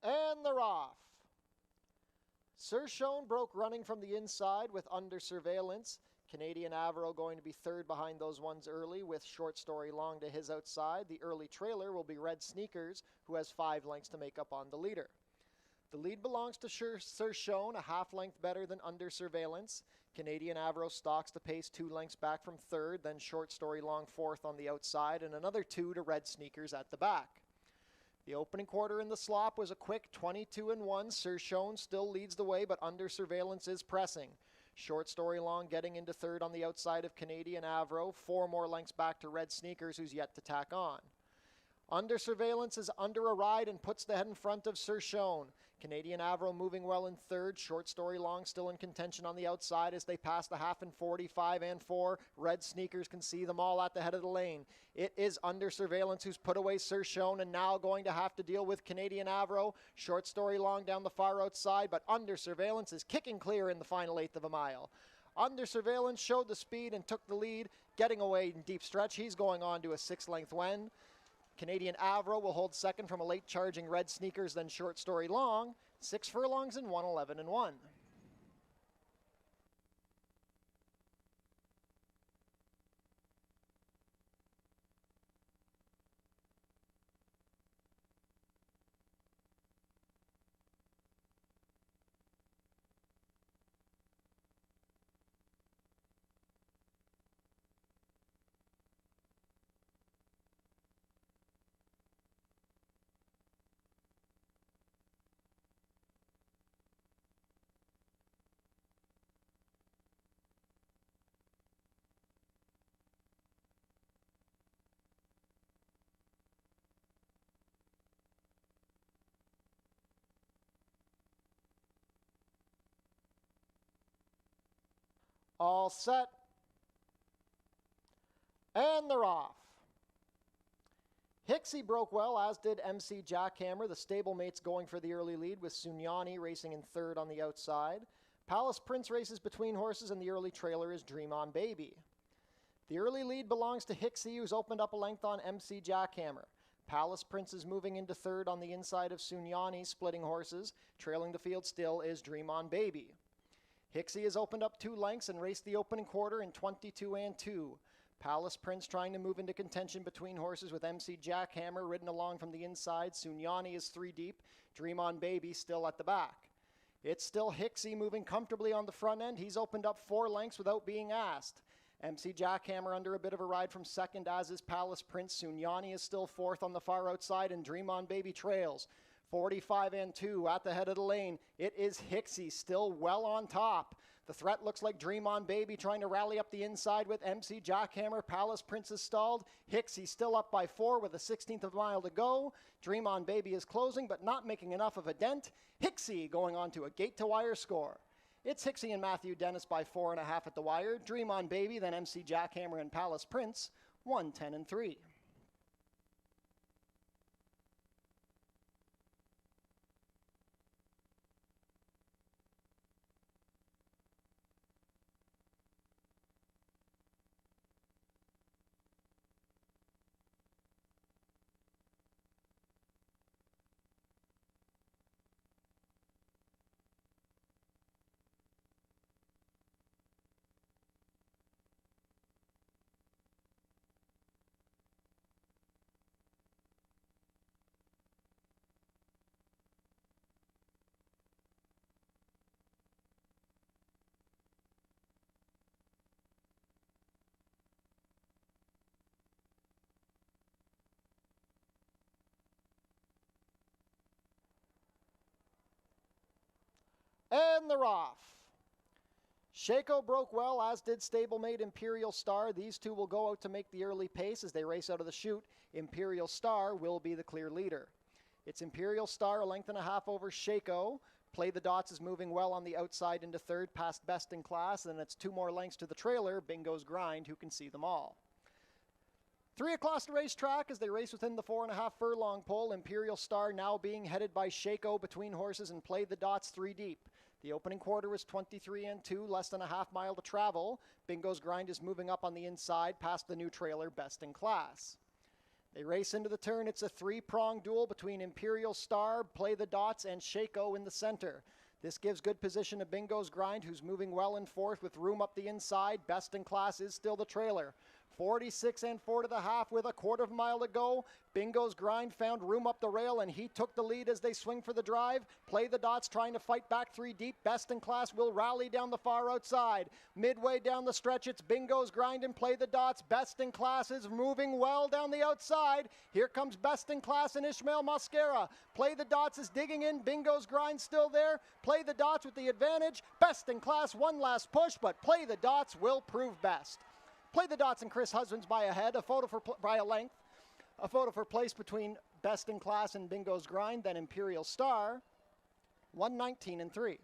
And they're off. Sir Shone broke running from the inside with Under Surveillance. Canadian Avro going to be third behind those ones early with Short Story Long to his outside. The early trailer will be Red Sneakers, who has 5 lengths to make up on the leader. The lead belongs to Sir Shone, a half length better than Under Surveillance. Canadian Avro stalks the pace 2 lengths back from third, then Short Story Long fourth on the outside, and another 2 to Red Sneakers at the back. The opening quarter in the slop was a quick 22-1. Sir Shone still leads the way, but Under Surveillance is pressing. Short Story Long getting into third on the outside of Canadian Avro, 4 more lengths back to Red Sneakers, who's yet to tack on. Under Surveillance is under a ride and puts the head in front of Sir Shone. Canadian Avro moving well in third. Short Story Long still in contention on the outside as they pass the half and 45 and 4. Red Sneakers can see them all at the head of the lane. It is Under Surveillance who's put away Sir Shone and now going to have to deal with Canadian Avro. Short Story Long down the far outside, but Under Surveillance is kicking clear in the final eighth of a mile. Under Surveillance showed the speed and took the lead, getting away in deep stretch. He's going on to a 6-length win. Canadian Avro will hold second from a late charging Red Sneakers, then Short Story Long. 6 furlongs and 1:11-1. All set. And they're off. Hixie broke well, as did MC Jackhammer. The stablemates going for the early lead with Sunyani racing in third on the outside. Palace Prince races between horses, and the early trailer is Dream On Baby. The early lead belongs to Hixie, who's opened up a length on MC Jackhammer. Palace Prince is moving into third on the inside of Sunyani, splitting horses. Trailing the field still is Dream On Baby. Hixie has opened up 2 lengths and raced the opening quarter in 22-2. Palace Prince trying to move into contention between horses with MC Jackhammer ridden along from the inside. Sunyani is 3 deep. Dream On Baby still at the back. It's still Hixie moving comfortably on the front end. He's opened up 4 lengths without being asked. MC Jackhammer under a bit of a ride from second, as is Palace Prince. Sunyani is still fourth on the far outside, and Dream On Baby trails. 45-2 at the head of the lane. It is Hixie still well on top. The threat looks like Dream On Baby trying to rally up the inside with MC Jackhammer. Palace Prince is stalled. Hixie still up by 4 with a 16th of a mile to go. Dream On Baby is closing but not making enough of a dent. Hixie going on to a gate-to-wire score. It's Hixie and Matthew Dennis by 4.5 at the wire. Dream On Baby, then MC Jackhammer and Palace Prince, 1-10-3. And they're off. Shaco broke well, as did stablemate Imperial Star. These two will go out to make the early pace as they race out of the chute. Imperial Star will be the clear leader. It's Imperial Star, a length and a half over Shaco. Play the Dots is moving well on the outside into third, past Best in Class, and it's 2 more lengths to the trailer, Bingo's Grind, who can see them all. 3 across the racetrack as they race within the 4.5 furlong pole. Imperial Star now being headed by Shaco between horses, and Play the Dots 3 deep. The opening quarter was 23-2, less than a half mile to travel. Bingo's Grind is moving up on the inside past the new trailer Best in Class. They race into the turn. It's a three-pronged duel between Imperial Star, Play the Dots, and Shako in the center. This gives good position to Bingo's Grind, who's moving well in fourth with room up the inside. Best in Class is still the trailer. 46 and 4 to the half with a quarter of a mile to go. Bingo's Grind found room up the rail, and he took the lead as they swing for the drive. Play the Dots trying to fight back three deep. Best in Class will rally down the far outside. Midway down the stretch, it's Bingo's Grind and Play the Dots. Best in Class is moving well down the outside. Here comes Best in Class and Ishmael Mascara. Play the Dots is digging in. Bingo's Grind still there. Play the Dots with the advantage. Best in Class one last push, but Play the Dots will prove best. Play the Dots and Chris Husbands by a head, by a length. A photo for place between Best in Class and Bingo's Grind, then Imperial Star, 119 and 3.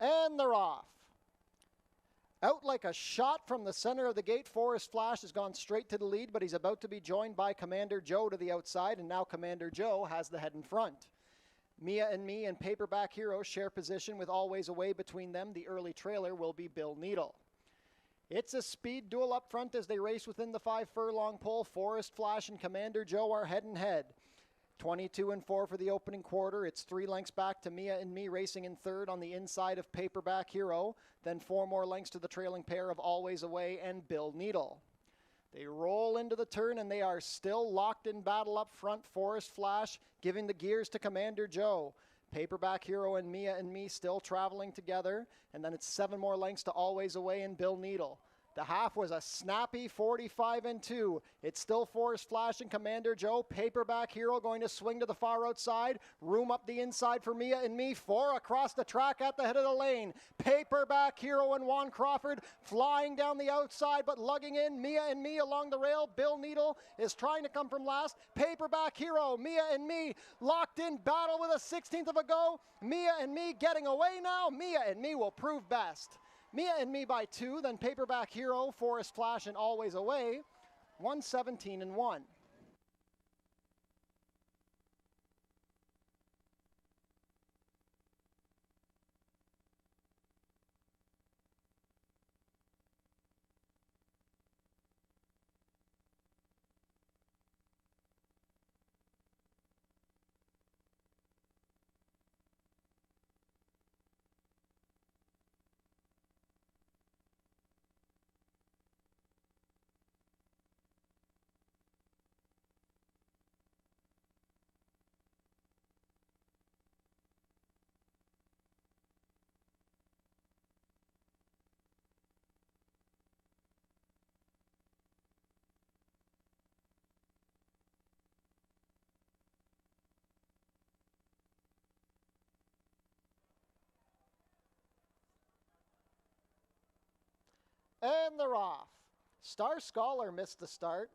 And they're off. Out like a shot from the center of the gate, Forest Flash has gone straight to the lead, but he's about to be joined by Commander Joe to the outside, and now Commander Joe has the head in front. Mia and Me and Paperback Hero share position with Always Away between them. The early trailer will be Bill Needle. It's a speed duel up front as they race within the 5 furlong pole. Forest Flash and Commander Joe are head and head. 22 and 4 for the opening quarter. It's 3 lengths back to Mia and Me racing in third on the inside of Paperback Hero. Then 4 more lengths to the trailing pair of Always Away and Bill Needle. They roll into the turn and they are still locked in battle up front. Forest Flash giving the gears to Commander Joe. Paperback Hero and Me still traveling together. And then it's 7 more lengths to Always Away and Bill Needle. The half was a snappy 45 and 2. It's still Forest Flash and Commander Joe. Paperback Hero going to swing to the far outside. Room up the inside for Mia and Me. 4 across the track at the head of the lane. Paperback Hero and Juan Crawford flying down the outside but lugging in Mia and Me along the rail. Bill Needle is trying to come from last. Paperback Hero, Mia and Me locked in battle with a 16th of a go. Mia and Me getting away now. Mia and Me will prove best. Mia and Me by 2, then Paperback Hero, Forest Flash, and Always Away, 117 and 1. And they're off. Star Scholar missed the start.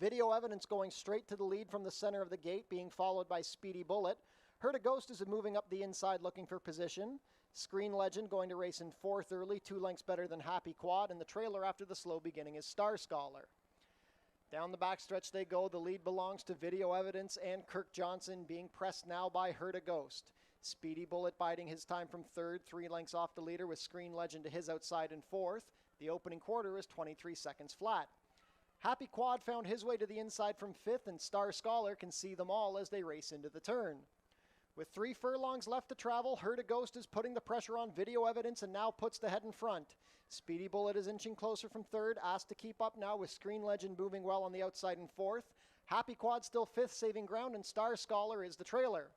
Video evidence going straight to the lead from the center of the gate, being followed by Speedy Bullet. Heard a Ghost is moving up the inside looking for position. Screen Legend going to race in 4th early, 2 lengths better than Happy Quad, and the trailer after the slow beginning is Star Scholar. Down the backstretch they go. The lead belongs to Video Evidence and Kirk Johnson, being pressed now by Heard a Ghost. Speedy Bullet biding his time from 3rd, 3 lengths off the leader with Screen Legend to his outside in 4th. The opening quarter is 23 seconds flat. Happy Quad found his way to the inside from 5th, and Star Scholar can see them all as they race into the turn. With 3 furlongs left to travel, Heard a Ghost is putting the pressure on Video Evidence and now puts the head in front. Speedy Bullet is inching closer from 3rd, asked to keep up now with Screen Legend moving well on the outside in 4th. Happy Quad still 5th, saving ground, and Star Scholar is the trailer.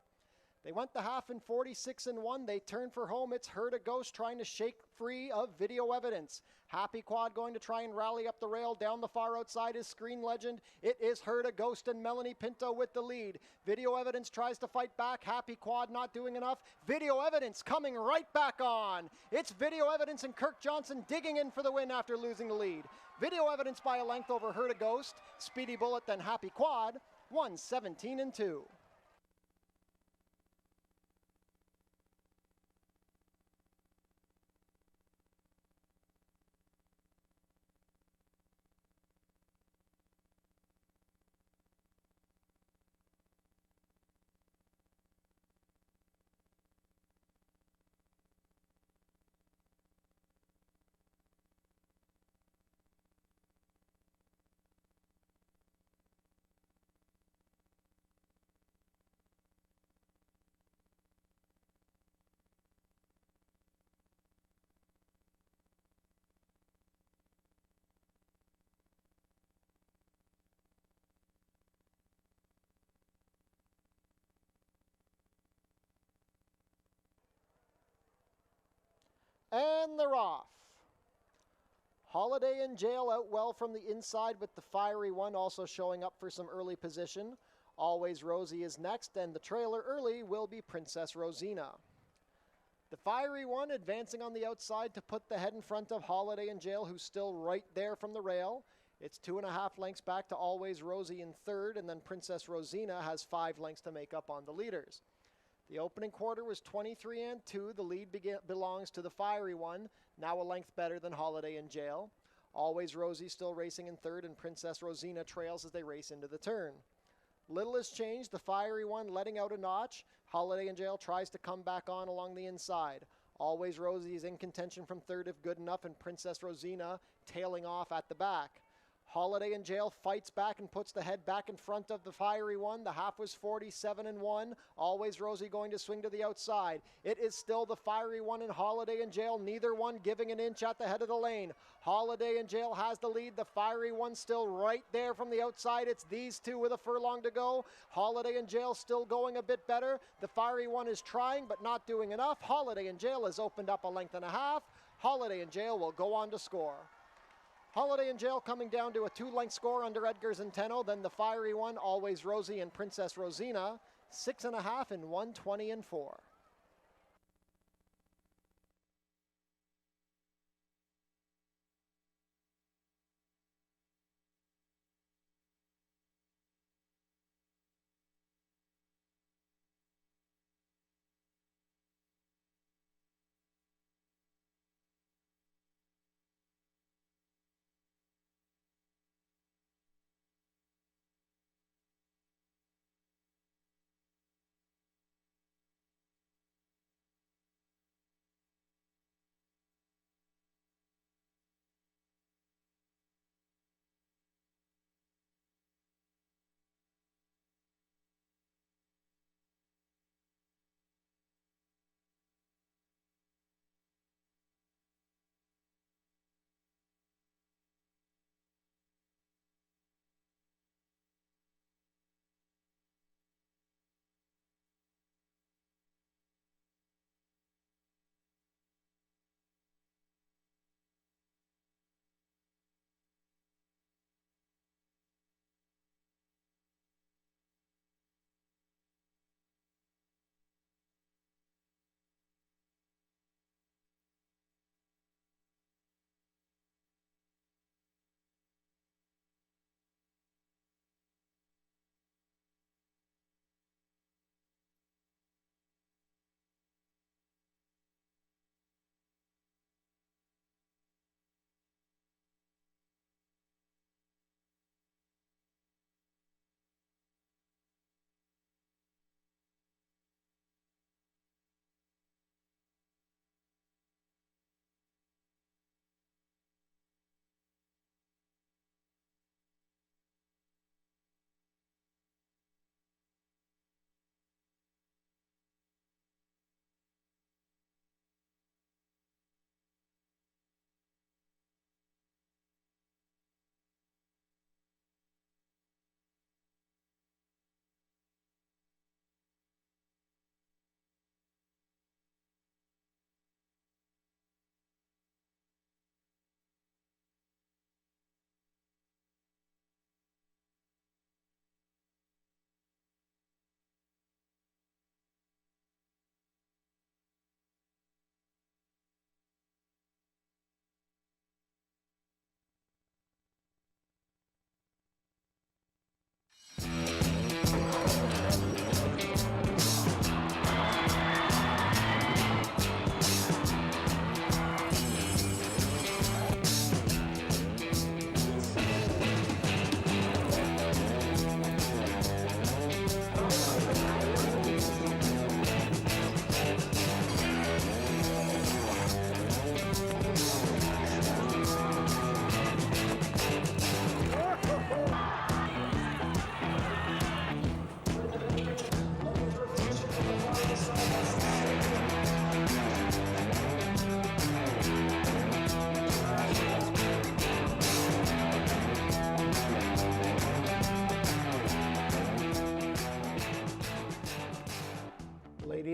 They went the half in 46-1. They turn for home. It's Heard a Ghost trying to shake free of video evidence. Happy Quad going to try and rally up the rail. Down the far outside is Screen Legend. It is Heard a Ghost and Melanie Pinto with the lead. Video evidence tries to fight back. Happy Quad not doing enough. Video evidence coming right back on. It's video evidence and Kirk Johnson digging in for the win after losing the lead. Video evidence by a length over Heard a Ghost. Speedy Bullet then Happy Quad. 1:17-2. And they're off. Holiday in Jail out well from the inside with the Fiery One also showing up for some early position. Always Rosie is next, and the trailer early will be Princess Rosina. The Fiery One advancing on the outside to put the head in front of Holiday in Jail, who's still right there from the rail. It's 2.5 lengths back to Always Rosie in third, and then Princess Rosina has 5 lengths to make up on the leaders. The opening quarter was 23-2. The lead belongs to the Fiery One, now a length better than Holiday in Jail. Always Rosie still racing in third, and Princess Rosina trails as they race into the turn. Little has changed. The Fiery One letting out a notch. Holiday in Jail tries to come back on along the inside. Always Rosie is in contention from third if good enough, and Princess Rosina tailing off at the back. Holiday in Jail fights back and puts the head back in front of the Fiery One. The half was 47-1. Always Rosie going to swing to the outside. It is still the Fiery One and Holiday in Jail, neither one giving an inch at the head of the lane. Holiday in Jail has the lead. The Fiery One still right there from the outside. It's these two with a furlong to go. Holiday in Jail still going a bit better. The Fiery One is trying but not doing enough. Holiday in Jail has opened up a length and a half. Holiday in Jail will go on to score. Holiday in Jail coming down to a 2-length score under Edgar Zenteno, then the Fiery One, Always Rosie and Princess Rosina, 6.5 and 1:20-4.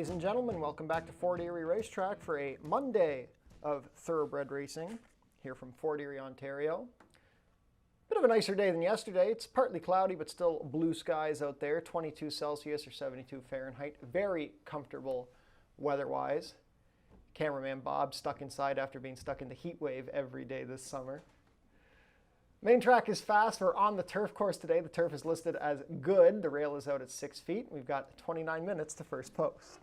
Ladies and gentlemen, welcome back to Fort Erie Racetrack for a Monday of thoroughbred racing here from Fort Erie, Ontario. Bit of a nicer day than yesterday. It's partly cloudy, but still blue skies out there, 22 Celsius or 72 Fahrenheit. Very comfortable weather-wise. Cameraman Bob stuck inside after being stuck in the heat wave every day this summer. Main track is fast. We're on the turf course today. The turf is listed as good. The rail is out at 6 feet. We've got 29 minutes to first post.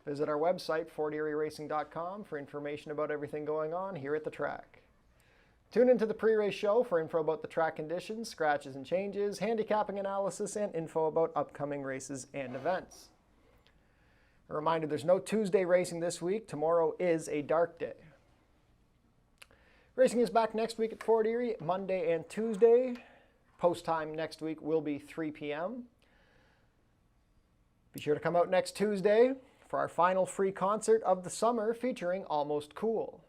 Visit our website, forterieracing.com, for information about everything going on here at the track. Tune into the pre-race show for info about the track conditions, scratches and changes, handicapping analysis, and info about upcoming races and events. A reminder, there's no Tuesday racing this week. Tomorrow is a dark day. Racing is back next week at Fort Erie, Monday and Tuesday. Post time next week will be 3 p.m. Be sure to come out next Tuesday for our final free concert of the summer featuring Almost Cool.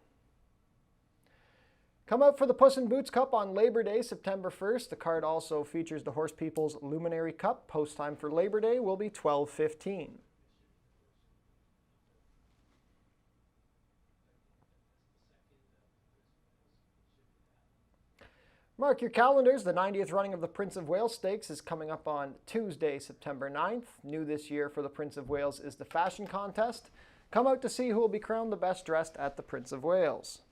Come out for the Puss in Boots Cup on Labor Day, September 1st. The card also features the Horse People's Luminary Cup. Post time for Labor Day will be 12:15. Mark your calendars. The 90th running of the Prince of Wales Stakes is coming up on Tuesday, September 9th. New this year for the Prince of Wales is the fashion contest. Come out to see who will be crowned the best dressed at the Prince of Wales.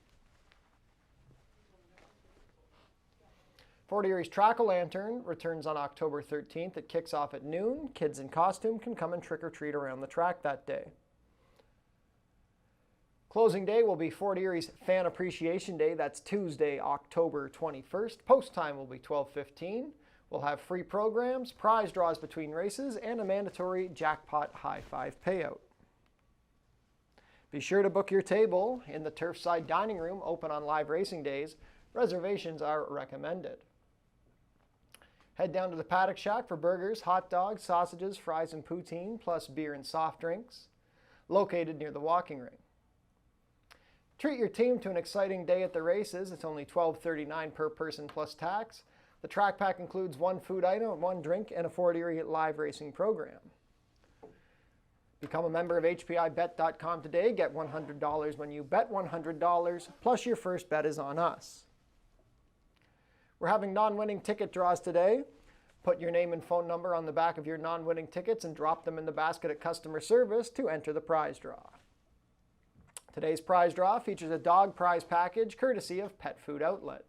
Fort Erie's Track-O-Lantern returns on October 13th. It kicks off at noon. Kids in costume can come and trick-or-treat around the track that day. Closing day will be Fort Erie's Fan Appreciation Day. That's Tuesday, October 21st. Post time will be 12:15. We'll have free programs, prize draws between races, and a mandatory jackpot high-five payout. Be sure to book your table in the Turfside Dining Room, open on live racing days. Reservations are recommended. Head down to the Paddock Shack for burgers, hot dogs, sausages, fries, and poutine, plus beer and soft drinks, located near the walking ring. Treat your team to an exciting day at the races. It's only $12.39 per person plus tax. The track pack includes one food item, one drink, and a Fort Erie live racing program. Become a member of HPIBet.com today. Get $100 when you bet $100, plus your first bet is on us. We're having non-winning ticket draws today. Put your name and phone number on the back of your non-winning tickets and drop them in the basket at customer service to enter the prize draw. Today's prize draw features a dog prize package courtesy of Pet Food Outlet.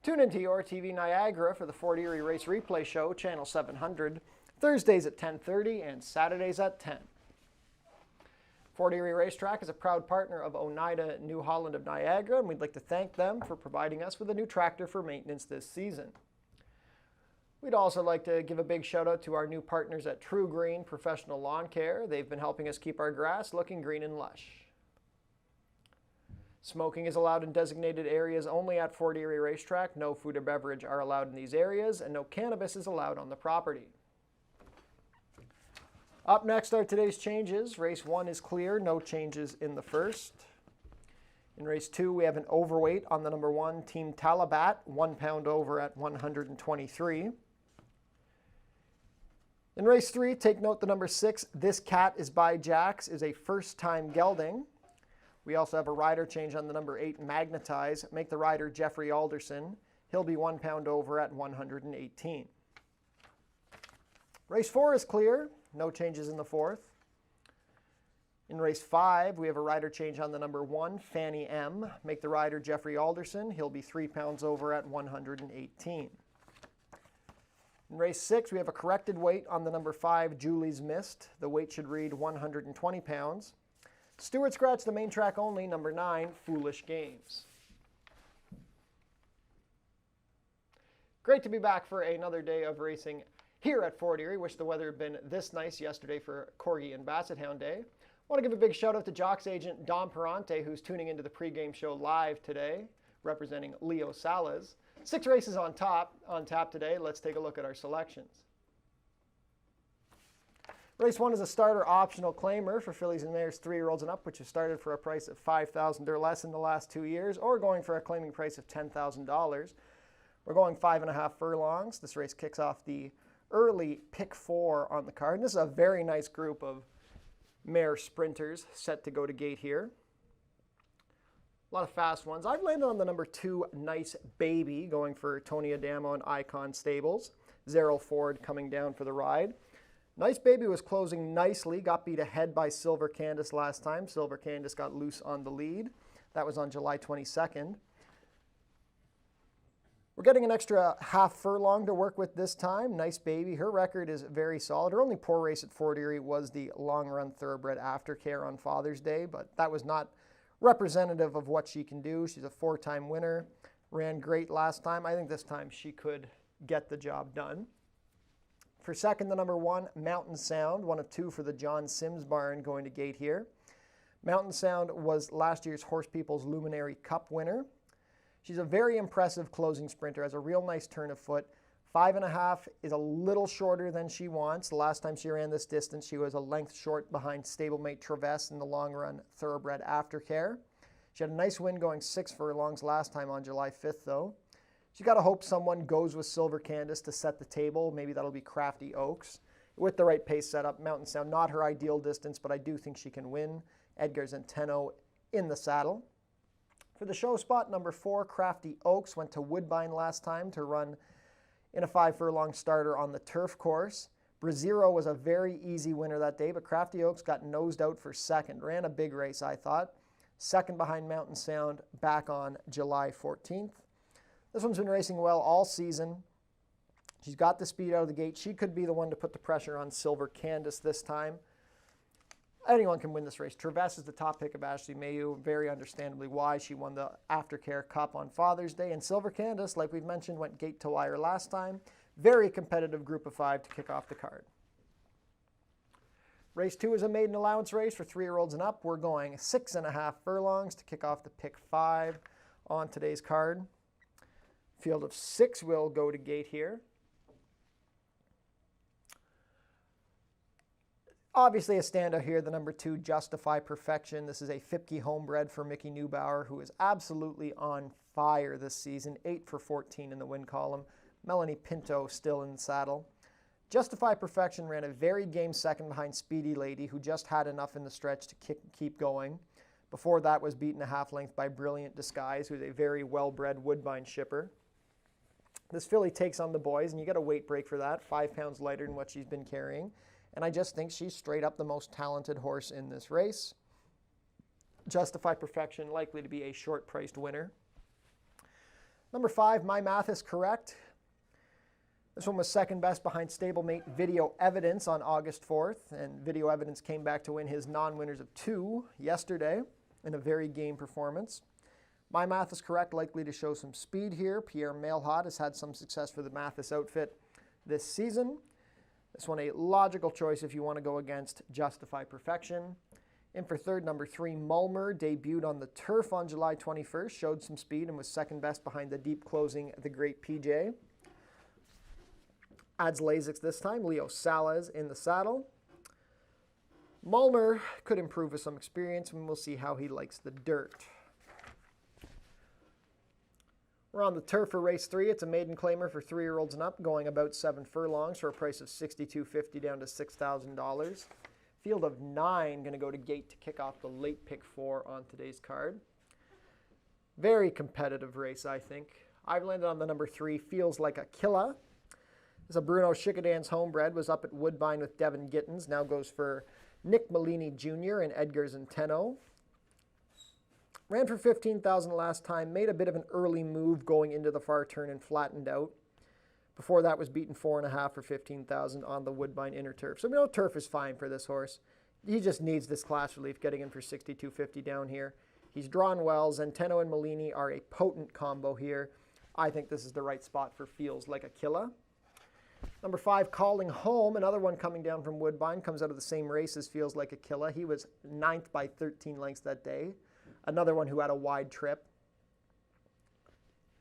Tune into your TV Niagara for the Fort Erie Race Replay Show, Channel 700, Thursdays at 10:30 and Saturdays at 10. Fort Erie Racetrack is a proud partner of Oneida New Holland of Niagara, and we'd like to thank them for providing us with a new tractor for maintenance this season. We'd also like to give a big shout out to our new partners at True Green Professional Lawn Care. They've been helping us keep our grass looking green and lush. Smoking is allowed in designated areas only at Fort Erie Racetrack. No food or beverage are allowed in these areas, and no cannabis is allowed on the property. Up next are today's changes. Race 1 is clear, no changes in the first. In race 2, we have an overweight on the number 1, Team Talabat, 1 pound over at 123. In race 3, take note the number 6, This Cat is by Jax, is a first-time gelding. We also have a rider change on the number 8, Magnetize. Make the rider Jeffrey Alderson. He'll be 1 pound over at 118. Race 4 is clear. No changes in the fourth. In race 5, we have a rider change on the number 1, Fanny M. Make the rider Jeffrey Alderson. He'll be 3 pounds over at 118. In race 6, we have a corrected weight on the number 5, Julie's Mist. The weight should read 120 pounds. Stewart scratch the main track only, number 9, Foolish Games. Great to be back for another day of racing here at Fort Erie. Wish the weather had been this nice yesterday for Corgi and Basset Hound Day. I want to give a big shout out to Jock's agent Dom Perante, who's tuning into the pregame show live today, representing Leo Salas. 6 races on tap today. Let's take a look at our selections. Race 1 is a starter optional claimer for fillies and mares 3-year-olds and up, which has started for a price of $5,000 or less in the last 2 years, or going for a claiming price of $10,000. We're going 5.5 furlongs. This race kicks off the early pick 4 on the card. And this is a very nice group of mare sprinters set to go to gate here. A lot of fast ones. I've landed on the number 2, Nice Baby, going for Tony Adamo and Icon Stables. Zero Ford coming down for the ride. Nice Baby was closing nicely, got beat ahead by Silver Candace last time. Silver Candace got loose on the lead. That was on July 22nd. We're getting an extra half furlong to work with this time. Nice Baby, her record is very solid. Her only poor race at Fort Erie was the long-run thoroughbred Aftercare on Father's Day, but that was not representative of what she can do. She's a 4-time winner, ran great last time. I think this time she could get the job done. For second, the number 1, Mountain Sound, one of 2 for the John Sims barn going to gate here. Mountain Sound was last year's Horse People's Luminary Cup winner. She's a very impressive closing sprinter, has a real nice turn of foot. 5.5 is a little shorter than she wants. The last time she ran this distance, she was a length short behind stablemate Traverse in the long-run thoroughbred Aftercare. She had a nice win going 6 furlongs last time on July 5th, though. She's got to hope someone goes with Silver Candace to set the table. Maybe that'll be Crafty Oaks. With the right pace setup, Mountain Sound, not her ideal distance, but I do think she can win. Edgar Zenteno in the saddle. For the show spot, number 4, Crafty Oaks, went to Woodbine last time to run in a 5 furlong starter on the turf course. Brazero was a very easy winner that day, but Crafty Oaks got nosed out for second. Ran a big race, I thought. Second behind Mountain Sound back on July 14th. This one's been racing well all season. She's got the speed out of the gate. She could be the one to put the pressure on Silver Candace this time. Anyone can win this race. Traverse is the top pick of Ashley Mayu. Very understandably why she won the Aftercare Cup on Father's Day. And Silver Candace, like we've mentioned, went gate to wire last time. Very competitive group of 5 to kick off the card. Race 2 is a maiden allowance race for 3-year-olds and up. We're going 6.5 furlongs to kick off the pick 5 on today's card. Field of 6 will go to gate here. Obviously a standout here, the number 2, Justify Perfection. This is a Fipke homebred for Mickey Neubauer, who is absolutely on fire this season. 8 for 14 in the win column. Melanie Pinto still in the saddle. Justify Perfection ran a very game second behind Speedy Lady, who just had enough in the stretch to keep going. Before that was beaten a half length by Brilliant Disguise, who's a very well-bred Woodbine shipper. This filly takes on the boys, and you get a weight break for that, 5 pounds lighter than what she's been carrying. And I just think she's straight up the most talented horse in this race. Justify Perfection, likely to be a short-priced winner. Number 5, My Math is Correct. This one was second best behind stablemate Video Evidence on August 4th. And Video Evidence came back to win his non-winners of 2 yesterday in a very game performance. My Math is Correct, likely to show some speed here. Pierre Mailhot has had some success for the Mathis outfit this season. This one a logical choice if you want to go against Justify Perfection. In for third, number 3, Mulmer, debuted on the turf on July 21st, showed some speed and was second best behind the deep closing The Great PJ. Adds Lasix this time, Leo Salas in the saddle. Mulmer could improve with some experience, and we'll see how he likes the dirt. We're on the turf for race 3. It's a maiden claimer for 3-year-olds and up, going about 7 furlongs for a price of $6,250 down to $6,000. Field of 9 going to go to gate to kick off the late pick 4 on today's card. Very competitive race, I think. I've landed on the number 3, Feels Like a Killa. This is a Bruno Chickadans homebred, was up at Woodbine with Devin Gittins, now goes for Nick Malini Jr. and Edgar Zenteno. Ran for $15,000 last time, made a bit of an early move going into the far turn and flattened out. Before that was beaten 4.5 for $15,000 on the Woodbine inner turf. So we know turf is fine for this horse. He just needs this class relief, getting in for $6,250 down here. He's drawn well. Zenteno and Malini are a potent combo here. I think this is the right spot for Feels Like a Killa. Number 5, Calling Home, another one coming down from Woodbine, comes out of the same race as Feels Like a Killa. He was 9th by 13 lengths that day. Another one who had a wide trip.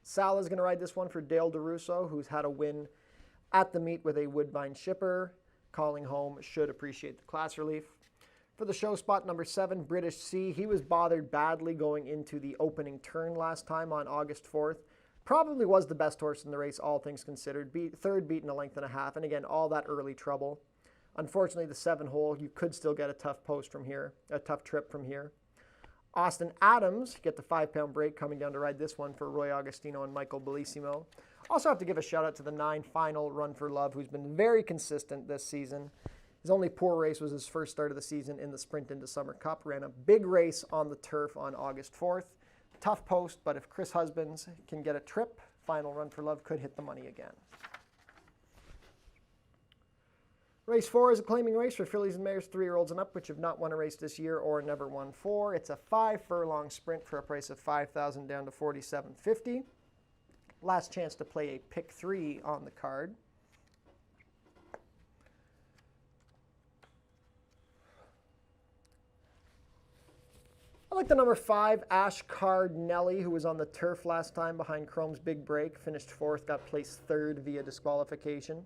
Sal is going to ride this one for Dale DeRusso, who's had a win at the meet with a Woodbine shipper. Calling Home should appreciate the class relief. For the show spot, number 7, British Sea. He was bothered badly going into the opening turn last time on August 4th. Probably was the best horse in the race, all things considered. Third beaten a length and a half, and again, all that early trouble. Unfortunately, the 7-hole, you could still get a tough post from here, a tough trip from here. Austin Adams, get the 5-pound break coming down to ride this one for Roy Agostino and Michael Bellissimo. Also have to give a shout out to the 9 final Run for Love, who's been very consistent this season. His only poor race was his first start of the season in the Sprint into Summer Cup. Ran a big race on the turf on August 4th. Tough post, but if Chris Husbands can get a trip, final Run for Love could hit the money again. Race 4 is a claiming race for fillies and mares 3-year-olds and up, which have not won a race this year or never won 4. It's a 5-furlong sprint for a price of $5,000 down to $4,750. Last chance to play a pick 3 on the card. I like the number 5, Ash Card Nelly, who was on the turf last time behind Chrome's Big Break. Finished 4th, got placed 3rd via disqualification.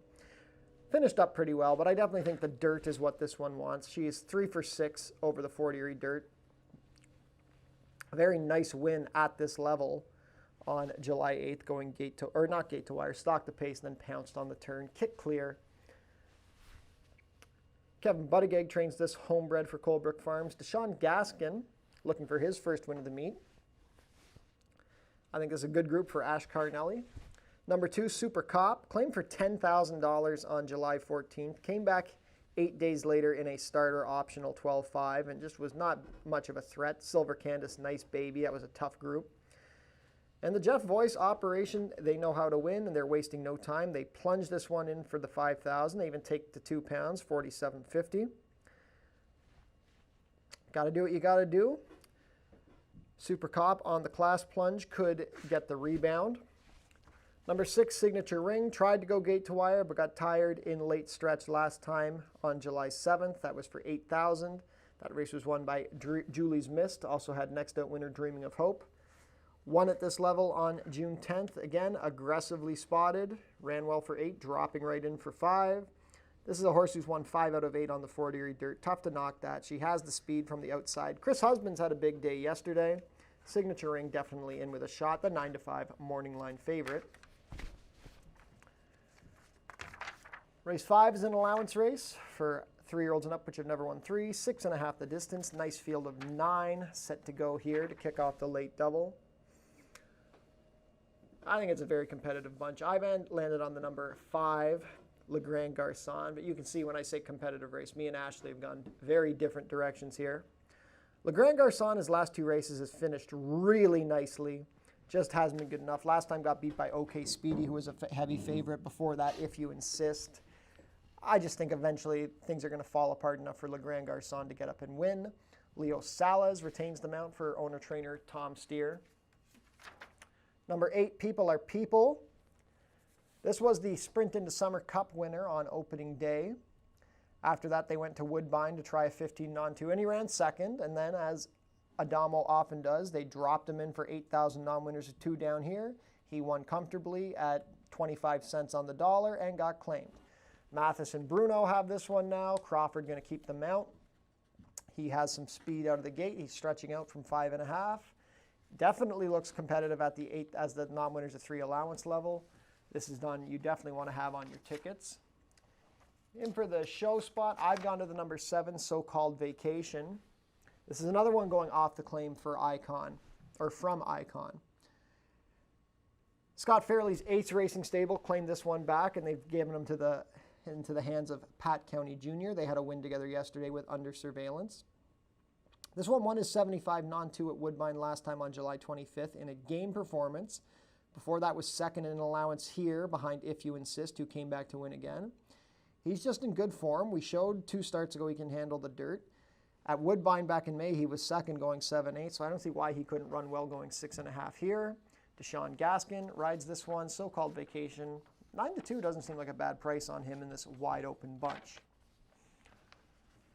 Finished up pretty well, but I definitely think the dirt is what this one wants. She is 3 for 6 over the Fort Erie dirt. A very nice win at this level on July 8th, going gate to, or not gate to wire, stock the pace, and then pounced on the turn, kick clear. Kevin Buttigieg trains this homebred for Colebrook Farms. Deshaun Gaskin, looking for his first win of the meet. I think this is a good group for Ash Carnelli. Number 2, Super Cop, claimed for $10,000 on July 14th. Came back 8 days later in a starter optional 12.5 and just was not much of a threat. Silver Candace, nice baby. That was a tough group. And the Jeff Voice operation, they know how to win and they're wasting no time. They plunge this one in for the $5,000. They even take the 2 pounds, $4,750. Got to do what you got to do. Super Cop on the class plunge could get the rebound. Number 6, Signature Ring, tried to go gate to wire, but got tired in late stretch last time on July 7th. That was for $8,000. That race was won by Julie's Mist. Also had next out winner Dreaming of Hope. Won at this level on June 10th. Again, aggressively spotted. Ran well for 8, dropping right in for 5. This is a horse who's won 5 out of 8 on the Fort Erie dirt. Tough to knock that. She has the speed from the outside. Chris Husbands had a big day yesterday. Signature Ring definitely in with a shot. The 9-5 morning line favorite. Race 5 is an allowance race for 3-year-olds and up, which have never won 3. 6.5 the distance. Nice field of 9 set to go here to kick off the late double. I think it's a very competitive bunch. I've landed on the number 5, Le Grand Garçon, but you can see when I say competitive race, me and Ashley have gone very different directions here. Le Grand Garçon, his last 2 races, has finished really nicely. Just hasn't been good enough. Last time got beat by OK Speedy, who was a heavy favorite. Before that, If You Insist. I just think eventually things are going to fall apart enough for Le Grand Garçon to get up and win. Leo Salas retains the mount for owner-trainer Tom Steer. Number 8, People Are People. This was the Sprint into Summer Cup winner on opening day. After that, they went to Woodbine to try a 15 non-2, and he ran second. And then, as Adamo often does, they dropped him in for 8,000 non-winners of 2 down here. He won comfortably at 25 cents on the dollar and got claimed. Mathis and Bruno have this one now. Crawford going to keep the mount. He has some speed out of the gate. He's stretching out from 5.5. Definitely looks competitive at the 8 as the non-winners of 3 allowance level. This is done you definitely want to have on your tickets. In for the show spot, I've gone to the number 7, So-Called Vacation. This is another one going off the claim for Icon, or from Icon. Scott Fairley's Ace Racing Stable claimed this one back, and they've given him into the hands of Pat County Jr. They had a win together yesterday with Under Surveillance. This one won his 75 non-2 at Woodbine last time on July 25th in a game performance. Before that was second in allowance here behind If You Insist, who came back to win again. He's just in good form. We showed 2 starts ago he can handle the dirt. At Woodbine back in May, he was second going 7.8, so I don't see why he couldn't run well going 6.5 here. Deshaun Gaskin rides this one, So-Called Vacation. 9-2 doesn't seem like a bad price on him in this wide open bunch.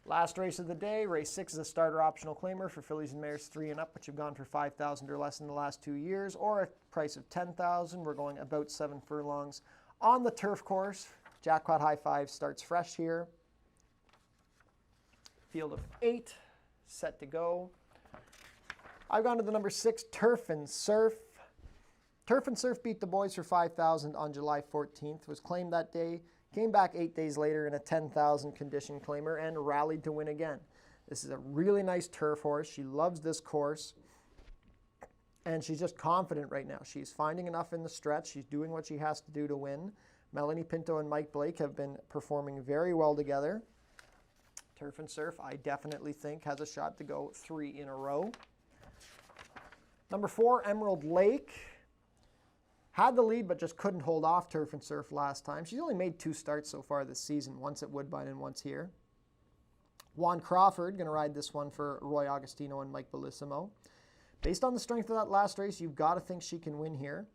Last race of the day, race 6 is a starter optional claimer for fillies and mares 3 and up, which have gone for $5,000 or less in the last 2 years, or a price of $10,000. We're going about 7 furlongs on the turf course. Jackpot High Five starts fresh here. Field of 8 set to go. I've gone to the number 6, Turf and Surf. Turf and Surf beat the boys for $5,000 on July 14th, was claimed that day, came back 8 days later in a $10,000 condition claimer, and rallied to win again. This is a really nice turf horse. She loves this course, and she's just confident right now. She's finding enough in the stretch. She's doing what she has to do to win. Melanie Pinto and Mike Blake have been performing very well together. Turf and Surf, I definitely think, has a shot to go 3 in a row. Number 4, Emerald Lake. Had the lead, but just couldn't hold off Turf and Surf last time. She's only made 2 starts so far this season, once at Woodbine and once here. Juan Crawford, going to ride this one for Roy Agostino and Mike Bellissimo. Based on the strength of that last race, you've got to think she can win here.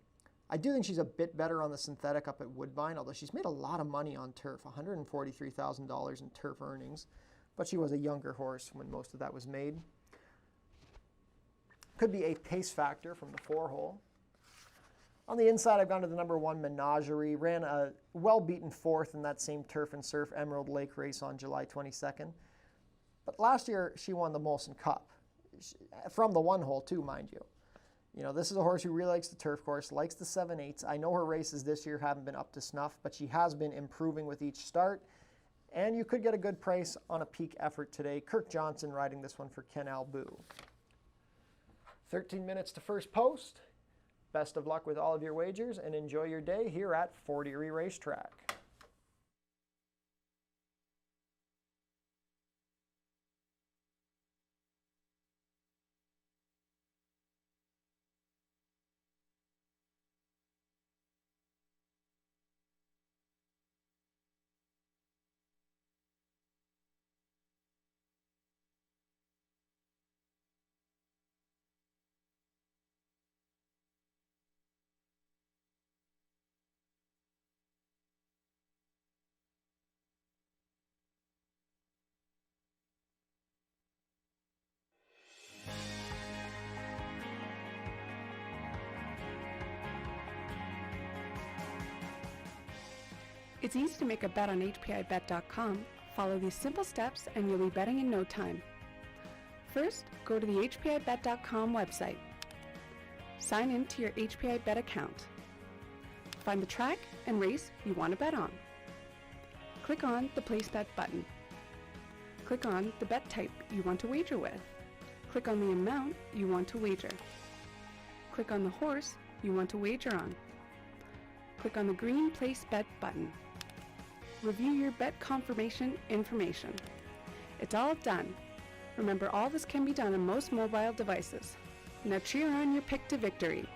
I do think she's a bit better on the synthetic up at Woodbine, although she's made a lot of money on turf, $143,000 in turf earnings, but she was a younger horse when most of that was made. Could be a pace factor from the 4-hole. On the inside, I've gone to the number 1 Menagerie, ran a well-beaten 4th in that same Turf and Surf Emerald Lake race on July 22nd. But last year, she won the Molson Cup, from the 1-hole too, mind you. You know, this is a horse who really likes the turf course, likes the 7/8. I know her races this year haven't been up to snuff, but she has been improving with each start. And you could get a good price on a peak effort today. Kirk Johnson riding this one for Ken Albu. 13 minutes to first post. Best of luck with all of your wagers, and enjoy your day here at Fort Erie Racetrack. It's easy to make a bet on HPIBet.com. Follow these simple steps and you'll be betting in no time. First, go to the HPIBet.com website. Sign in to your HPIBet account. Find the track and race you want to bet on. Click on the Place Bet button. Click on the bet type you want to wager with. Click on the amount you want to wager. Click on the horse you want to wager on. Click on the green Place Bet button. Review your bet confirmation information. It's all done. Remember, all this can be done on most mobile devices. Now cheer on your pick to victory.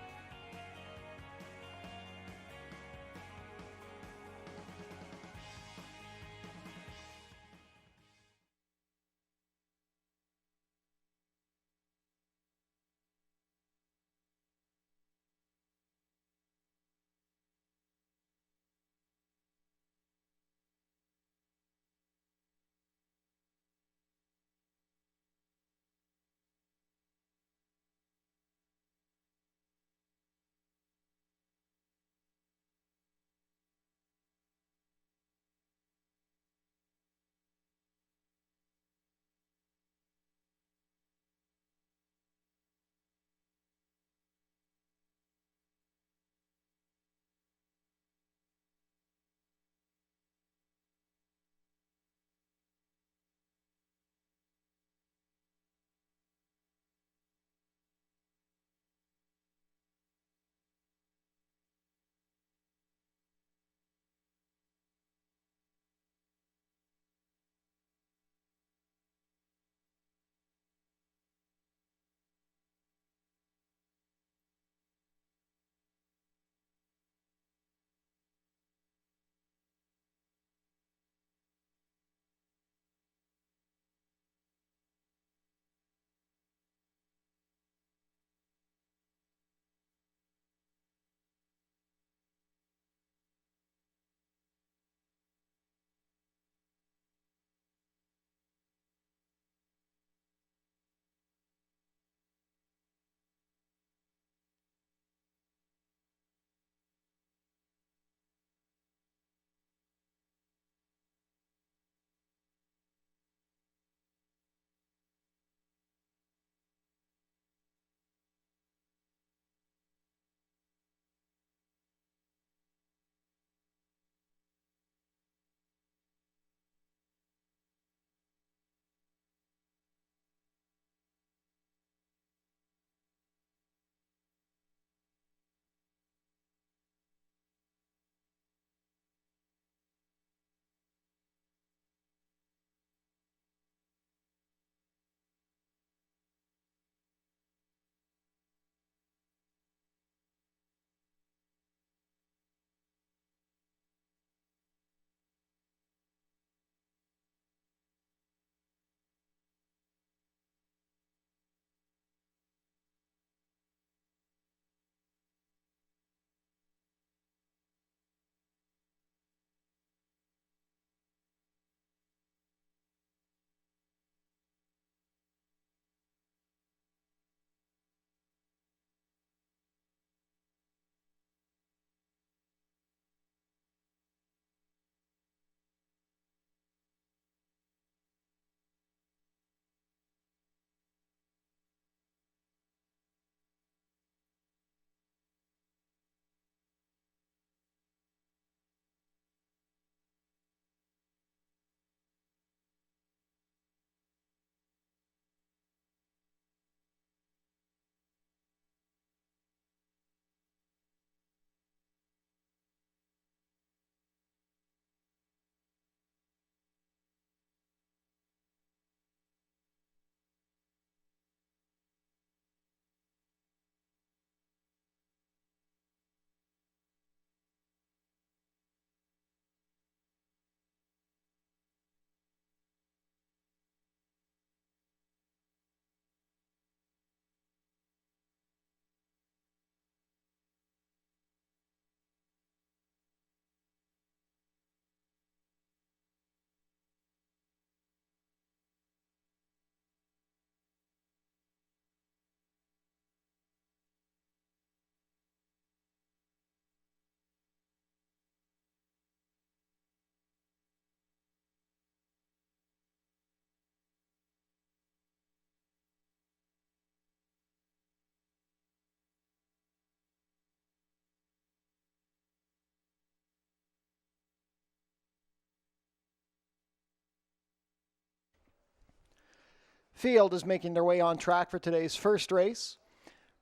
field is making their way on track for today's first race.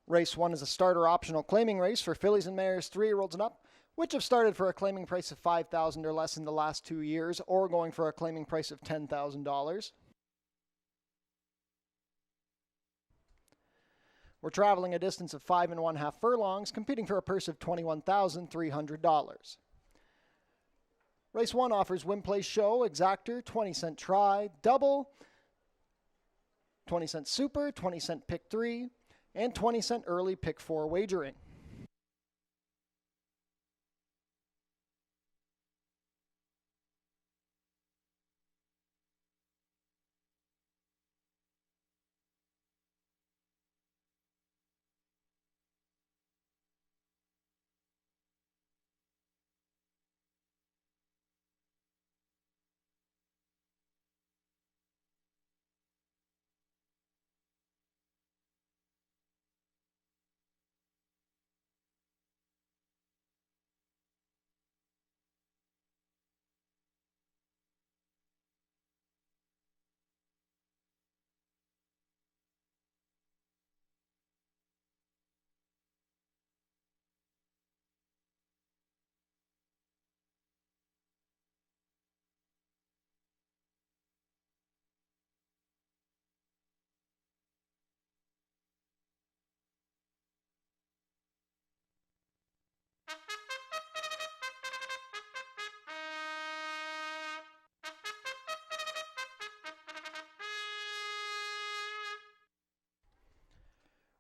Race 1 is a starter optional claiming race for fillies and mares 3-year-olds and up, which have started for a claiming price of $5,000 or less in the last 2 years, or going for a claiming price of $10,000. We're traveling a distance of 5 1/2 furlongs, competing for a purse of $21,300. Race 1 offers win, place, show, exactor, 20-cent try, double, 20-cent super, 20-cent pick 3, and 20-cent early pick 4 wagering.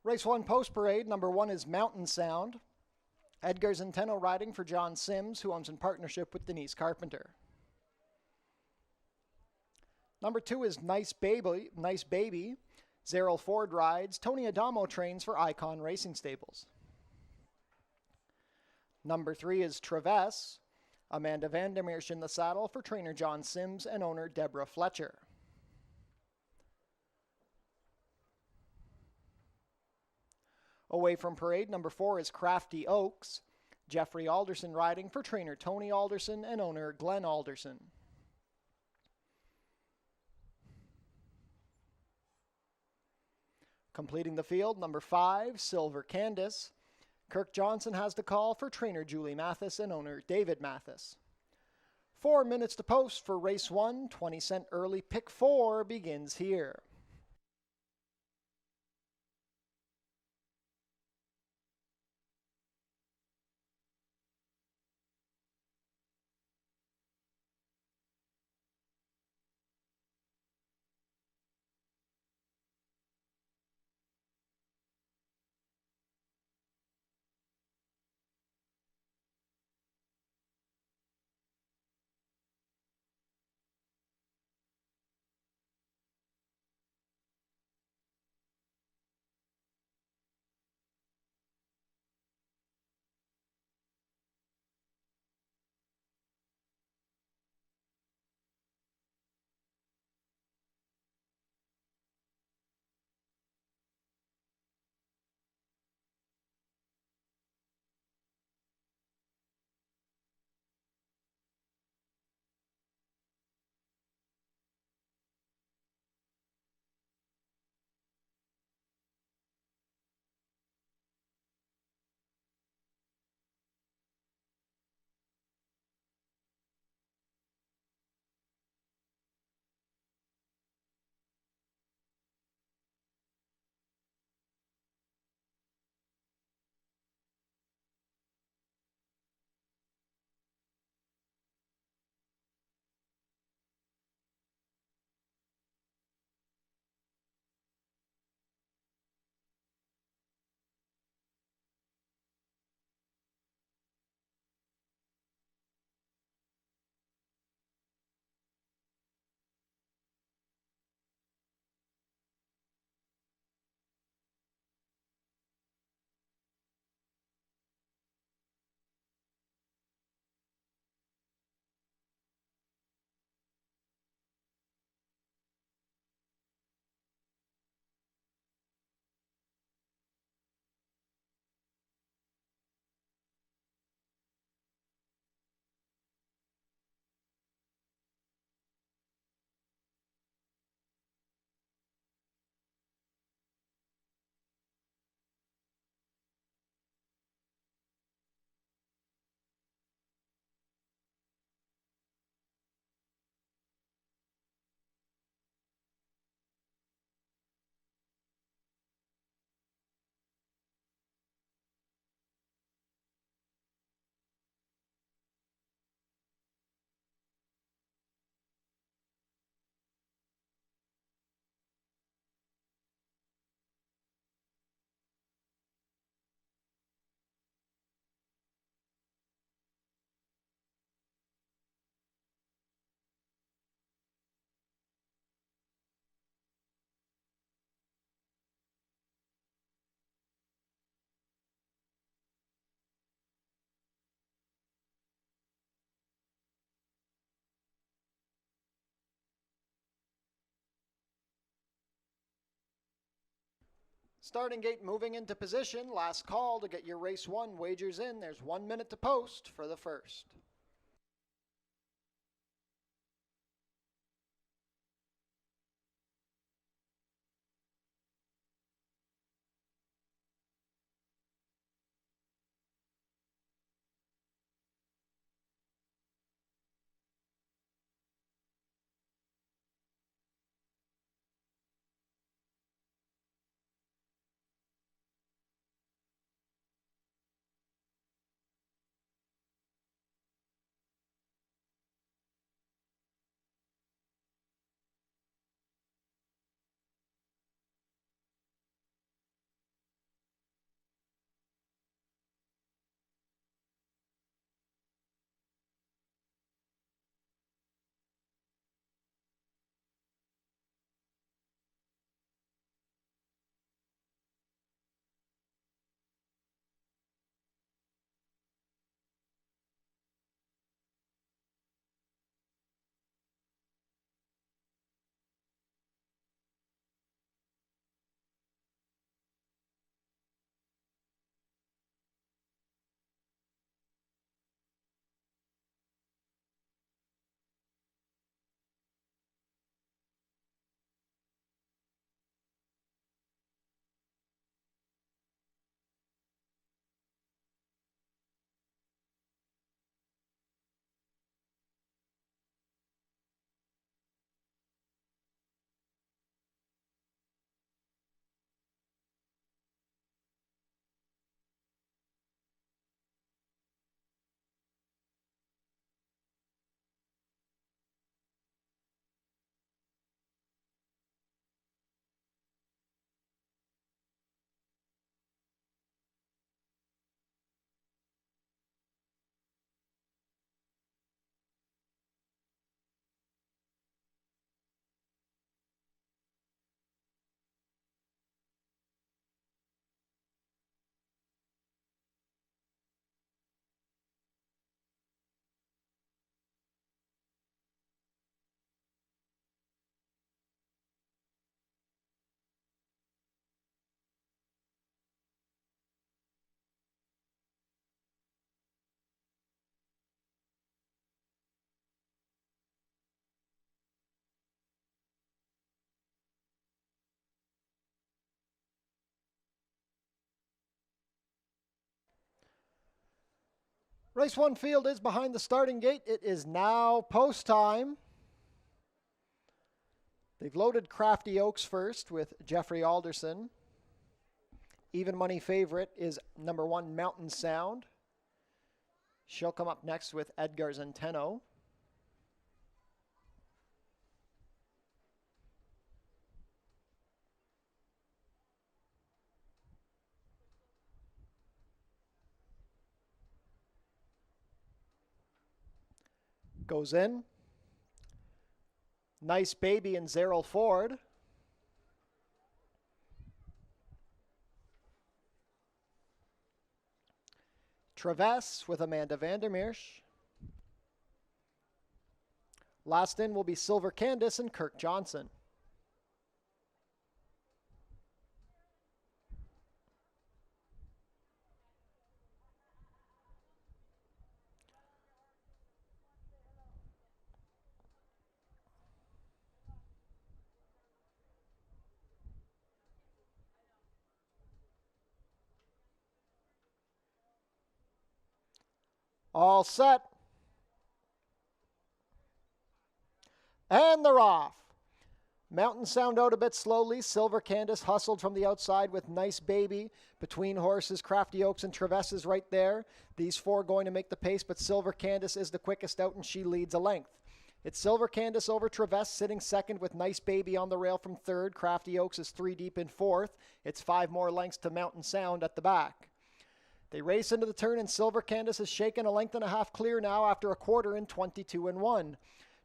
Race 1 post parade, number 1 is Mountain Sound. Edgar Zenteno riding for John Sims, who owns in partnership with Denise Carpenter. Number 2 is Nice Baby. Zerrell Ford rides. Tony Adamo trains for Icon Racing Stables. Number 3 is Traverse. Amanda Vandermeersch in the saddle for trainer John Sims and owner Deborah Fletcher. Away from parade, number 4 is Crafty Oaks. Jeffrey Alderson riding for trainer Tony Alderson and owner Glenn Alderson. Completing the field, number 5, Silver Candace. Kirk Johnson has the call for trainer Julie Mathis and owner David Mathis. 4 minutes to post for race 1, 20-cent early pick 4 begins here. Starting gate moving into position. Last call to get your race 1 wagers in. There's 1 minute to post for the first. Race 1 field is behind the starting gate. It is now post time. They've loaded Crafty Oaks first with Jeffrey Alderson. Even money favorite is number 1 Mountain Sound. She'll come up next with Edgar Zenteno. Goes in. Nice Baby and Zerrell Ford. Traverse with Amanda Vandermeersch. Last in will be Silver Candace and Kirk Johnson. All set. And they're off. Mountain Sound out a bit slowly. Silver Candace hustled from the outside with Nice Baby. Between horses, Crafty Oaks and Traverse is right there. These 4 going to make the pace, but Silver Candace is the quickest out and she leads a length. It's Silver Candace over Traverse sitting second with Nice Baby on the rail from third. Crafty Oaks is 3 deep in fourth. It's 5 more lengths to Mountain Sound at the back. They race into the turn and Silver Candace is shaken a length and a half clear now after a quarter in 22-1.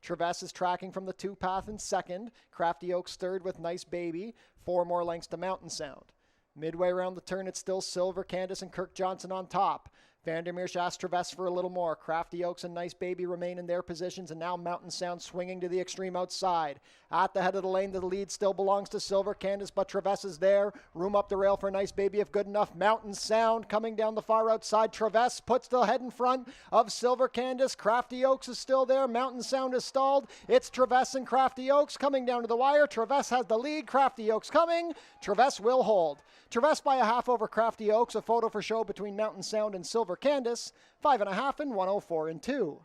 Traverse is tracking from the 2 path in second. Crafty Oaks third with Nice Baby. 4 more lengths to Mountain Sound. Midway around the turn, it's still Silver Candace and Kirk Johnson on top. Vandermeersch asked Traves for a little more. Crafty Oaks and Nice Baby remain in their positions, and now Mountain Sound swinging to the extreme outside. At the head of the lane, the lead still belongs to Silver Candace, but Traves is there. Room up the rail for Nice Baby if good enough. Mountain Sound coming down the far outside. Traves puts the head in front of Silver Candace. Crafty Oaks is still there. Mountain Sound is stalled. It's Traves and Crafty Oaks coming down to the wire. Traves has the lead. Crafty Oaks coming. Traves will hold. Traves by a half over Crafty Oaks. A photo for show between Mountain Sound and Silver Candace. 5.5 and 104 and 2.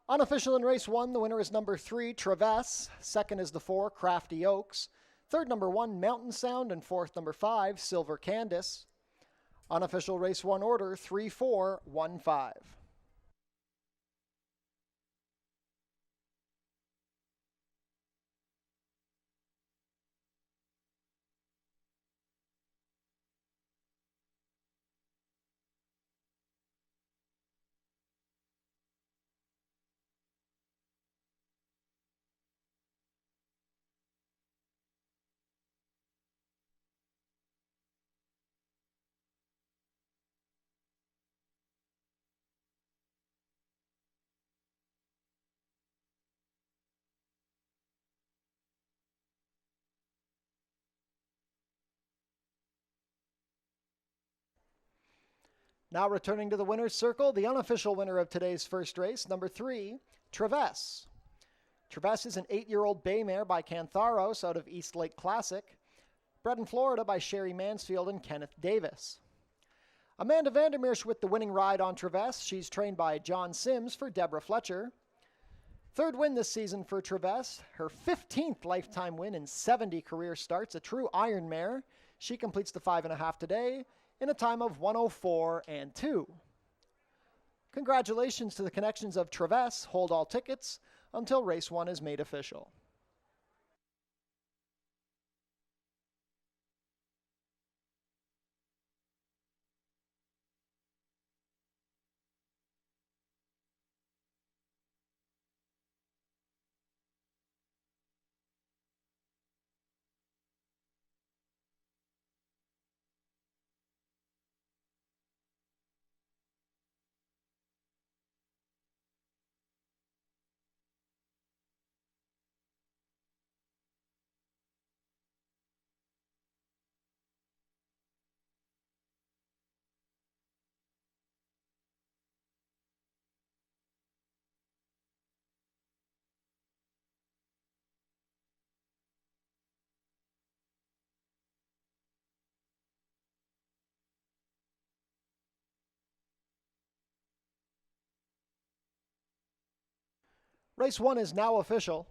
Unofficial in race 1, the winner is number 3, Traves. Second is the 4, Crafty Oaks. Third, number 1, Mountain Sound. And fourth, number 5, Silver Candace. Unofficial race 1 order, 3, 4, 1, 5. Now returning to the winner's circle, the unofficial winner of today's first race, number 3, Traves. Traves is an 8-year-old bay mare by Cantharos out of East Lake Classic, bred in Florida by Sherry Mansfield and Kenneth Davis. Amanda Vandermeersch with the winning ride on Traves. She's trained by John Sims for Deborah Fletcher. Third win this season for Traves, her 15th lifetime win in 70 career starts, a true iron mare. She completes the 5.5 today in a time of 104 and 2. Congratulations to the connections of Traves. Hold all tickets until race 1 is made official. Race 1 is now official.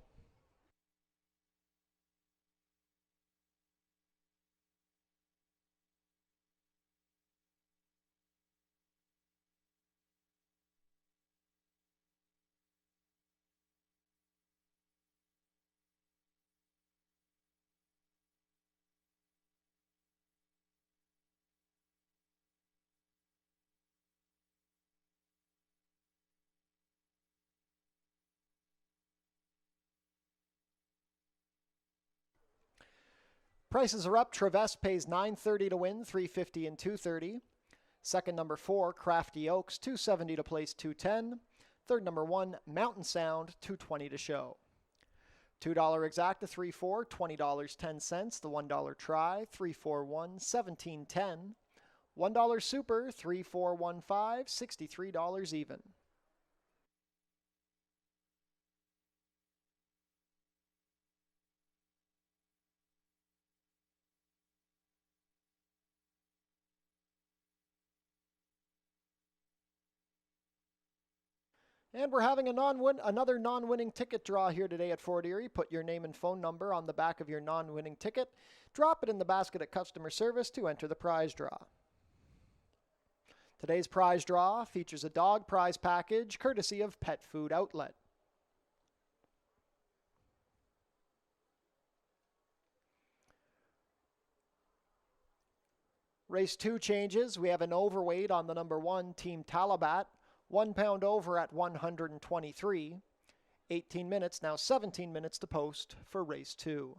Prices are up. Traves pays $9.30 to win, $3.50 and $2.30. Second, number 4, Crafty Oaks, $2.70 to place, $2.10. Third, number 1, Mountain Sound, $2.20 to show. $2 exacta, 3-4, $20.10. The $1 try, 3-4-1, $17.10. $1 super, 3-4-1-5, $63 even. And we're having another non-winning ticket draw here today at Fort Erie. Put your name and phone number on the back of your non-winning ticket. Drop it in the basket at customer service to enter the prize draw. Today's prize draw features a dog prize package courtesy of Pet Food Outlet. Race 2 changes. We have an overweight on the number 1, Team Talabat. 1 pound over at 123. 18 minutes, now 17 minutes to post for race 2.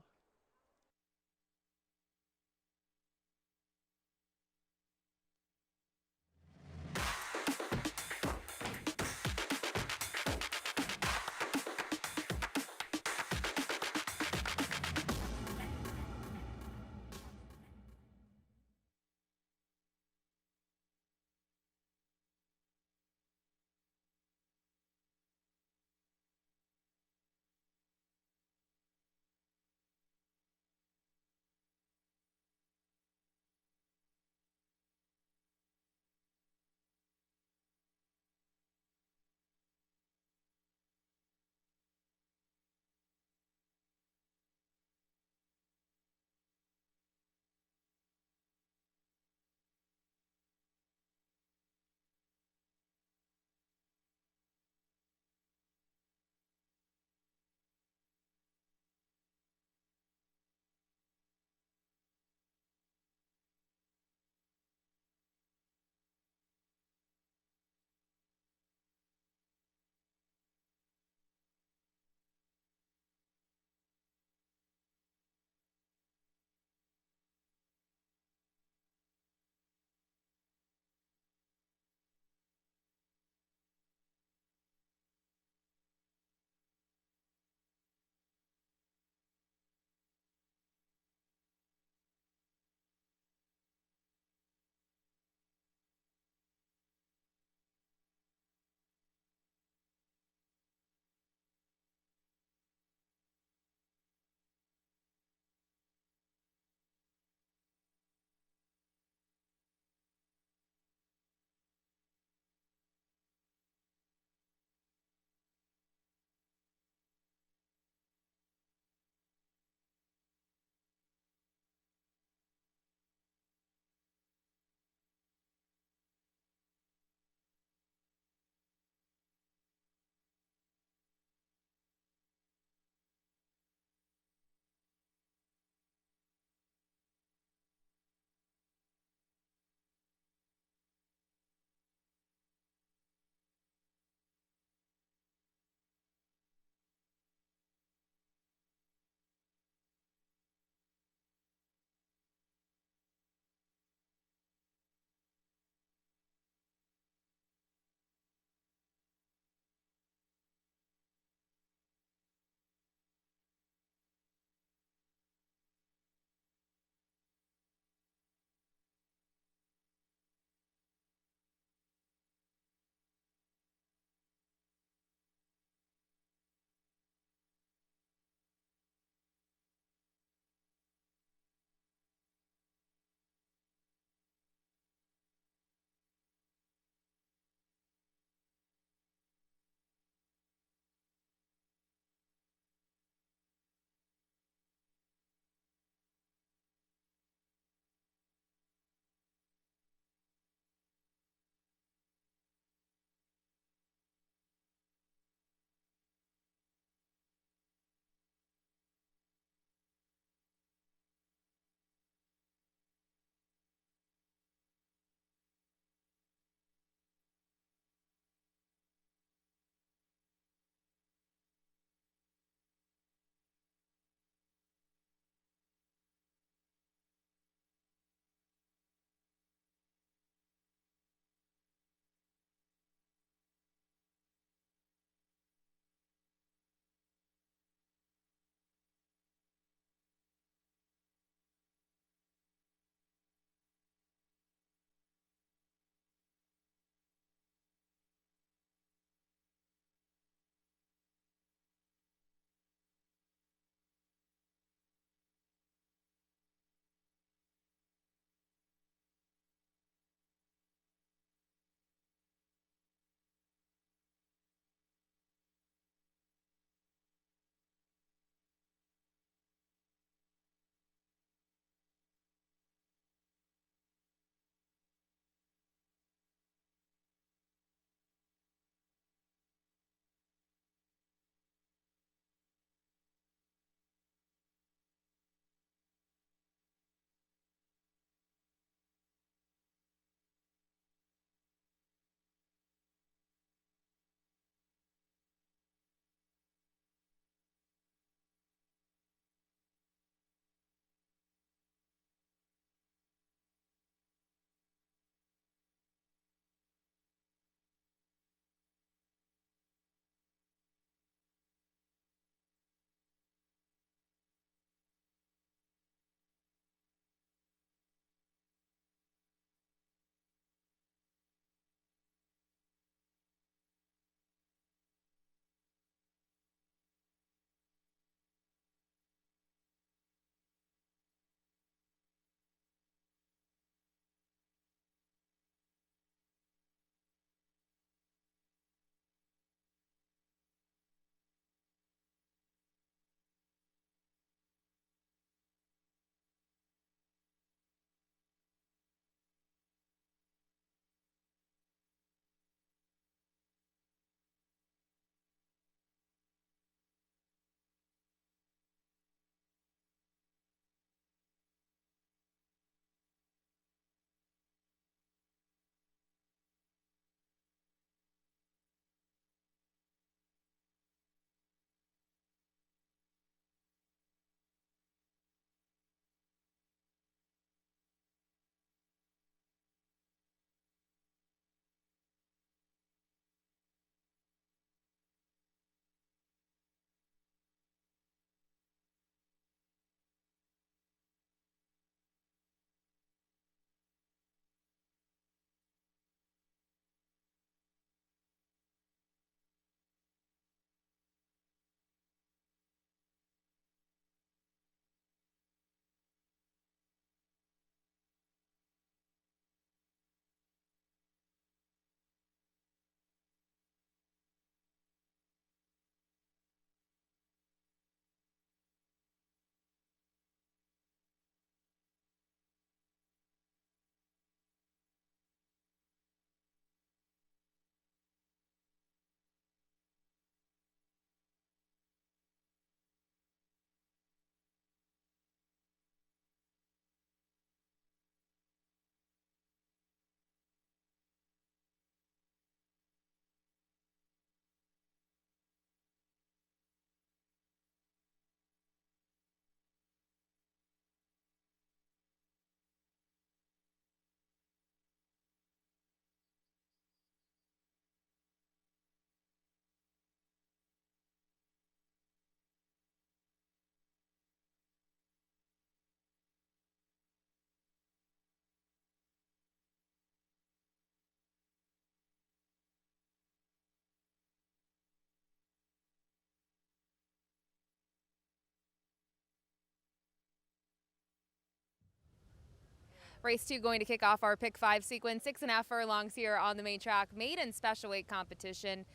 Race 2 going to kick off our pick 5 sequence, 6.5 furlongs here on the main track, maiden special weight competition.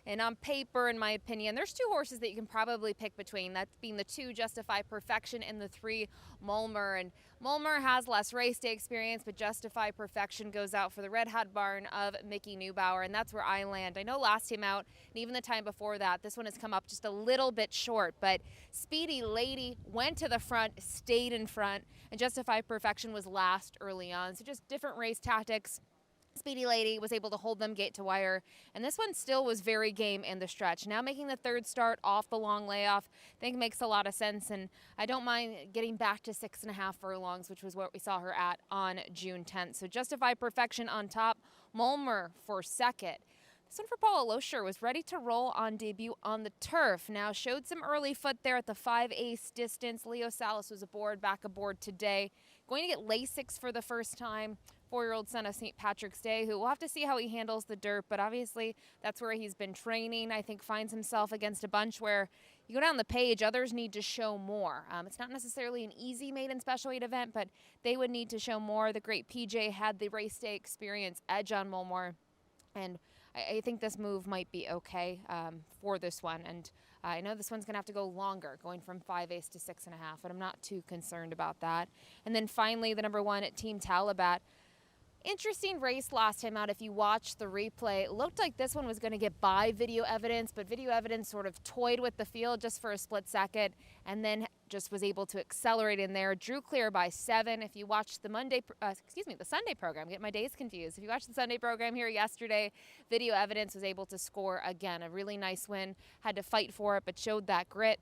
And on paper, in my opinion, there's 2 horses that you can probably pick between. That being the 2 Justify Perfection and the 3 Mulmer. And Mulmer has less race day experience, but Justify Perfection goes out for the Red Hat Barn of Mickey Neubauer, and that's where I land. I know last time out, and even the time before that, this one has come up just a little bit short, but Speedy Lady went to the front, stayed in front, and Justify Perfection was last early on. So just different race tactics. Speedy Lady was able to hold them gate to wire, and this one still was very game in the stretch. Now making the 3rd start off the long layoff, I think makes a lot of sense, and I don't mind getting back to 6.5 furlongs, which was what we saw her at on June 10th. So Justify Perfection on top, Mulmer for second. This one for Paula Loescher was ready to roll on debut on the turf. Now showed some early foot there at the 5/8 distance. Leo Salas was back aboard today. Going to get Lasix for the first time. 4-year-old son of St. Patrick's Day, who we'll have to see how he handles the dirt, but obviously that's where he's been training. I think finds himself against a bunch where you go down the page, others need to show more. It's not necessarily an easy maiden special weight event, but they would need to show more. The great PJ had the race day experience edge on Mulmore, and I think this move might be okay for this one. And I know this one's going to have to go longer, going from 5/8 to 6.5, but I'm not too concerned about that. And then finally, the number 1 at Team Talabat. Interesting race last time out. If you watch the replay, it looked like this one was going to get by video evidence, but video evidence sort of toyed with the field just for a split second and then just was able to accelerate in there. Drew clear by 7. If you watched the the Sunday program, get my days confused. If you watched the Sunday program here yesterday, video evidence was able to score again. A really nice win. Had to fight for it, but showed that grit.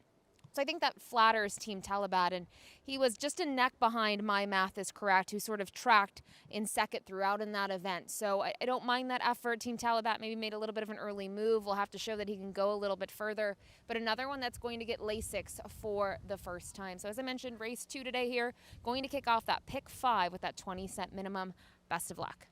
So I think that flatters Team Talabat, and he was just a neck behind, my math is correct, who sort of tracked in second throughout in that event. So I don't mind that effort. Team Talabat maybe made a little bit of an early move. We'll have to show that he can go a little bit further. But another one that's going to get Lasix for the first time. So as I mentioned, race 2 today here, going to kick off that pick 5 with that 20-cent minimum. Best of luck.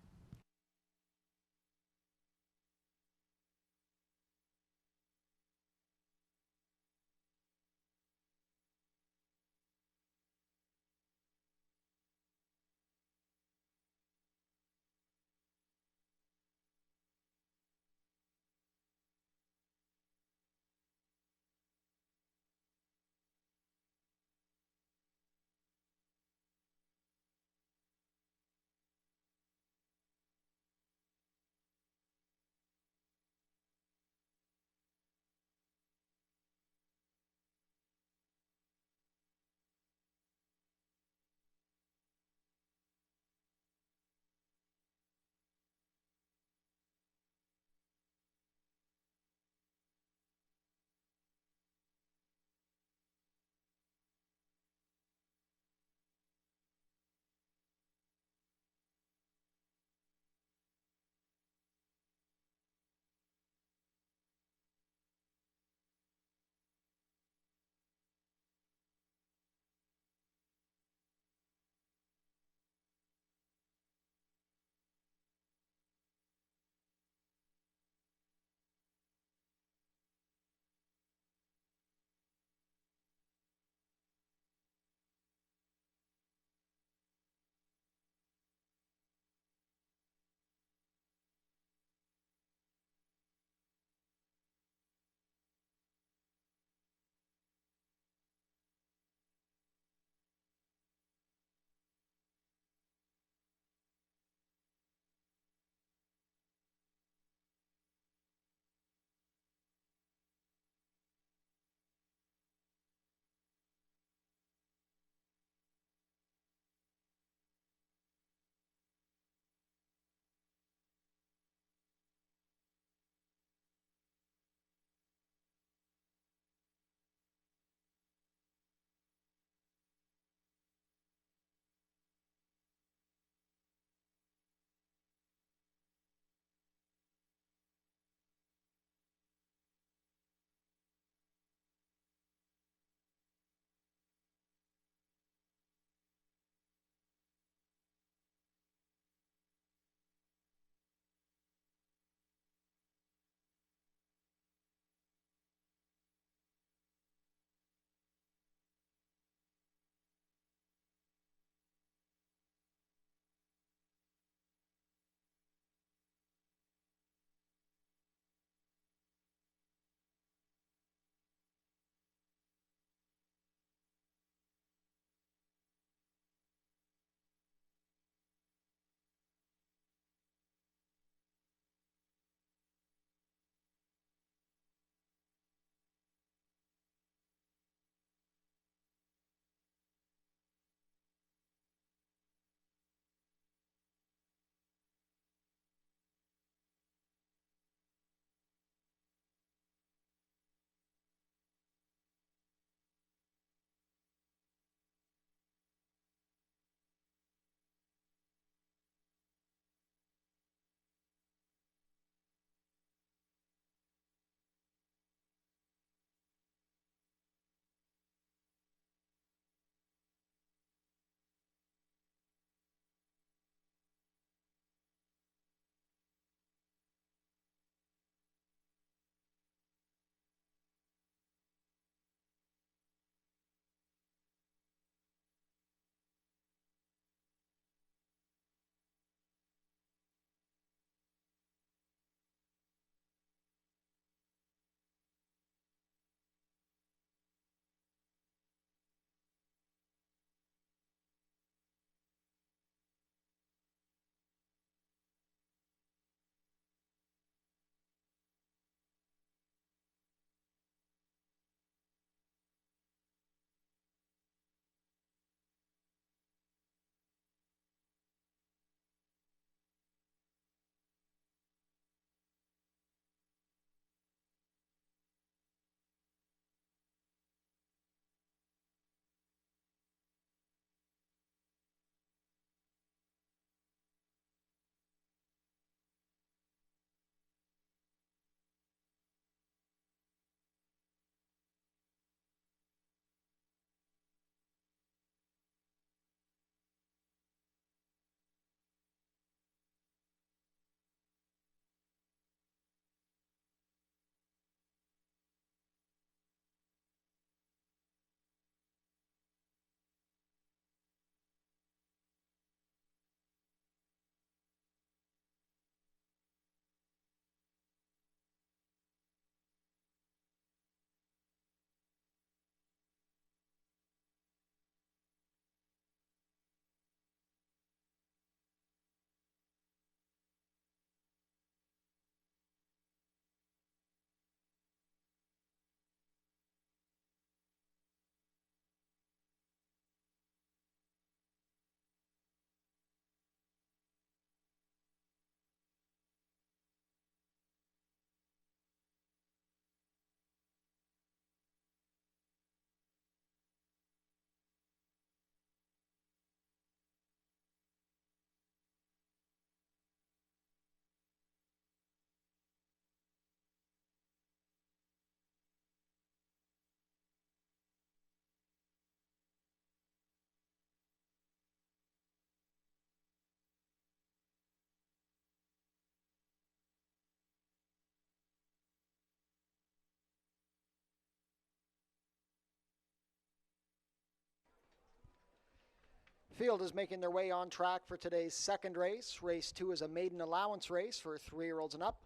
Field is making their way on track for today's second race. Race 2 is a maiden allowance race for 3-year-olds and up,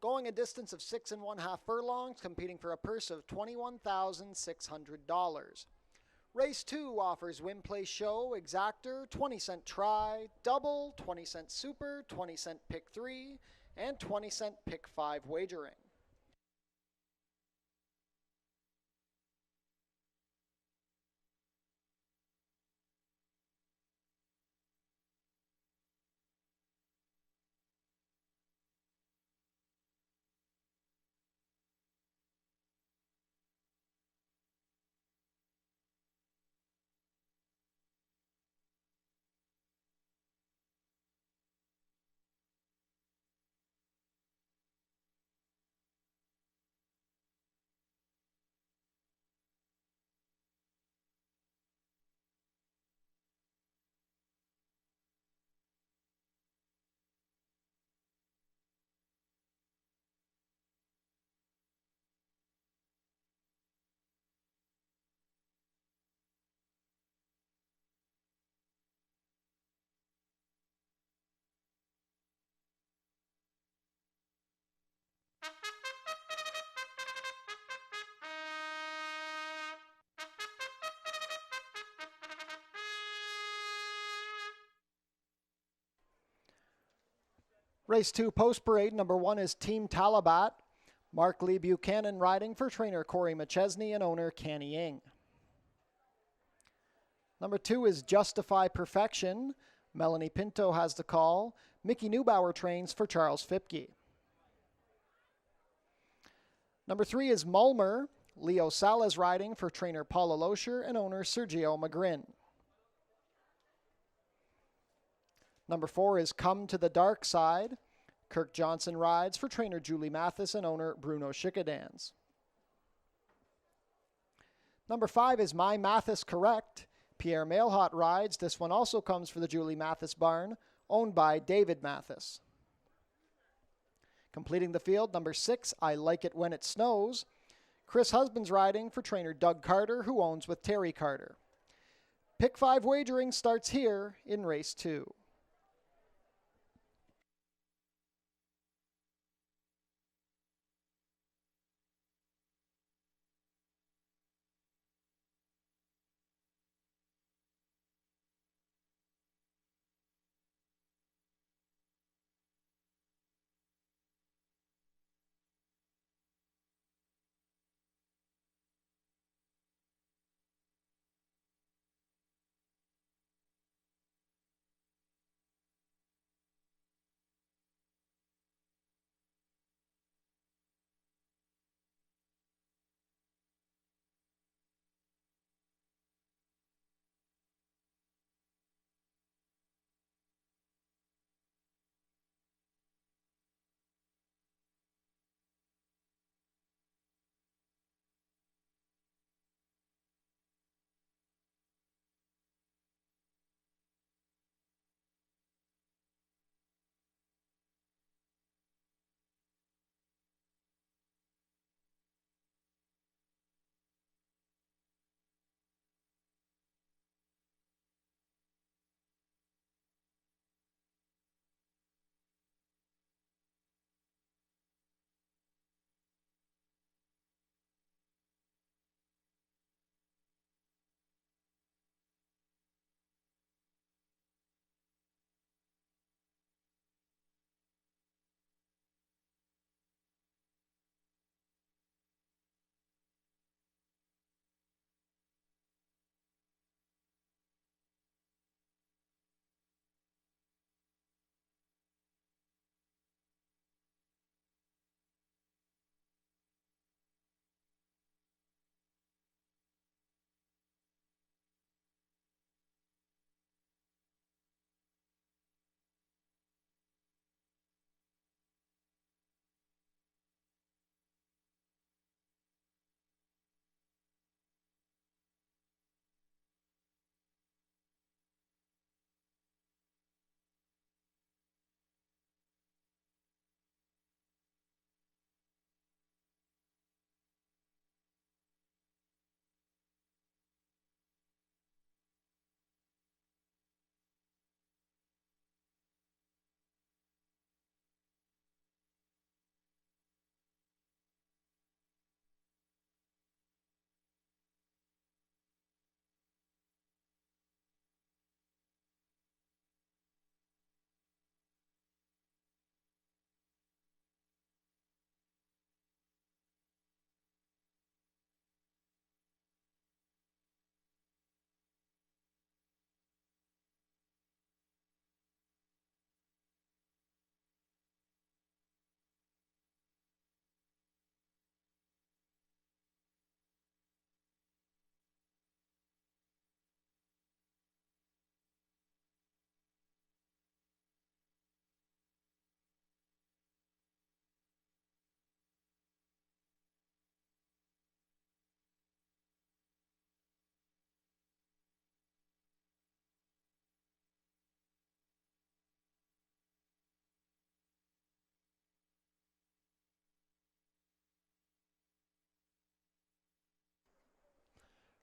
going a distance of 6½ furlongs, competing for a purse of $21,600. Race 2 offers win, play, show, exactor, 20-cent try, double, 20-cent super, 20-cent pick 3, and 20-cent pick 5 wagering. Race 2 post parade, number 1 is Team Talabat. Mark Lee Buchanan riding for trainer Corey McChesney and owner Canny Ing. Number 2 is Justify Perfection. Melanie Pinto has the call. Mickey Neubauer trains for Charles Fipke. Number 3 is Mulmer. Leo Salas riding for trainer Paula Loescher and owner Sergio Magrin. Number 4 is Come to the Dark Side. Kirk Johnson rides for trainer Julie Mathis and owner Bruno Schickadans. Number 5 is My Mathis Correct. Pierre Mailhot rides. This one also comes for the Julie Mathis barn, owned by David Mathis. Completing the field, number 6, I Like It When It Snows. Chris Husbands riding for trainer Doug Carter, who owns with Terry Carter. Pick 5 wagering starts here in race 2.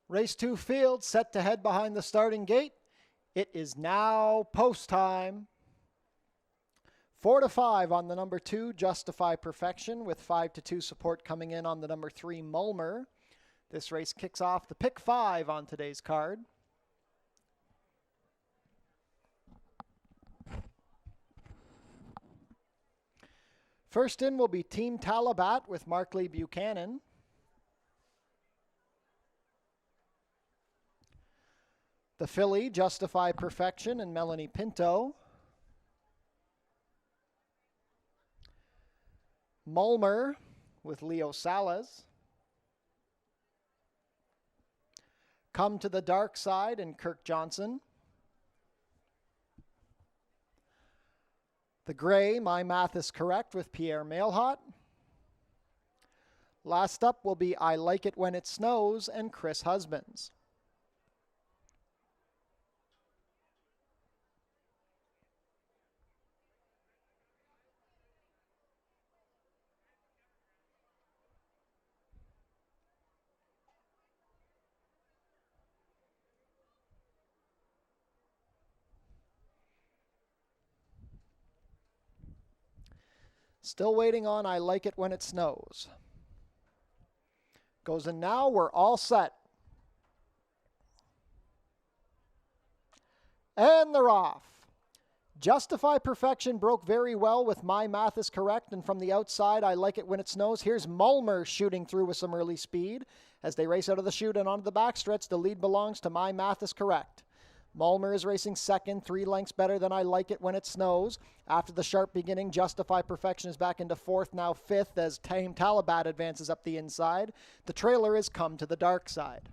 Race 2 field set to head behind the starting gate. It is now post time. 4 to 5 on the number 2, Justify Perfection, with 5 to 2 support coming in on the number 3, Mulmer. This race kicks off the pick 5 on today's card. First in will be Team Talabat with Markley Buchanan. The filly, Justify Perfection, and Melanie Pinto. Mulmer with Leo Salas. Come to the Dark Side and Kirk Johnson. The gray, My Math is Correct, with Pierre Mailhot. Last up will be I Like It When It Snows and Chris Husbands. Still waiting on I Like It When It Snows. Goes in now, we're all set. And they're off. Justify Perfection broke very well with My Math is Correct, and from the outside, I Like It When It Snows. Here's Mulmer shooting through with some early speed. As they race out of the chute and onto the backstretch, the lead belongs to My Math is Correct. Mulmer is racing second, 3 lengths better than I Like It When It Snows. After the sharp beginning, Justify Perfection is back into fourth, now fifth, as Team Talabat advances up the inside. The trailer has come to the Dark Side.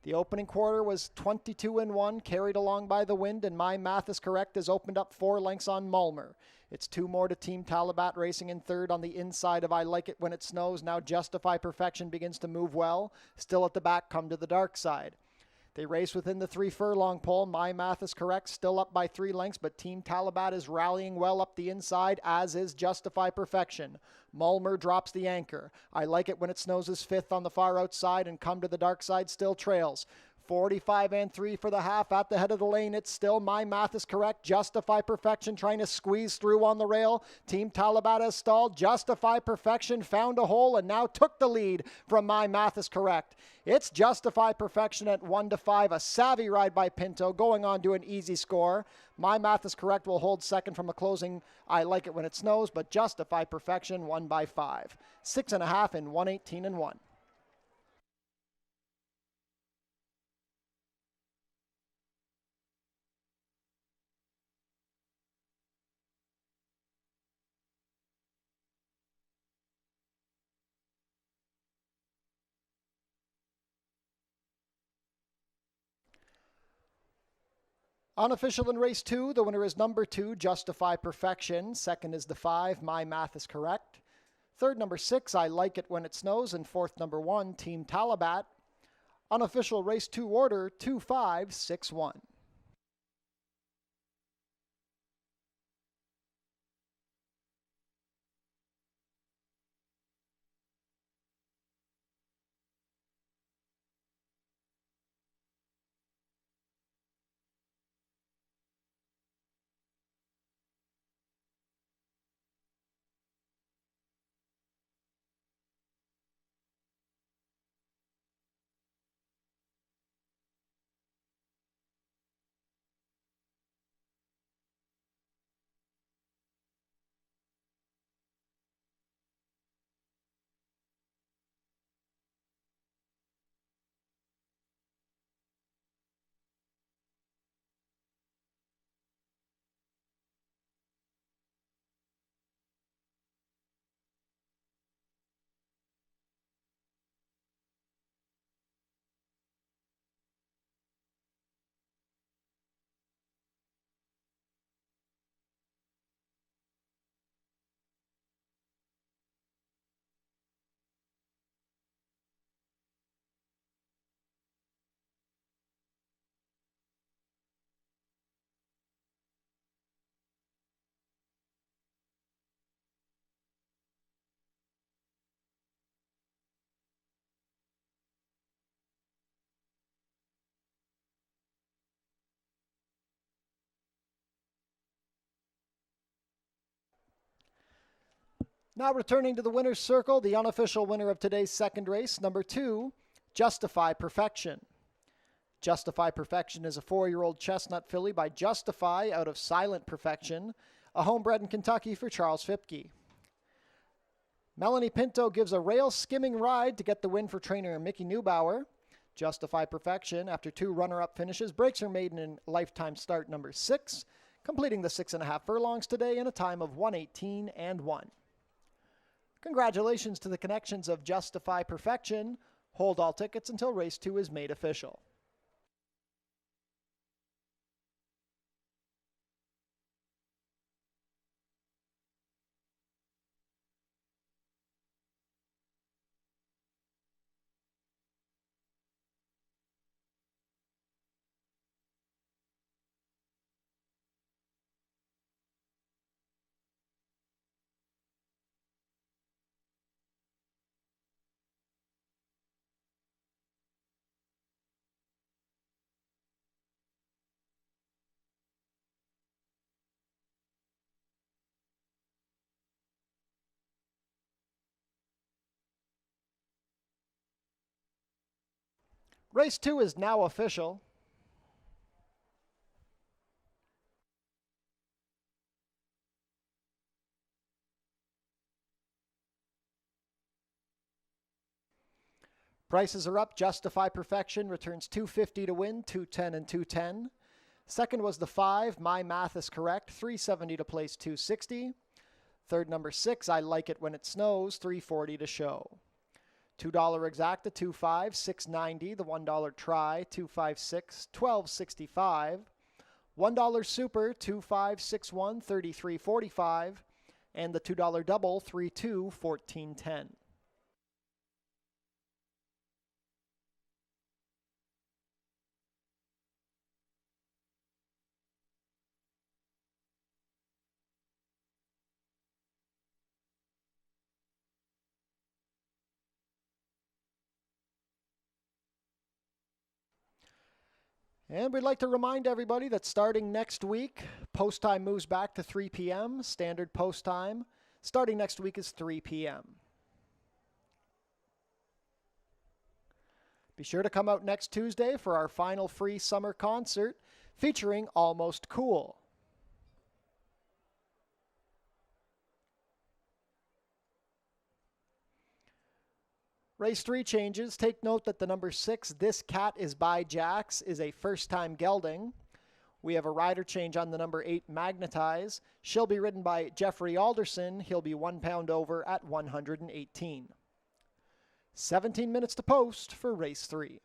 The opening quarter was 22-1, carried along by the wind, and My Math is Correct has opened up 4 lengths on Mulmer. It's 2 more to Team Talabat racing in third on the inside of I Like It When It Snows. Now Justify Perfection begins to move well. Still at the back, Come to the Dark Side. They race within the 3 furlong pole. My Math is Correct, still up by 3 lengths, but Team Talabat is rallying well up the inside, as is Justify Perfection. Mulmer drops the anchor. I Like It When It Snows is fifth on the far outside, and Come to the Dark Side still trails. 45-3 for the half. At the head of the lane, it's still My Math is Correct. Justify Perfection trying to squeeze through on the rail. Team Talabat has stalled. Justify Perfection found a hole and now took the lead from My Math is Correct. It's Justify Perfection at 1 to 5. A savvy ride by Pinto, going on to an easy score. My Math is Correct will hold second from a closing I Like It When It Snows, but Justify Perfection won by 5. 6.5 in 118-1. Unofficial in race 2, the winner is number 2, Justify Perfection. Second is the 5, My Math is Correct. Third, number 6, I Like It When It Snows. And fourth, number 1, Team Talabat. Unofficial race 2 order, 2-5-6-1. Now returning to the winner's circle, the unofficial winner of today's second race, number 2, Justify Perfection. Justify Perfection is a 4-year-old chestnut filly by Justify out of Silent Perfection, a homebred in Kentucky for Charles Fipke. Melanie Pinto gives a rail skimming ride to get the win for trainer Mickey Neubauer. Justify Perfection, after 2 runner-up finishes, breaks her maiden in lifetime start number 6, completing the 6.5 furlongs today in a time of 1:18 and 1. Congratulations to the connections of Justify Perfection. Hold all tickets until race 2 is made official. Race 2 is now official. Prices are up. Justify Perfection returns $250 to win, $210 and $210. Second was the 5, My Math is Correct, $370 to place, $260. Third, number 6, I Like It When It Snows, $340 to show. $2 Exacta, $2.5, $6.90. The $1 Try, $2.56, $12.65. $1 Super, $2.561, $33.45. And the $2 Double, $3.2, $14.10. And we'd like to remind everybody that starting next week, post time moves back to 3 p.m. Standard post time starting next week is 3 p.m. Be sure to come out next Tuesday for our final free summer concert featuring Almost Cool. Race 3 changes. Take note that the number 6, This Cat Is by Jax, is a first-time gelding. We have a rider change on the number 8, Magnetize. She'll be ridden by Jeffrey Alderson. He'll be 1 pound over at 118. 17 minutes to post for race 3.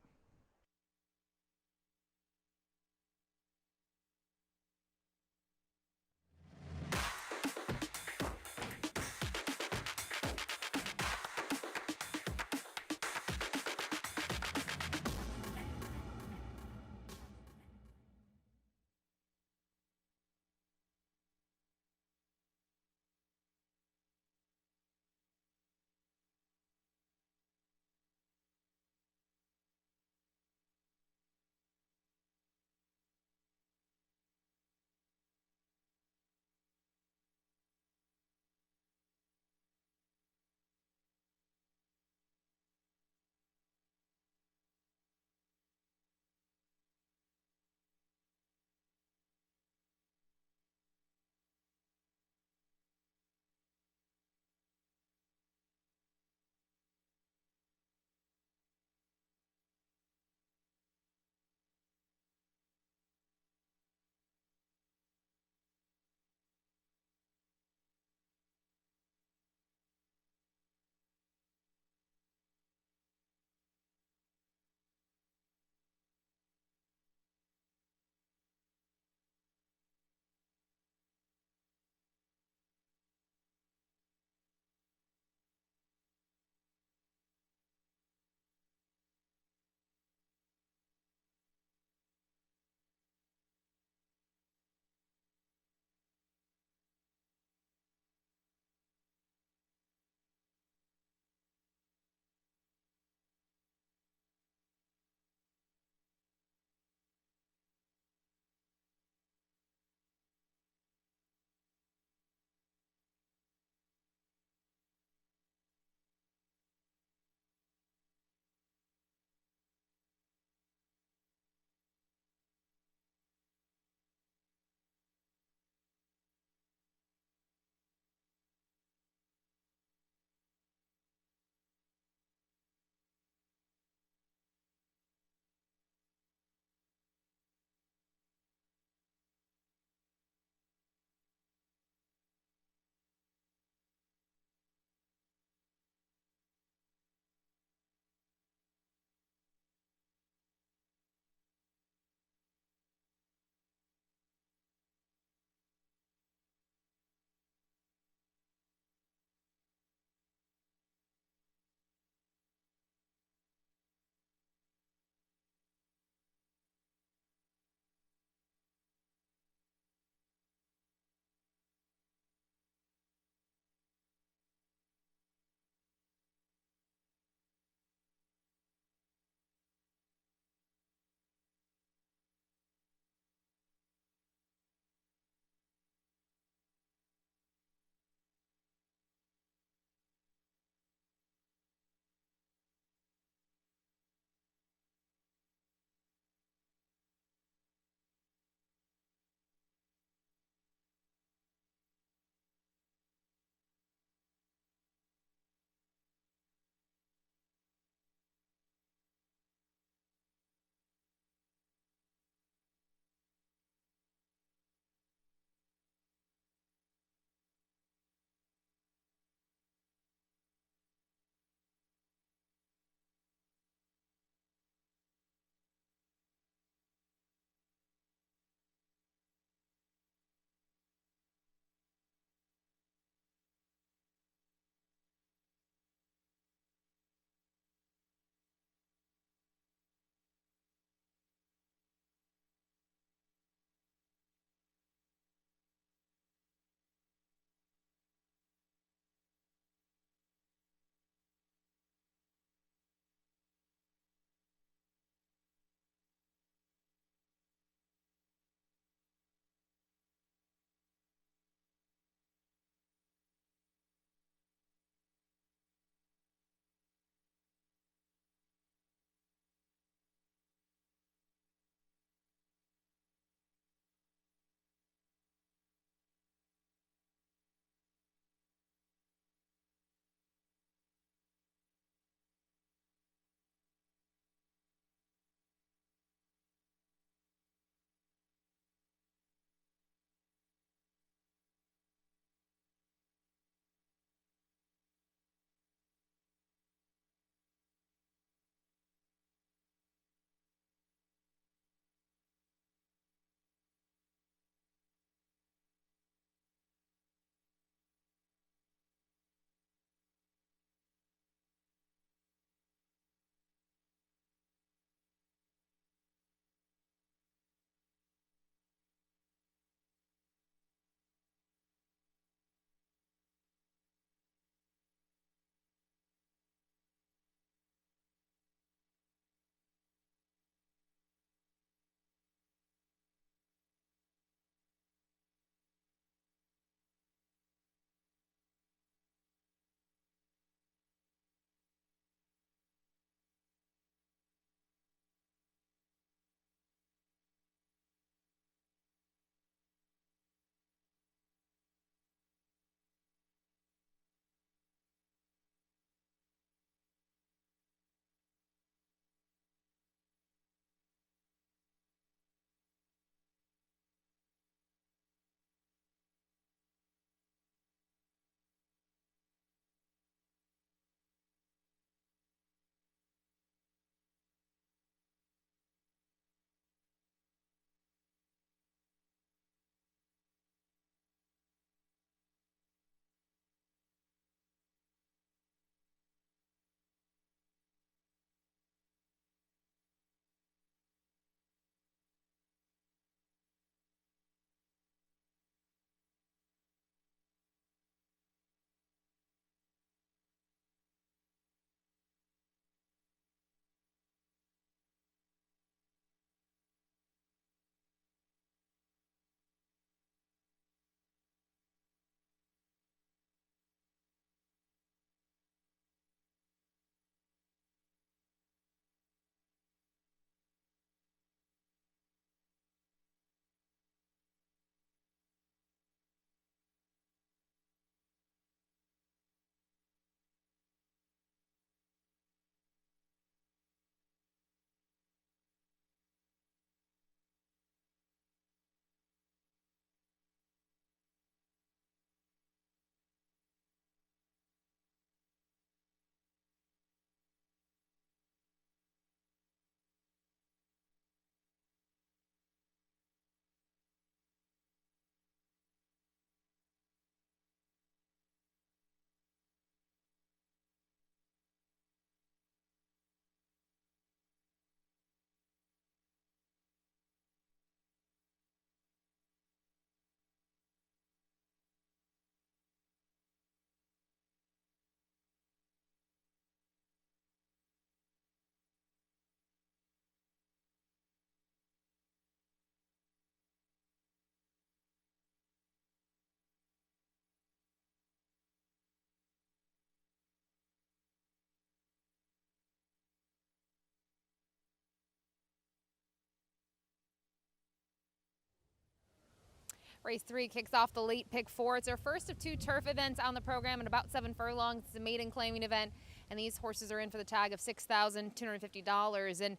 Race 3 kicks off the late pick 4. It's our first of 2 turf events on the program and about 7 furlongs. It's a maiden claiming event, and these horses are in for the tag of $6,250. And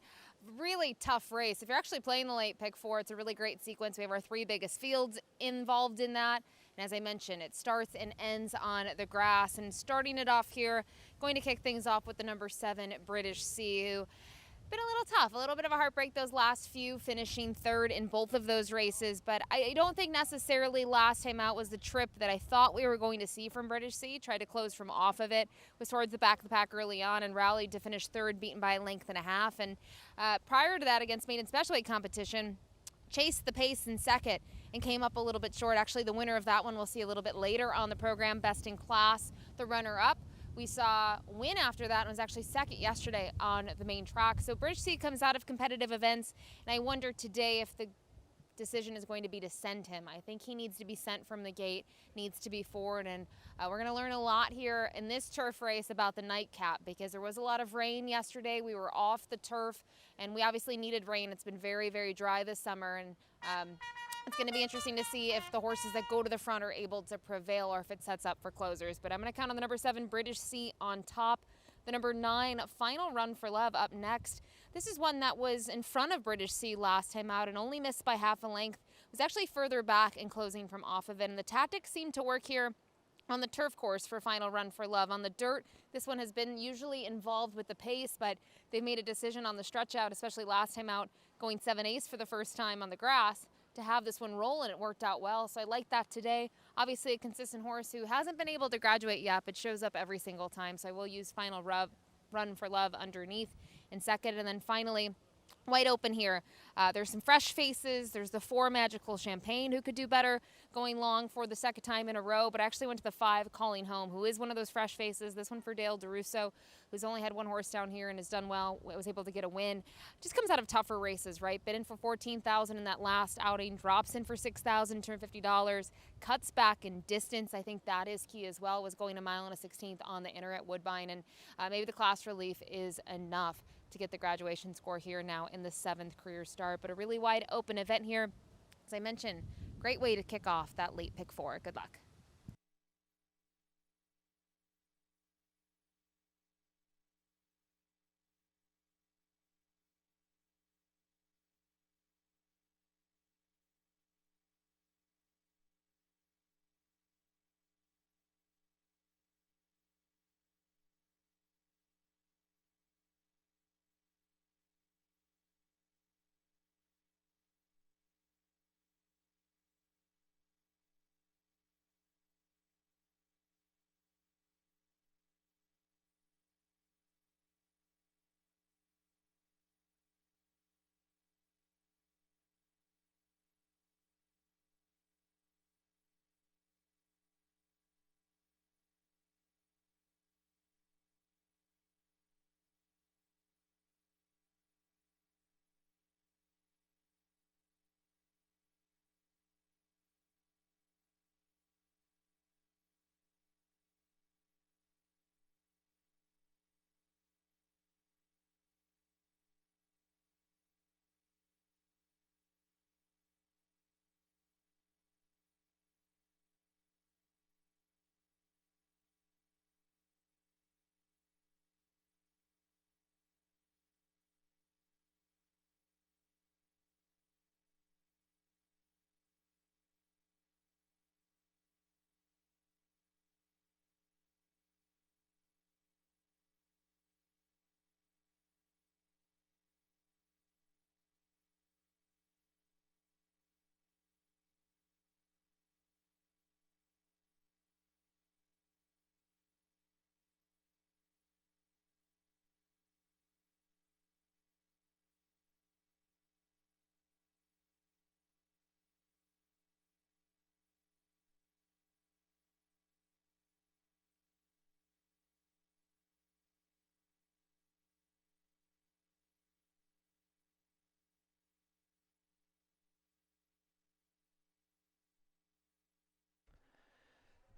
really tough race. If you're actually playing the late pick 4, it's a really great sequence. We have our 3 biggest fields involved in that. And as I mentioned, it starts and ends on the grass. And starting it off here, going to kick things off with the number 7, British Sea, who been a little tough, a little bit of a heartbreak those last few, finishing 3rd in both of those races. But I don't think necessarily last time out was the trip that I thought we were going to see from British Sea. Tried to close from off of it, was towards the back of the pack early on and rallied to finish 3rd, beaten by a length and a half. And prior to that, against maiden special weight competition, chased the pace in second and came up a little bit short. Actually, the winner of that one we'll see a little bit later on the program, Best in Class, the runner-up. We saw win after that and was actually second yesterday on the main track. So British Sea comes out of competitive events, and I wonder today if the decision is going to be to send him. I think he needs to be sent from the gate, needs to be forward, and we're going to learn a lot here in this turf race about the nightcap, because there was a lot of rain yesterday. We were off the turf, and we obviously needed rain. It's been very, very dry this summer, and it's going to be interesting to see if the horses that go to the front are able to prevail or if it sets up for closers. But I'm going to count on the number 7, British Sea, on top. The number 9, Final Run for Love, up next. This is one that was in front of British Sea last time out and only missed by half a length. It was actually further back and closing from off of it. And the tactics seem to work here on the turf course for Final Run for Love. On the dirt, this one has been usually involved with the pace, but they've made a decision on the stretch out, especially last time out, going 7/8 for the first time on the grass, to have this one roll, and it worked out well. So I like that today. Obviously a consistent horse who hasn't been able to graduate yet, but shows up every single time. So I will use Final Run for Love underneath in second. And then finally, wide open here. There's some fresh faces. There's the 4, Magical Champagne, who could do better going long for the second time in a row, but I actually went to the 5, Calling Home, who is one of those fresh faces. This one for Dale DeRusso, who's only had 1 horse down here and has done well, was able to get a win. Just comes out of tougher races, right? Been in for $14,000 in that last outing, drops in for $6,250, cuts back in distance. I think that is key as well, was going a mile and a 16th on the inner at Woodbine, and maybe the class relief is enough to get the graduation score here now in the 7th career start. But a really wide open event here. As I mentioned, great way to kick off that late pick 4. Good luck.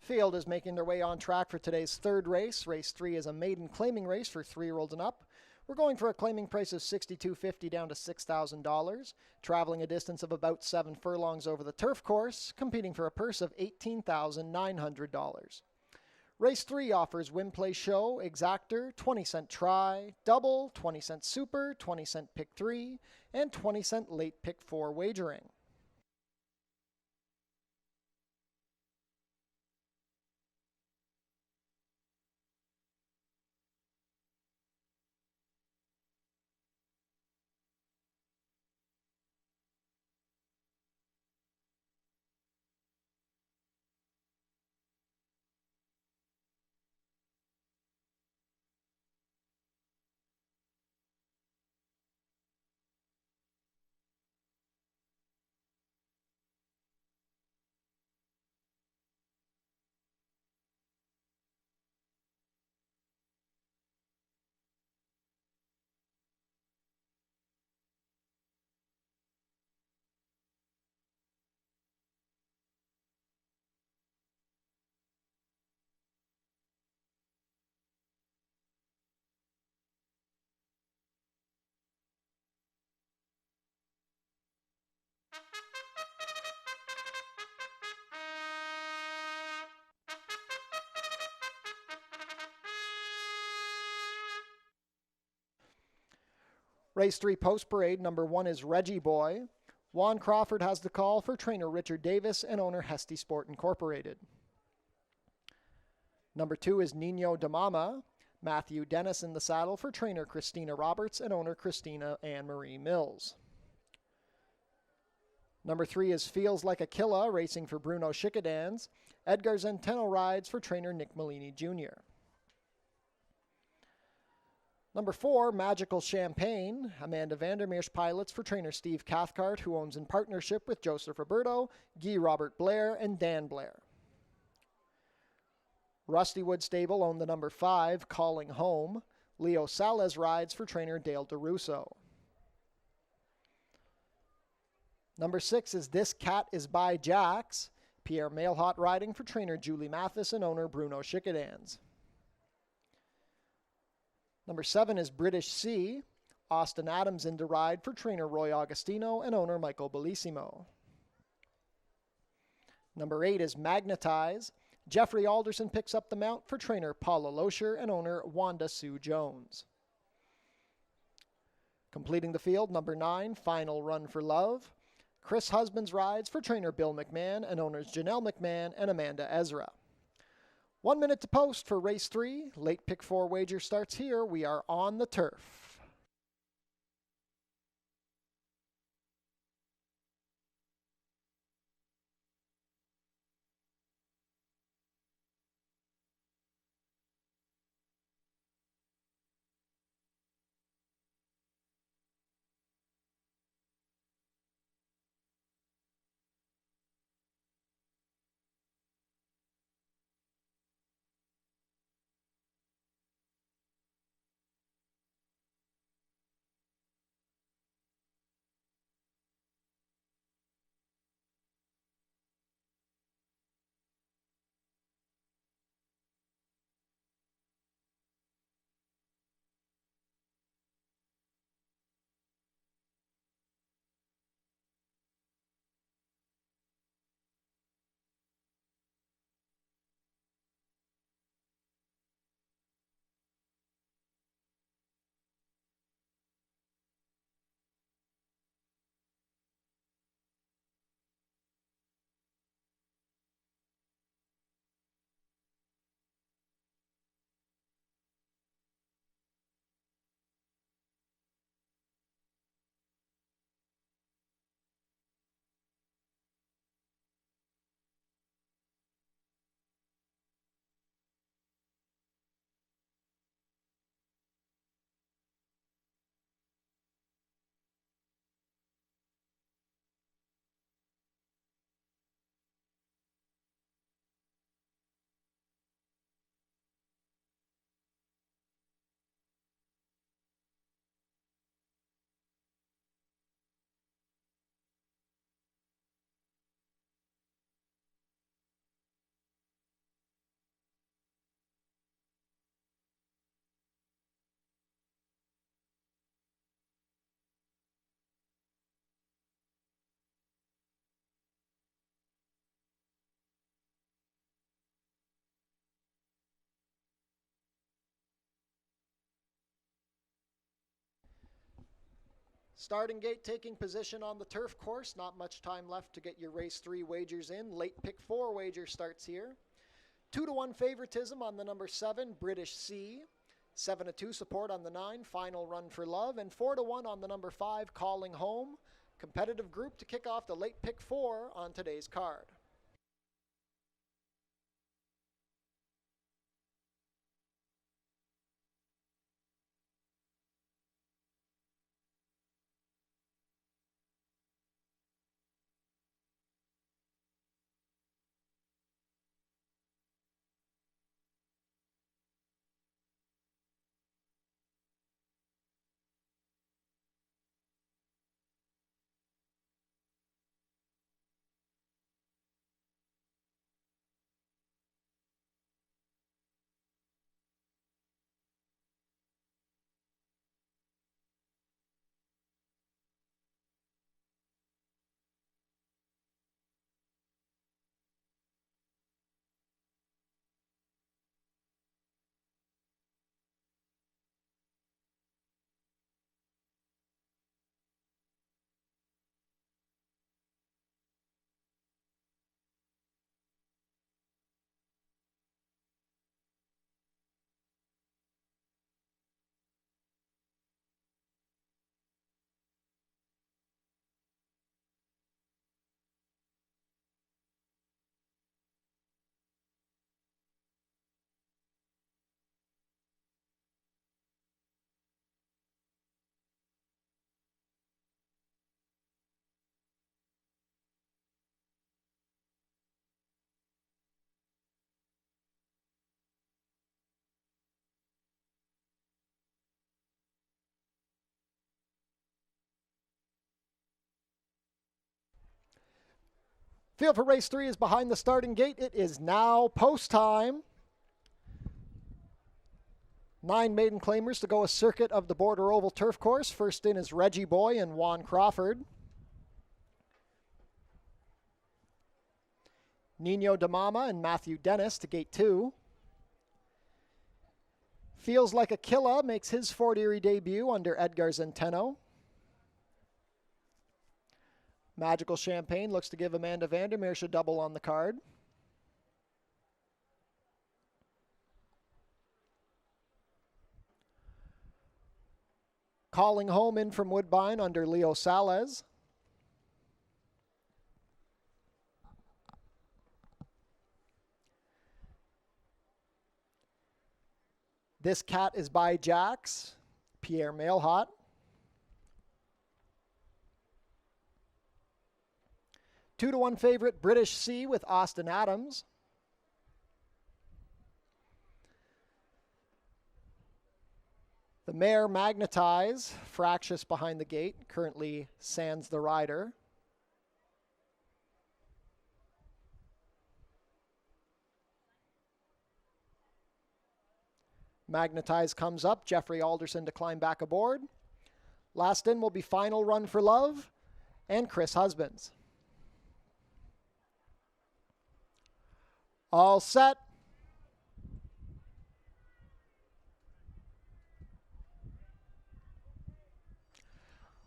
Field is making their way on track for today's 3rd race. Race 3 is a maiden claiming race for 3-year-olds and up. We're going for a claiming price of $6,250 down to $6,000, traveling a distance of about 7 furlongs over the turf course, competing for a purse of $18,900. Race 3 offers win, play, show, exactor, 20-cent try, double, 20-cent super, 20-cent pick 3, and 20-cent late pick 4 wagering. Race 3 post parade, number 1 is Reggie Boy. Juan Crawford has the call for trainer Richard Davis and owner Hesty Sport Incorporated. Number 2 is Nino de Mama. Matthew Dennis in the saddle for trainer Christina Roberts and owner Christina Anne-Marie Mills. Number 3 is Feels Like a Killa, racing for Bruno Chickadans. Edgar Zenteno rides for trainer Nick Malini Jr. Number 4, Magical Champagne. Amanda Vandermeer's pilots for trainer Steve Cathcart, who owns in partnership with Joseph Roberto, Guy Robert Blair, and Dan Blair. Rusty Wood Stable owned the number 5, Calling Home. Leo Salez rides for trainer Dale DeRusso. Number 6 is This Cat Is by Jax. Pierre Mailhot riding for trainer Julie Mathis and owner Bruno Chickadans. Number 7 is British Sea. Austin Adams in to ride for trainer Roy Augustino and owner Michael Bellissimo. Number 8 is Magnetize. Jeffrey Alderson picks up the mount for trainer Paula Loescher and owner Wanda Sue Jones. Completing the field, number 9, Final Run for Love. Chris Husbands rides for trainer Bill McMahon and owners Janelle McMahon and Amanda Ezra. 1 minute to post for race 3. Late pick 4 wager starts here. We are on the turf. Starting gate taking position on the turf course. Not much time left to get your race 3 wagers in. Late pick 4 wager starts here. 2-1 favoritism on the number 7, British Sea. 7-2 support on the 9, Final Run for Love. And 4-1 on the number 5, Calling Home. Competitive group to kick off the late pick 4 on today's card. Field for race 3 is behind the starting gate. It is now post time. 9 maiden claimers to go a circuit of the Border Oval turf course. First in is Reggie Boy and Juan Crawford. Nino de Mama and Matthew Dennis to gate 2. Feels Like a Killa makes his Fort Erie debut under Edgar Zenteno. Magical Champagne looks to give Amanda Vandermeersch a double on the card. Calling Home in from Woodbine under Leo Salez. This Cat is by Jax, Pierre Mailhot. Two to one favorite, British Sea with Austin Adams. The mare Magnetize, fractious behind the gate, currently sands the rider. Magnetize comes up, Jeffrey Alderson to climb back aboard. Last in will be Final Run for Love and Chris Husbands. All set.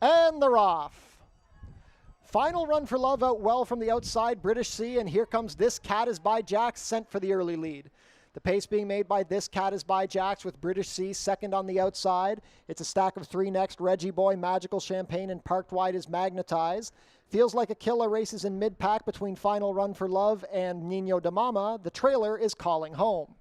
And they're off. Final Run for Love out well from the outside, British Sea, and here comes This Cat is by Jax, sent for the early lead. The pace being made by This Cat is by Jax with British Sea second on the outside. It's a stack of 3 next, Reggie Boy, Magical Champagne, and parked wide is Magnetize. Feels Like a Killa races in mid-pack between Final Run for Love and Nino de Mama. The trailer is Calling Home.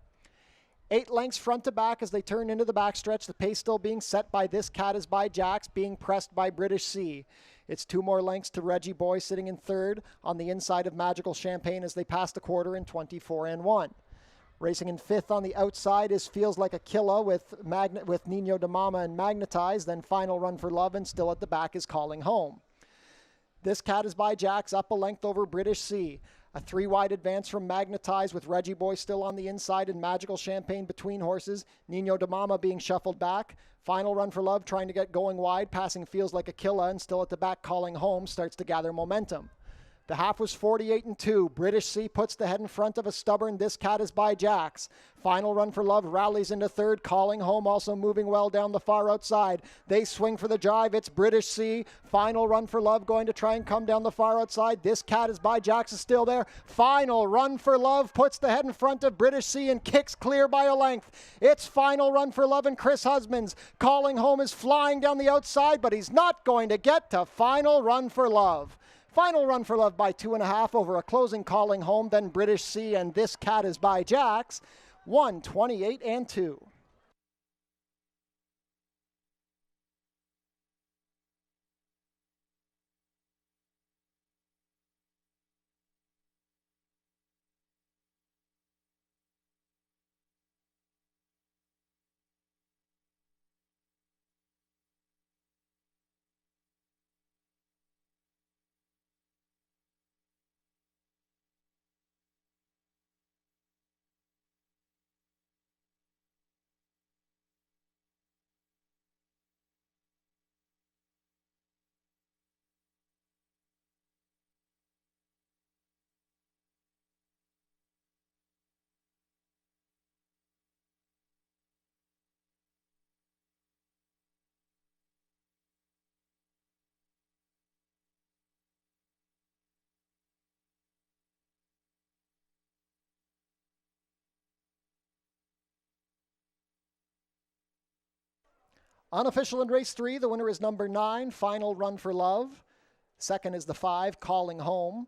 8 lengths front to back as they turn into the backstretch. The pace still being set by This Cat is by Jax, being pressed by British Sea. It's 2 more lengths to Reggie Boy sitting in third on the inside of Magical Champagne as they pass the quarter in 24-1. Racing in fifth on the outside is Feels Like a Killa with Nino de Mama and Magnetize. Then Final Run for Love, and still at the back is Calling Home. This Cat is by Jax, up a length over British Sea. A 3-wide advance from Magnetize with Reggie Boy still on the inside and Magical Champagne between horses. Nino de Mama being shuffled back. Final Run for Love trying to get going wide, passing Feels Like a Killa, and still at the back Calling Home starts to gather momentum. The half was 48-2. British Sea puts the head in front of a stubborn This Cat Is by Jax. Final Run for Love rallies into third. Calling Home also moving well down the far outside. They swing for the drive. It's British Sea. Final Run for Love going to try and come down the far outside. This Cat Is by Jax is still there. Final Run for Love puts the head in front of British Sea and kicks clear by a length. It's Final Run for Love and Chris Husbands. Calling Home is flying down the outside, but he's not going to get to Final Run for Love. Final Run for Love by 2.5 over a closing Calling Home, then British Sea and This Cat Is by Jax. 1:28-2. Unofficial in race 3, the winner is number 9, Final Run for Love. Second is the 5, Calling Home.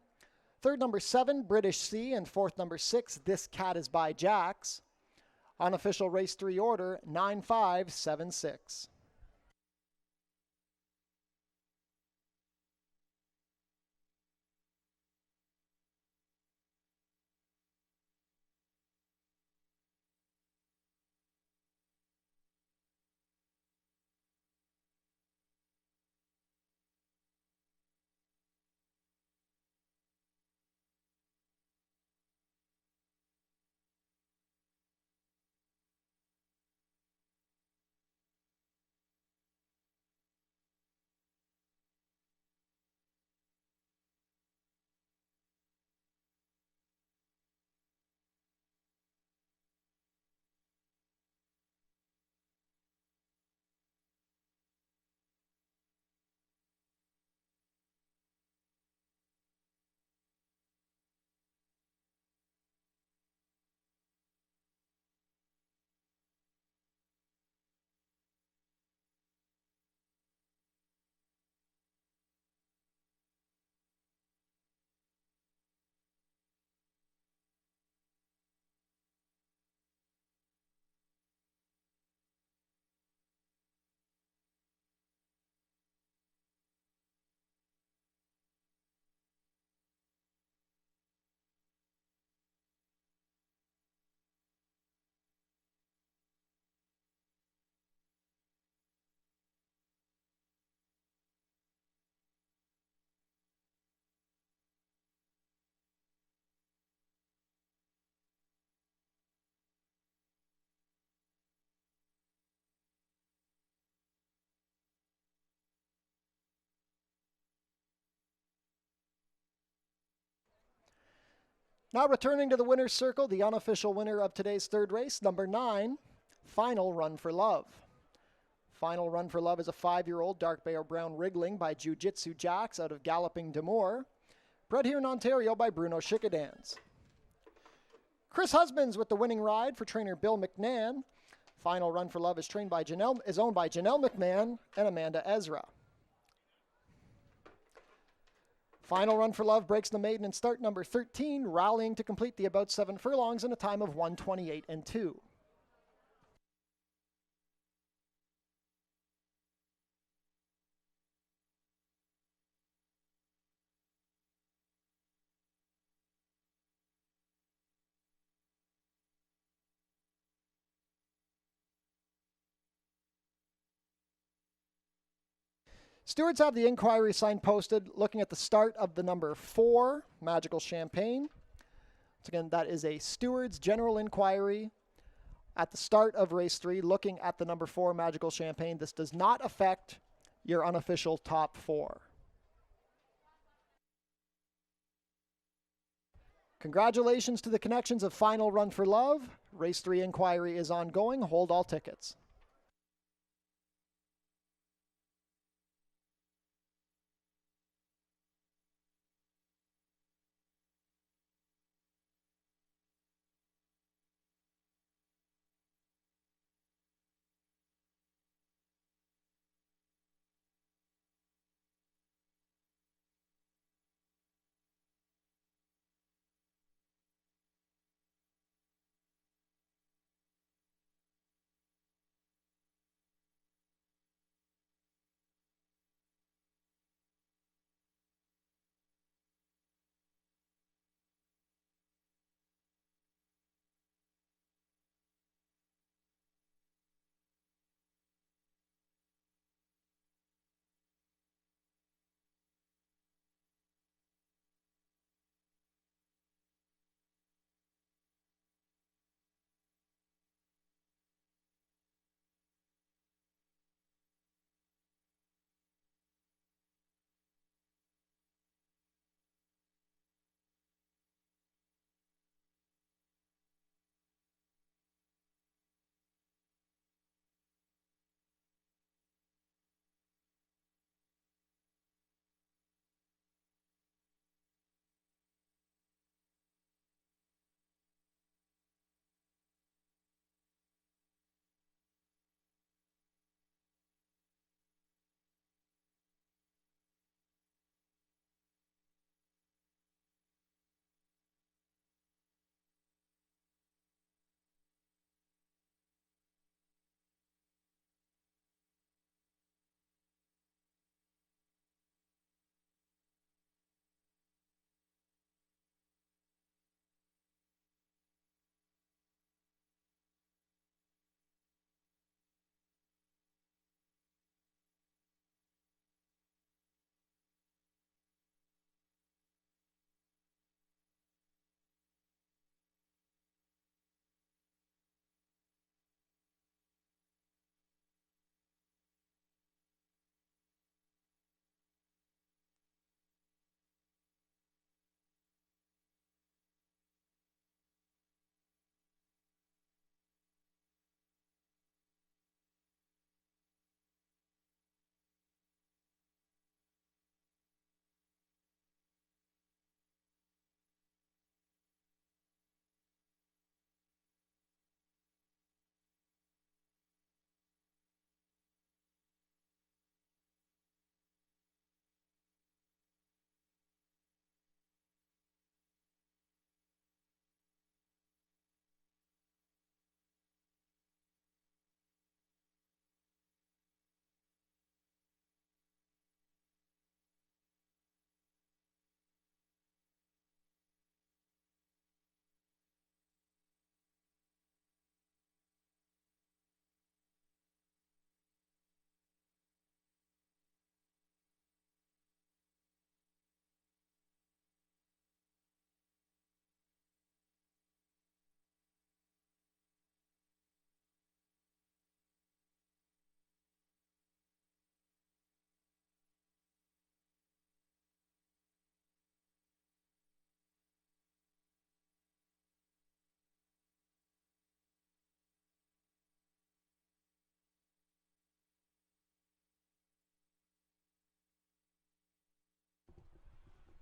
Third, number 7, British Sea. And fourth, number 6, This Cat Is by Jax. Unofficial race 3 order, 9-5-7-6. Now returning to the winner's circle, the unofficial winner of today's third race, number 9, Final Run for Love. Final Run for Love is a 5-year-old dark bay or brown wriggling by Jiu-Jitsu Jax out of Galloping D'Amour, bred here in Ontario by Bruno Schickadans. Chris Husbands with the winning ride for trainer Bill McNann. Final Run for Love is owned by Janelle McMahon and Amanda Ezra. Final Run for Love breaks the maiden in start number 13, rallying to complete the about 7 furlongs in a time of 1:28-2. Stewards have the inquiry sign posted looking at the start of the number 4, Magical Champagne. Once again, that is a Stewards General Inquiry at the start of race 3 looking at the number 4, Magical Champagne. This does not affect your unofficial top 4. Congratulations to the connections of Final Run for Love. Race 3 inquiry is ongoing. Hold all tickets.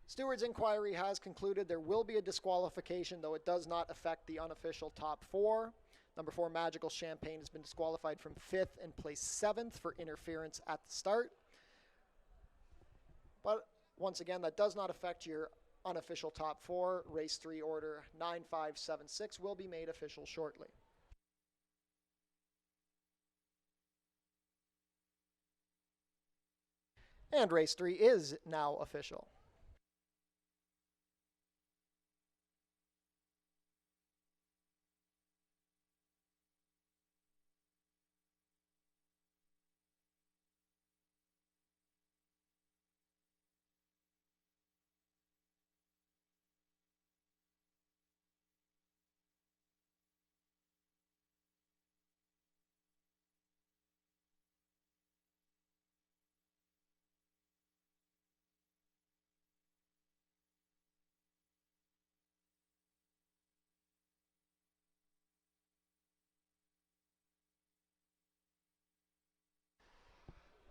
Steward's inquiry has concluded there will be a disqualification, though it does not affect the unofficial top 4. Number 4, Magical Champagne, has been disqualified from 5th and placed 7th for interference at the start. But once again, that does not affect your unofficial top 4. Race 3 order 9576 will be made official shortly. And race 3 is now official.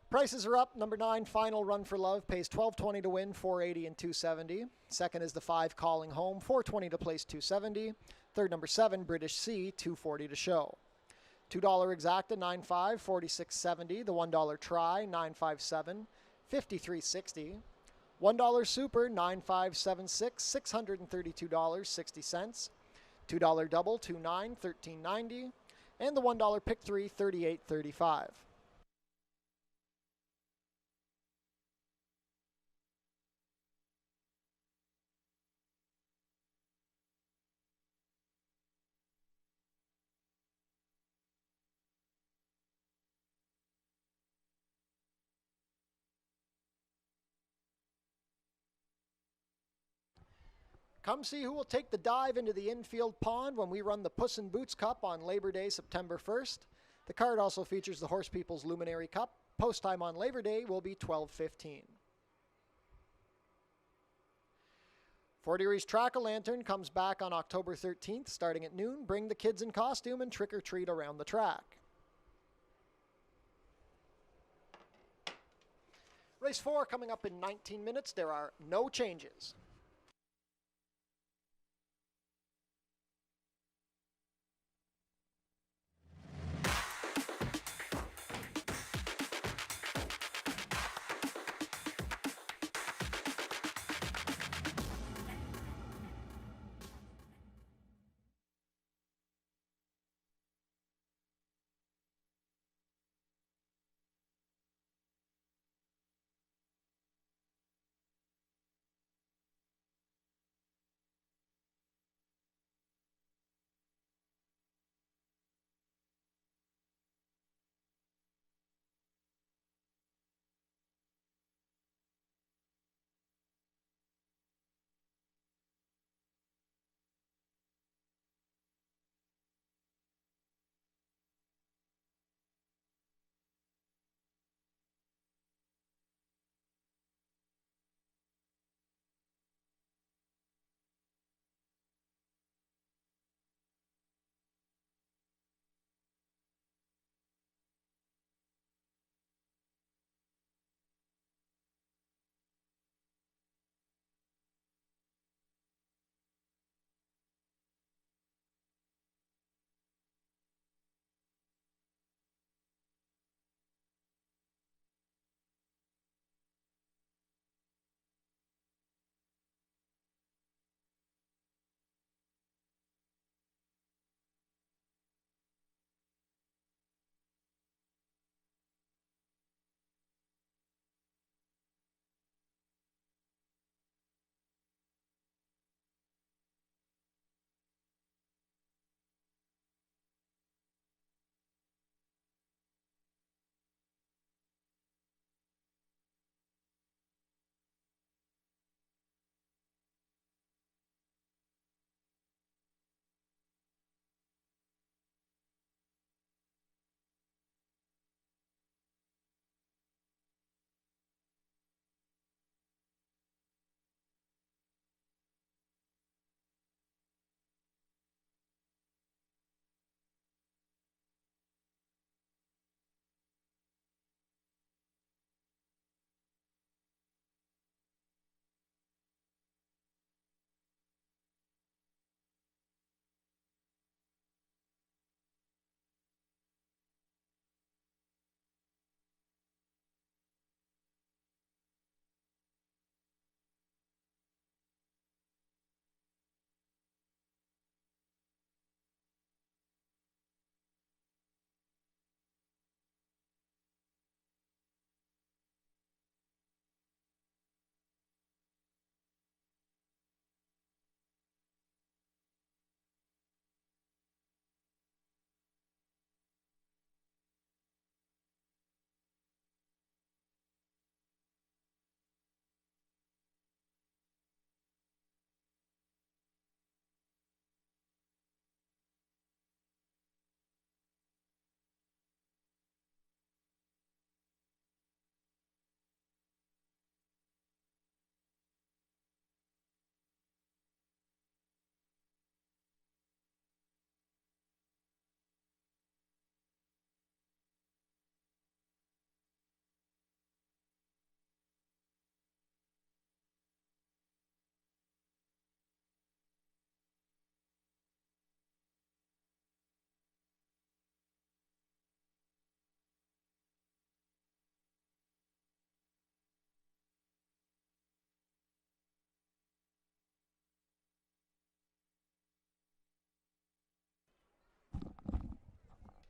Prices are up. Number 9, Final Run for Love, pays $12.20 to win, $4.80 and $2.70. Second is the 5, Calling Home, $4.20 to place, $2.70. Third, number 7, British Sea, $2.40 to show. $2 Exacta, $9.5, $46.70. The $1 Try, $9.57, $53.60. $1 Super, $9.576, $632.60. $2 Double, $2.9, $13.90. And the $1 Pick 3, $38.35. Come see who will take the dive into the infield pond when we run the Puss in Boots Cup on Labor Day, September 1st. The card also features the Horse People's Luminary Cup. Post time on Labor Day will be 12:15. Fort Erie's Track-A-Lantern comes back on October 13th, starting at noon. Bring the kids in costume and trick or treat around the track. Race 4 coming up in 19 minutes. There are no changes.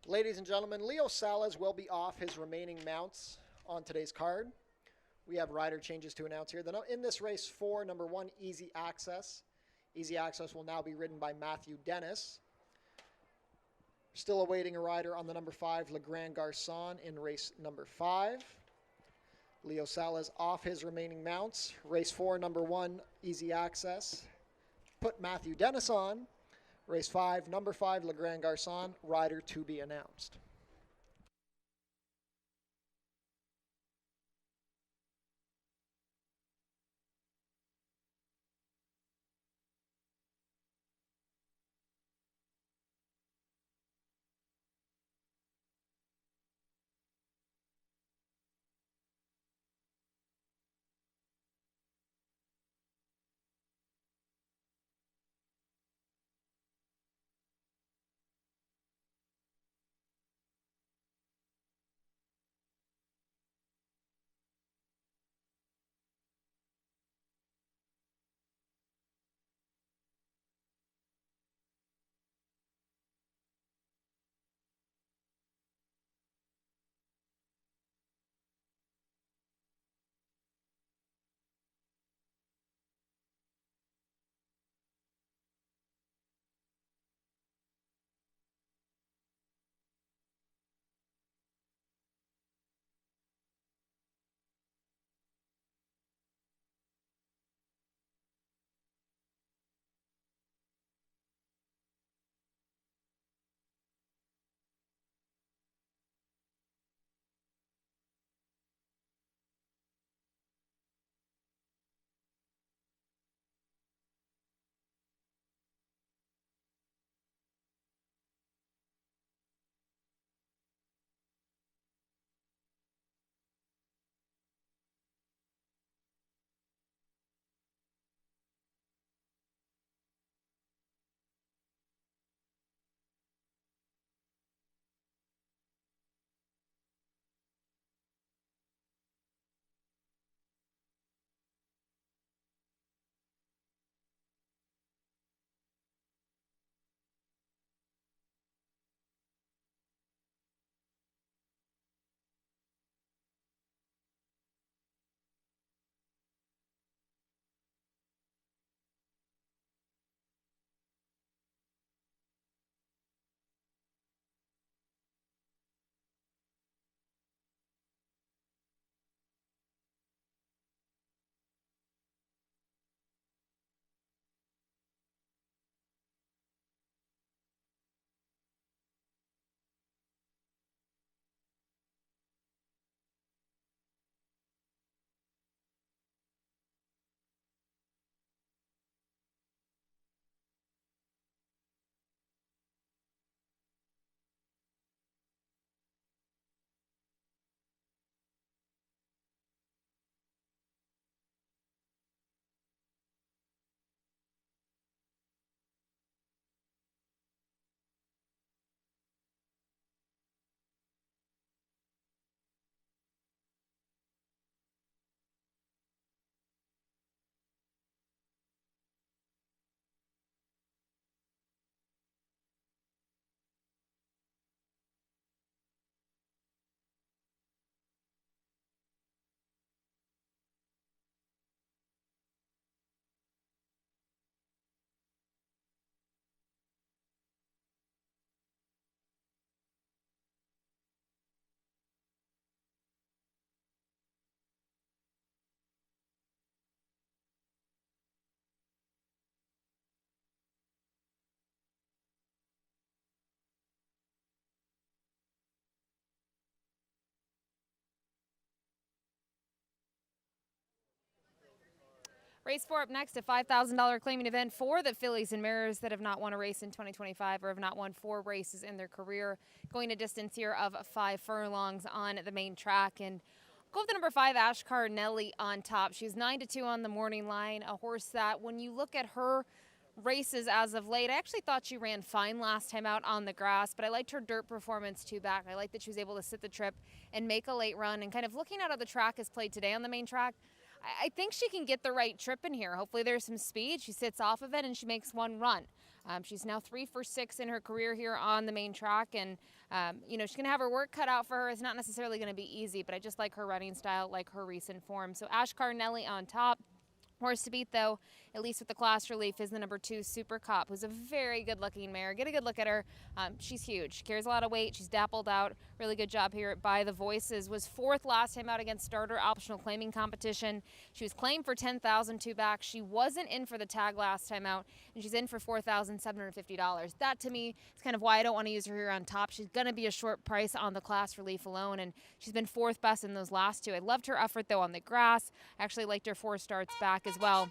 Ladies and gentlemen, Leo Salas will be off his remaining mounts on today's card. We have rider changes to announce here. In this race 4, number 1, Easy Access. Easy Access will now be ridden by Matthew Dennis. Still awaiting a rider on the number 5, Le Grand Garçon in race number 5. Leo Salas off his remaining mounts. Race 4, number 1, Easy Access. Put Matthew Dennis on. Race 5, number 5, Le Grand Garçon, rider to be announced. Race 4 up next, a $5,000 claiming event for the fillies and mares that have not won a race in 2025 or have not won 4 races in their career. Going a distance here of 5 furlongs on the main track. And go with the number 5, Ashkar Nelly on top. She's 9-2 on the morning line. A horse that, when you look at her races as of late, I actually thought she ran fine last time out on the grass, but I liked her dirt performance too back. I liked that she was able to sit the trip and make a late run. And kind of looking at how the track is played today on the main track, I think she can get the right trip in here. Hopefully there's some speed. She sits off of it and she makes one run. She's now 3 for 6 in her career here on the main track, and she's going to have her work cut out for her. It's not necessarily going to be easy, but I just like her running style, like her recent form. So Ash Carnelli on top. Horse to beat, though, at least with the class relief, is the number 2 Super Cop, who's a very good-looking mare. Get a good look at her. She's huge. She carries a lot of weight. She's dappled out. Really good job here at By the Voices. Was 4th last time out against Starter Optional Claiming Competition. She was claimed for $10,000 two back. She wasn't in for the tag last time out, and she's in for $4,750. That, to me, is kind of why I don't want to use her here on top. She's going to be a short price on the class relief alone, and she's been 4th best in those last 2. I loved her effort, though, on the grass. I actually liked her 4 starts back as well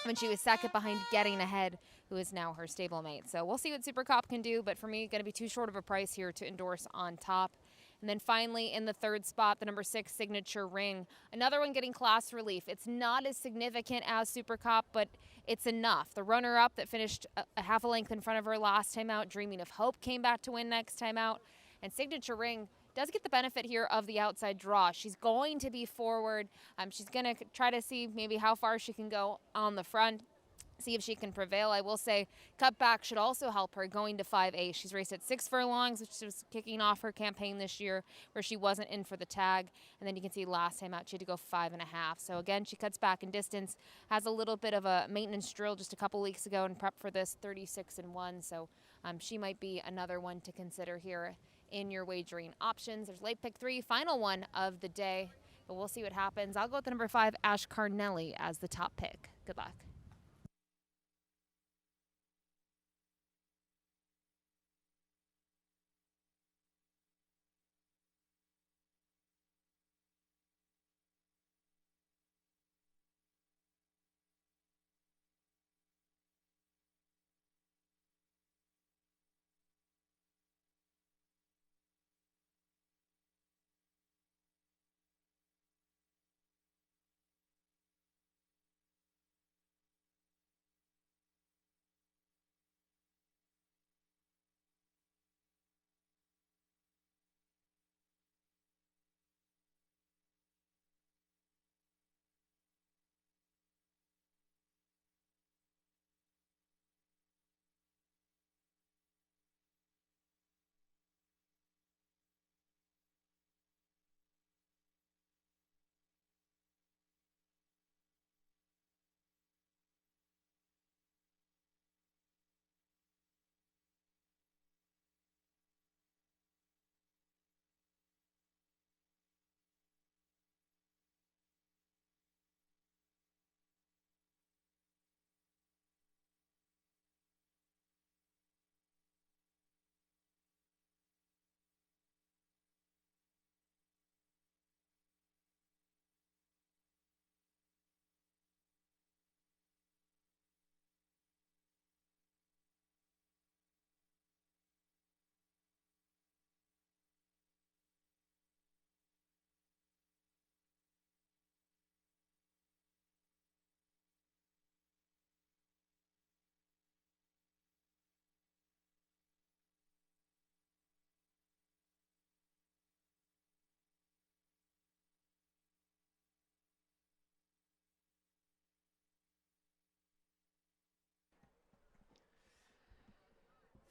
when she was 2nd behind Getting Ahead, who is now her stablemate. So we'll see what Super Cop can do, but for me, going to be too short of a price here to endorse on top. And then finally, in the 3rd spot, the number 6 Signature Ring. Another one getting class relief. It's not as significant as Super Cop, but it's enough. The runner-up that finished a half a length in front of her last time out, Dreaming of Hope, came back to win next time out. And Signature Ring does get the benefit here of the outside draw. She's going to be forward. She's going to try to see maybe how far she can go on the front, see if she can prevail. I will say cutback should also help her going to 5A. She's raced at 6 furlongs, which was kicking off her campaign this year where she wasn't in for the tag. And then you can see last time out she had to go 5.5. So again, she cuts back in distance, has a little bit of a maintenance drill just a couple weeks ago and prep for this 36-1. So she might be another one to consider here in your wagering options. There's late pick 3, final one of the day, but we'll see what happens. I'll go with the number 5, Ash Carnelli, as the top pick. Good luck.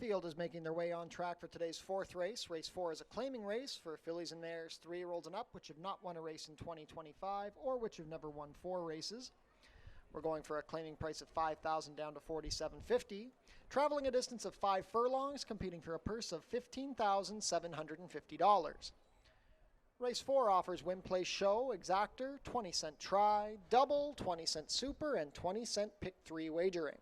Field is making their way on track for today's 4th race. Race 4 is a claiming race for fillies and mares 3-year-olds and up, which have not won a race in 2025 or which have never won 4 races. We're going for a claiming price of $5,000 down to $4,750. Traveling a distance of 5 furlongs, competing for a purse of $15,750. Race 4 offers win, place, show, exactor, 20-cent try, double, 20-cent super, and 20-cent pick 3 wagering.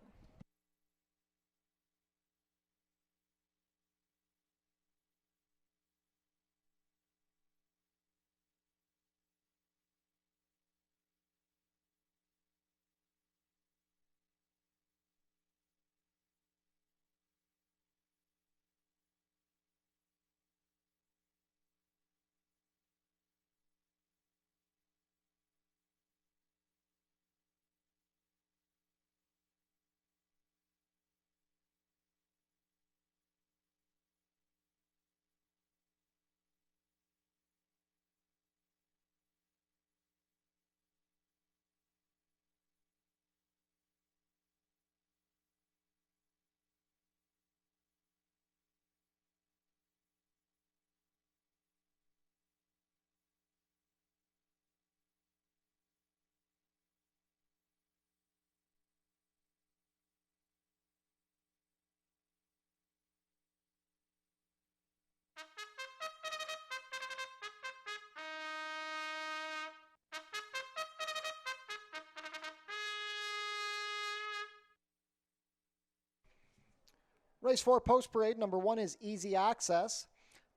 Race 4 post parade, number 1 is Easy Access.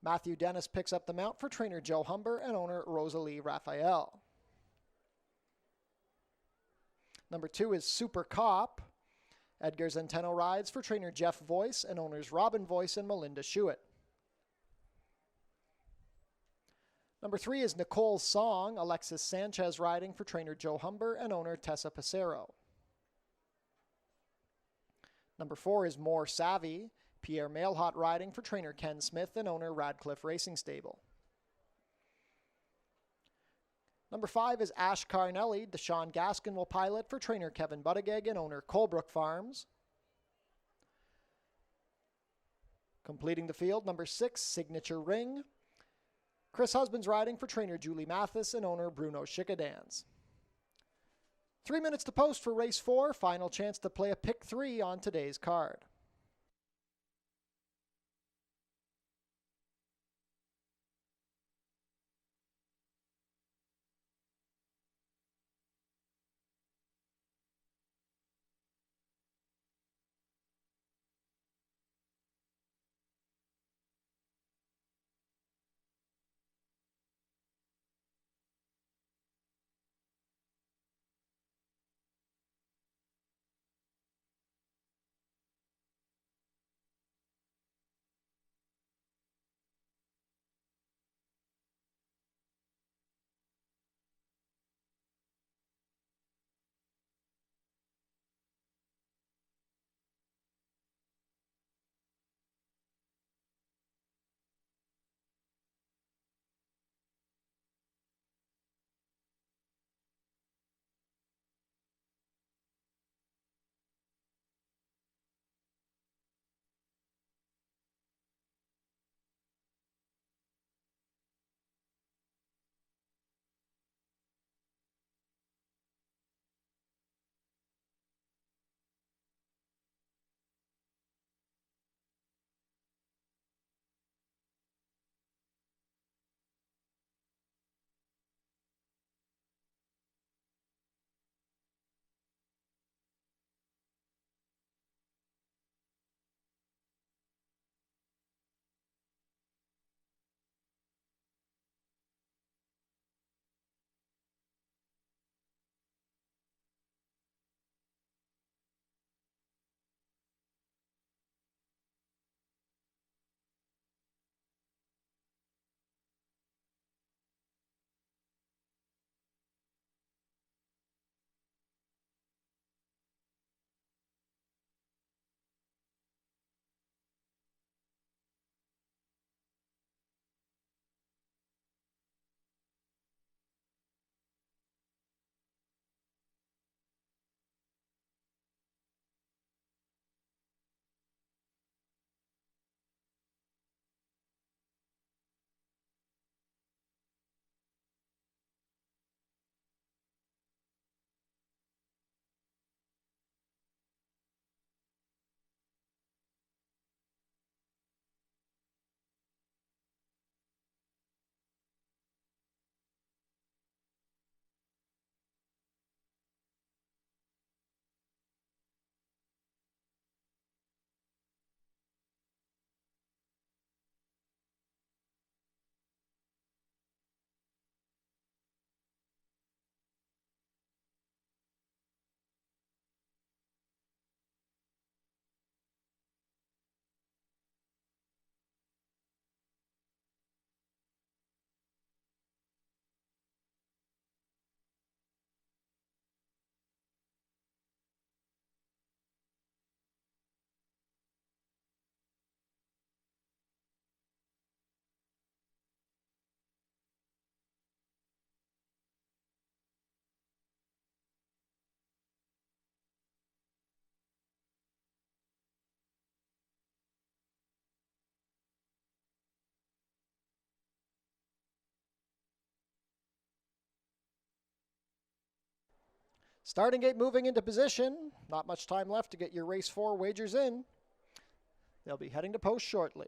Matthew Dennis picks up the mount for trainer Joe Humber and owner Rosalie Raphael. Number 2 is Super Cop. Edgar Zenteno rides for trainer Jeff Voice and owners Robin Voice and Melinda Schuett. Number 3 is Nicole's Song. Alexis Sanchez riding for trainer Joe Humber and owner Tessa Passero. Number 4 is More Savvy. Pierre Mailhot riding for trainer Ken Smith and owner Radcliffe Racing Stable. Number 5 is Ash Carnelli. Deshaun Gaskin will pilot for trainer Kevin Buttigieg and owner Colebrook Farms. Completing the field, number 6, Signature Ring. Chris Husbands riding for trainer Julie Mathis and owner Bruno Schickadans. 3 minutes to post for race 4. Final chance to play a pick 3 on today's card. Starting gate moving into position. Not much time left to get your race 4 wagers in. They'll be heading to post shortly.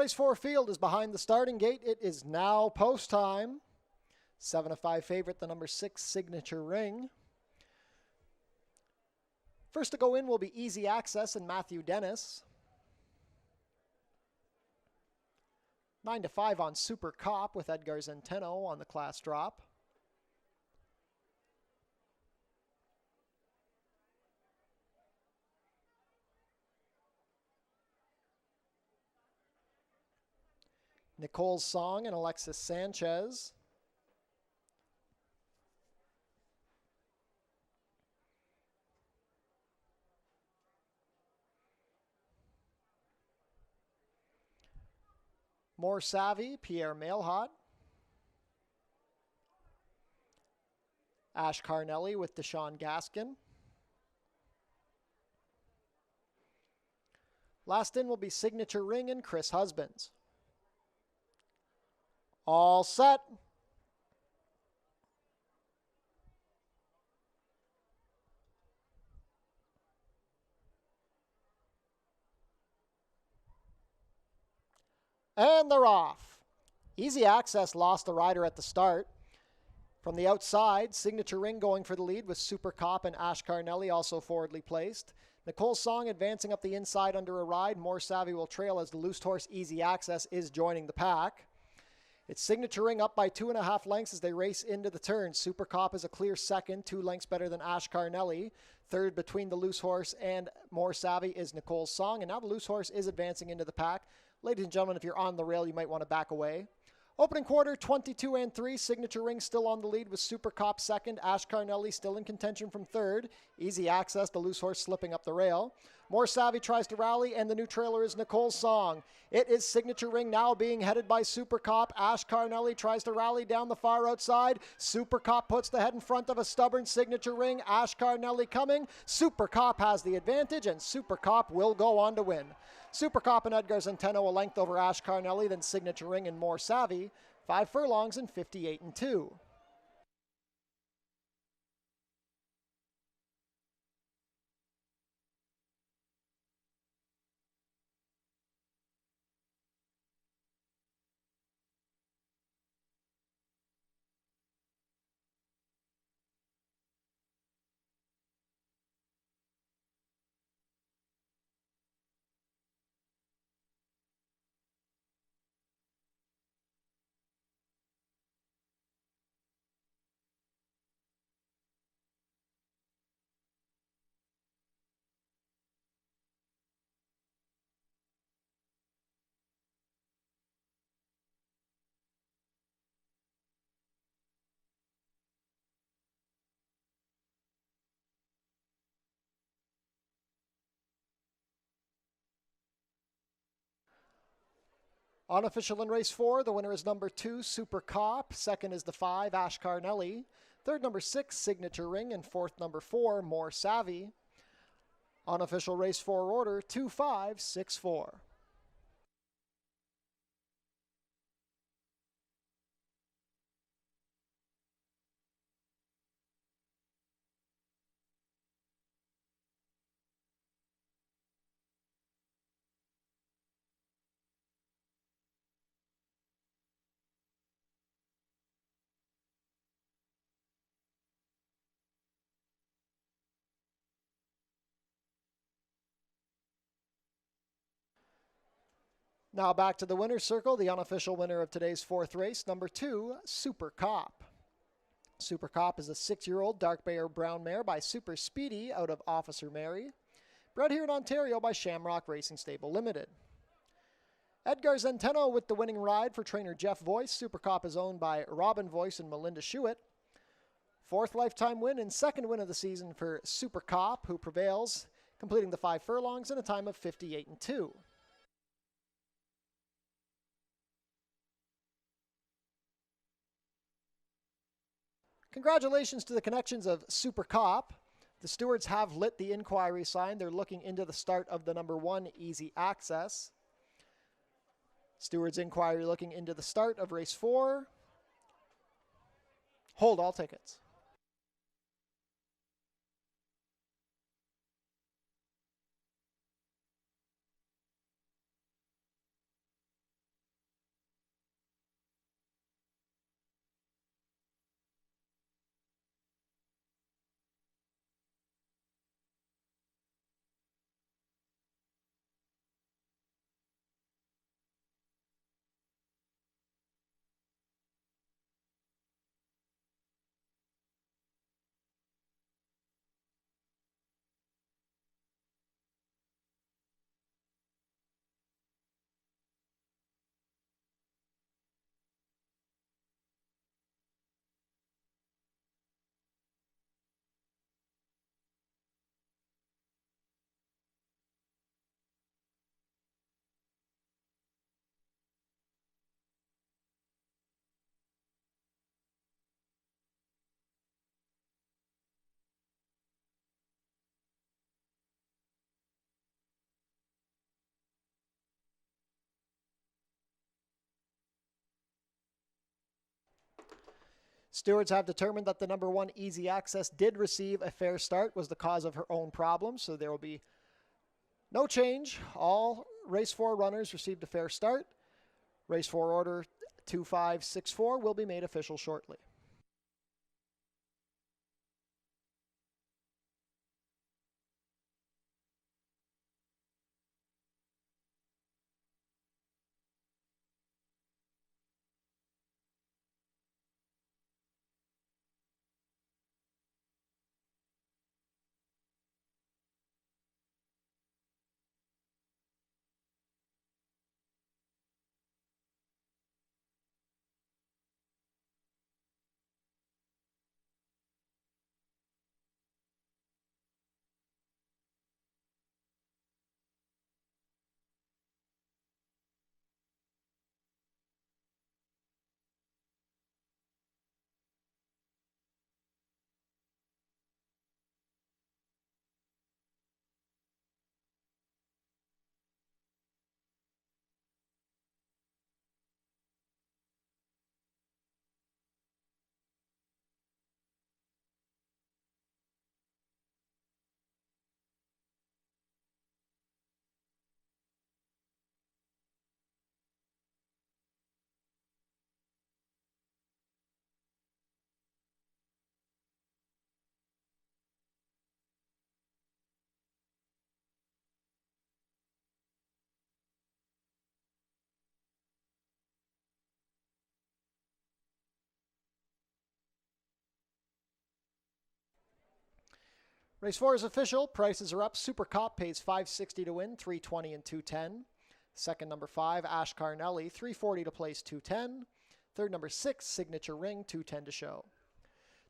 Race 4 field is behind the starting gate. It is now post time. 7-5 favorite, the number 6 Signature Ring. First to go in will be Easy Access and Matthew Dennis. 9-5 on Super Cop with Edgar Zenteno on the class drop. Nicole's Song and Alexis Sanchez. More Savvy, Pierre Mailhot. Ash Carnelli with Deshaun Gaskin. Last in will be Signature Ring and Chris Husbands. All set. And they're off. Easy Access lost the rider at the start. From the outside, Signature Ring going for the lead with Super Cop and Ash Carnelli also forwardly placed. Nicole's Song advancing up the inside under a ride. More Savvy will trail as the loose horse Easy Access is joining the pack. It's Signature Ring up by 2.5 lengths as they race into the turn. Super Cop is a clear second, 2 lengths better than Ash Carnelli. Third between the loose horse and More Savvy is Nicole's Song. And now the loose horse is advancing into the pack. Ladies and gentlemen, if you're on the rail, you might want to back away. Opening quarter, 22-3. Signature Ring still on the lead with Super Cop second. Ash Carnelli still in contention from third. Easy Access, the loose horse slipping up the rail. More Savvy tries to rally, and the new trailer is Nicole's Song. It is Signature Ring now being headed by Super Cop. Ash Carnelli tries to rally down the far outside. Super Cop puts the head in front of a stubborn Signature Ring. Ash Carnelli coming. Super Cop has the advantage, and Super Cop will go on to win. Super Cop and Edgar Zenteno a length over Ash Carnelli, then Signature Ring and More Savvy. 5 furlongs and 58-2. Unofficial in race 4, the winner is number 2, Super Cop. Second is the 5, Ash Carnelli. Third, number 6, Signature Ring. And fourth, number 4, More Savvy. Unofficial race 4 order, 2-5-6-4. Now back to the winner's circle, the unofficial winner of today's 4th race, number 2, Super Cop. Super Cop is a 6-year-old dark bay or brown mare by Super Speedy out of Officer Mary, bred here in Ontario by Shamrock Racing Stable Limited. Edgar Zenteno with the winning ride for trainer Jeff Voice. Super Cop is owned by Robin Voice and Melinda Schuett. 4th lifetime win and 2nd win of the season for Super Cop, who prevails, completing the 5 furlongs in a time of 58-2. Congratulations to the connections of Super Cop. The stewards have lit the inquiry sign. They're looking into the start of the number 1, Easy Access. Stewards inquiry looking into the start of race 4. Hold all tickets. Stewards have determined that the number 1 Easy Access did receive a fair start, was the cause of her own problems, so there will be no change. All race 4 runners received a fair start. Race 4 order 2564 will be made official shortly. Race 4 is official. Prices are up. Super Cop pays $5.60 to win, $3.20 and $2.10. Second, number 5, Ash Carnelli, $3.40 to place, $2.10. Third, number 6, Signature Ring, $2.10 to show.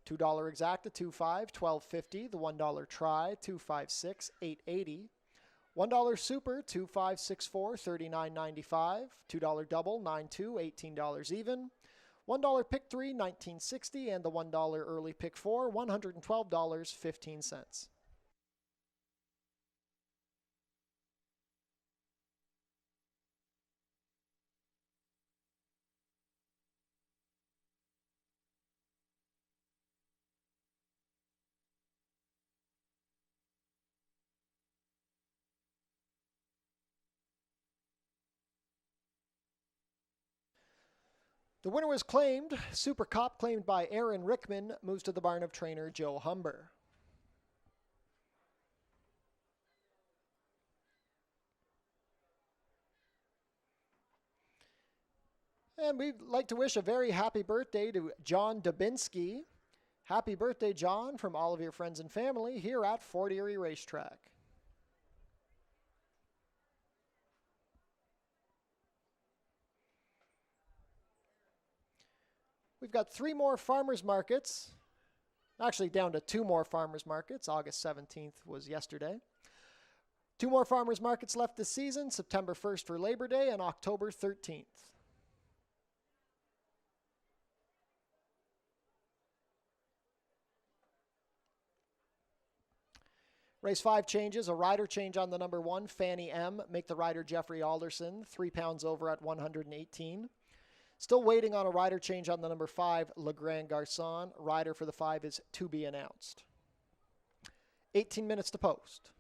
$2 Exacta, $2.5, $12.50. The $1 Try, $2.56, $8.80. $1 Super, $2.564, $39.95. $2 Double, $9.2, $18 even. $1 Pick 3, $19.60, and the $1 Early Pick 4, $112.15. The winner was claimed. Super Cop, claimed by Aaron Rickman, moves to the barn of trainer Joe Humber. And we'd like to wish a very happy birthday to John Dubinsky. Happy birthday, John, from all of your friends and family here at Fort Erie Racetrack. We've got 3 more farmers markets, actually down to 2 more farmers markets. August 17th was yesterday. 2 more farmers markets left this season, September 1st for Labor Day and October 13th. Race 5 changes. A rider change on the number 1, Fanny M. Make the rider Jeffrey Alderson, 3 pounds over at 118. Still waiting on a rider change on the number 5, Legrand Garcon. Rider for the 5 is to be announced. 18 minutes to post.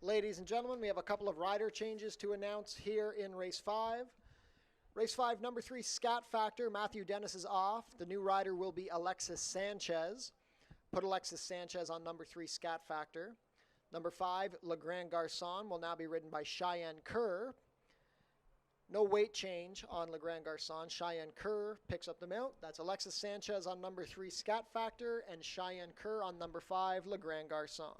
Ladies and gentlemen, we have a couple of rider changes to announce here in Race 5. Race 5, number 3, Scat Factor. Matthew Dennis is off. The new rider will be Alexis Sanchez. Put Alexis Sanchez on number 3, Scat Factor. Number 5, Le Grand Garçon will now be ridden by Cheyenne Kerr. No weight change on Le Grand Garçon. Cheyenne Kerr picks up the mount. That's Alexis Sanchez on number 3, Scat Factor, and Cheyenne Kerr on number 5, Le Grand Garçon.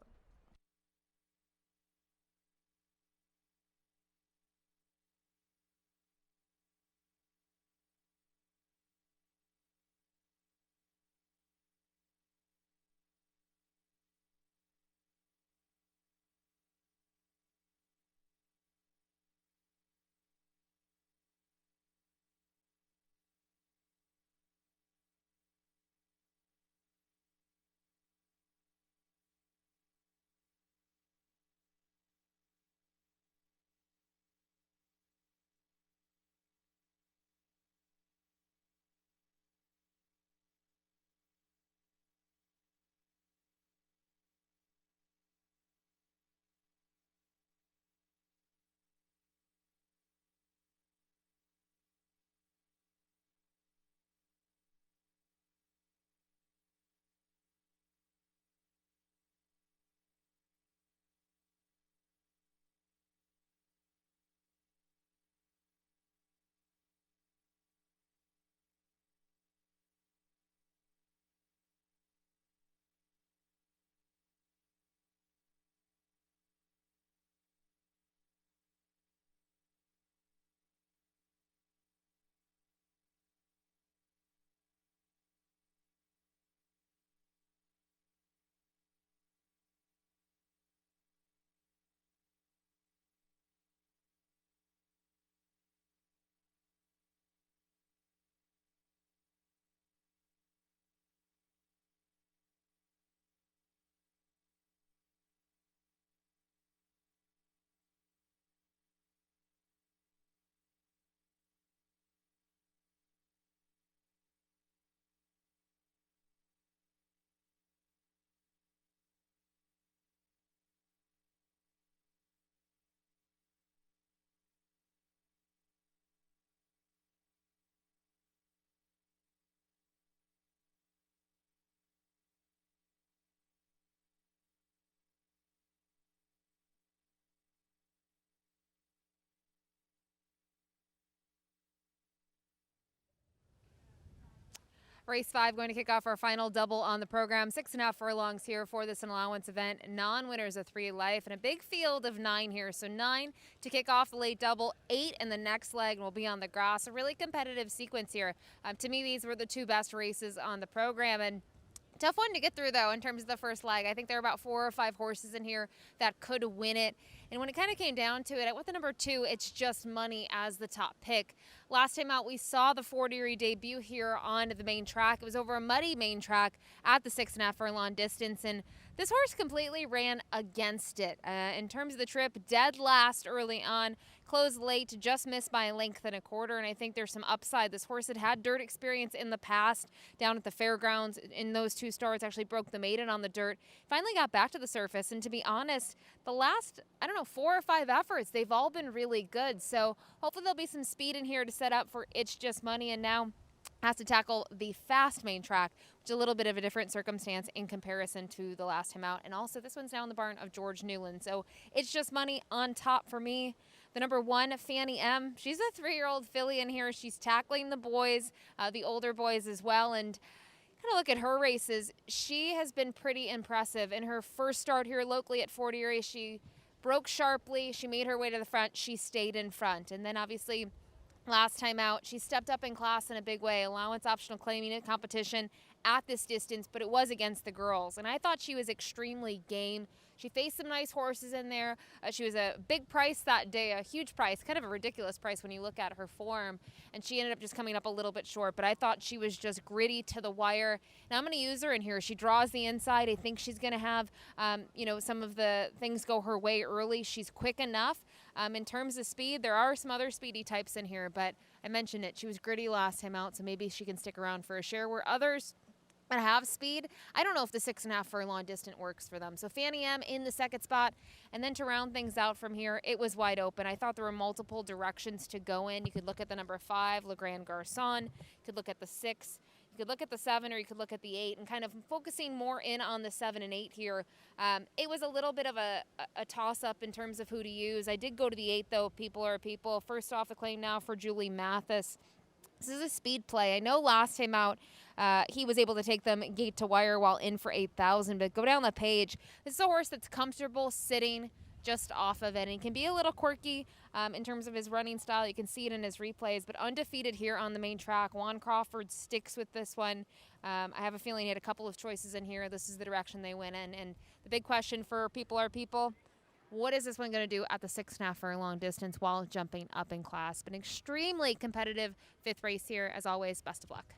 Race 5 going to kick off our final double on the program. 6.5 furlongs here for this allowance event. Non-winners of 3 life and a big field of 9 here. So 9 to kick off the late double, 8 in the next leg will be on the grass. A really competitive sequence here. To me, these were the 2 best races on the program, and tough one to get through, though, in terms of the first leg. I think there are about 4 or 5 horses in here that could win it. And when it kind of came down to it, with the number 2, It's Just Money as the top pick. Last time out, we saw the Fort Erie debut here on the main track. It was over a muddy main track at the 6.5 furlong distance, and this horse completely ran against it. In terms of the trip, dead last early on, closed late, just missed by a length and a quarter, and I think there's some upside. This horse had dirt experience in the past down at the fairgrounds in those 2 starts, actually broke the maiden on the dirt, finally got back to the surface, and to be honest, the last, 4 or 5 efforts, they've all been really good, so hopefully there'll be some speed in here to set up for It's Just Money, and now has to tackle the fast main track, which is a little bit of a different circumstance in comparison to the last time out. And also, this one's now in the barn of George Newland. So It's Just Money on top for me. The number 1, Fanny M. She's a 3-year-old filly in here. She's tackling the boys, the older boys as well. And kind of look at her races. She has been pretty impressive. In her first start here locally at Fort Erie, she broke sharply. She made her way to the front. She stayed in front. And then obviously, last time out, she stepped up in class in a big way. Allowance optional claim unit competition at this distance, but it was against the girls. And I thought she was extremely game. She faced some nice horses in there. She was a big price that day, a huge price, kind of a ridiculous price when you look at her form. And she ended up just coming up a little bit short, but I thought she was just gritty to the wire. Now I'm going to use her in here. She draws the inside. I think she's going to have, some of the things go her way early. She's quick enough. In terms of speed, there are some other speedy types in here, but I mentioned it. She was gritty last time out, so maybe she can stick around for a share, where others and have speed, I don't know if the 6.5 furlong distance works for them. So Fanny M in the second spot. And then to round things out from here, it was wide open. I thought there were multiple directions to go in. You could look at the number 5, Le Grand Garçon. You could look at the 6. You could look at the 7, or you could look at the 8, and kind of focusing more in on the 7 and 8 here. It was a little bit of a toss-up in terms of who to use. I did go to the 8, though. People are people. First off, the claim now for Julie Mathis. This is a speed play. I know last time out, he was able to take them gate to wire while in for 8,000. But go down the page. This is a horse that's comfortable sitting just off of it. And he can be a little quirky in terms of his running style. You can see it in his replays. But undefeated here on the main track. Juan Crawford sticks with this one. I have a feeling he had a couple of choices in here. This is the direction they went in. And the big question for people are people. What is this one going to do at the 6.5 furlong distance while jumping up in class? But an extremely competitive 5th race here. As always, best of luck.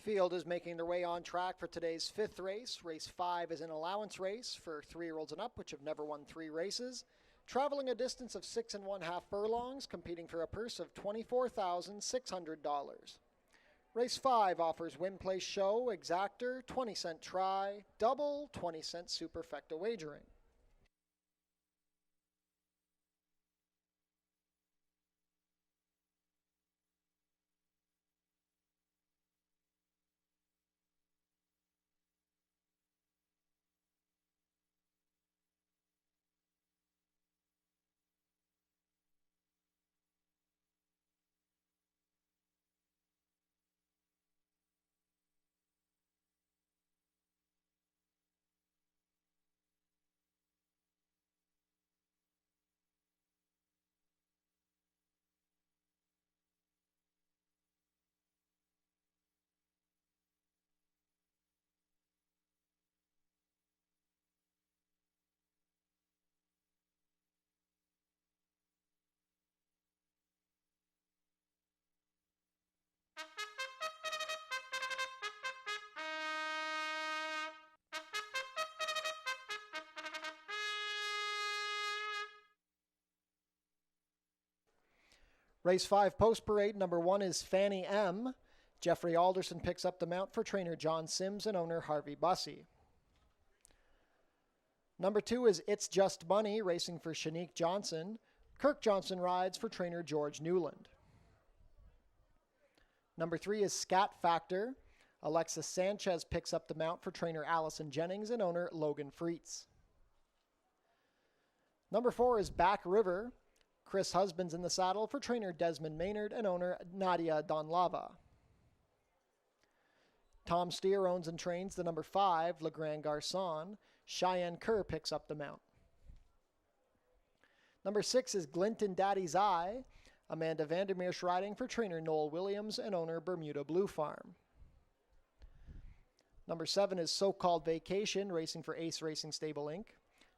Field is making their way on track for today's 5th race. Race 5 is an allowance race for 3-year-olds and up, which have never won 3 races. Traveling a distance of 6.5 furlongs, competing for a purse of $24,600. Race 5 offers win, place, show, exactor, 20-cent try, double, 20-cent superfecta wagering. Race 5 Post Parade, number 1 is Fanny M. Jeffrey Alderson picks up the mount for trainer John Sims and owner Harvey Bussey. Number 2 is It's Just Money, racing for Shanique Johnson. Kirk Johnson rides for trainer George Newland. Number 3 is Scat Factor. Alexis Sanchez picks up the mount for trainer Allison Jennings and owner Logan Freitz. Number 4 is Back River. Chris Husbands in the saddle for trainer Desmond Maynard and owner Nadia Donlava. Tom Steer owns and trains the number 5, Le Grand Garçon. Cheyenne Kerr picks up the mount. Number 6 is Glint in Daddy's Eye. Amanda Vandermeersch riding for trainer Noel Williams and owner Bermuda Blue Farm. Number 7 is So-Called Vacation, racing for Ace Racing Stable Inc.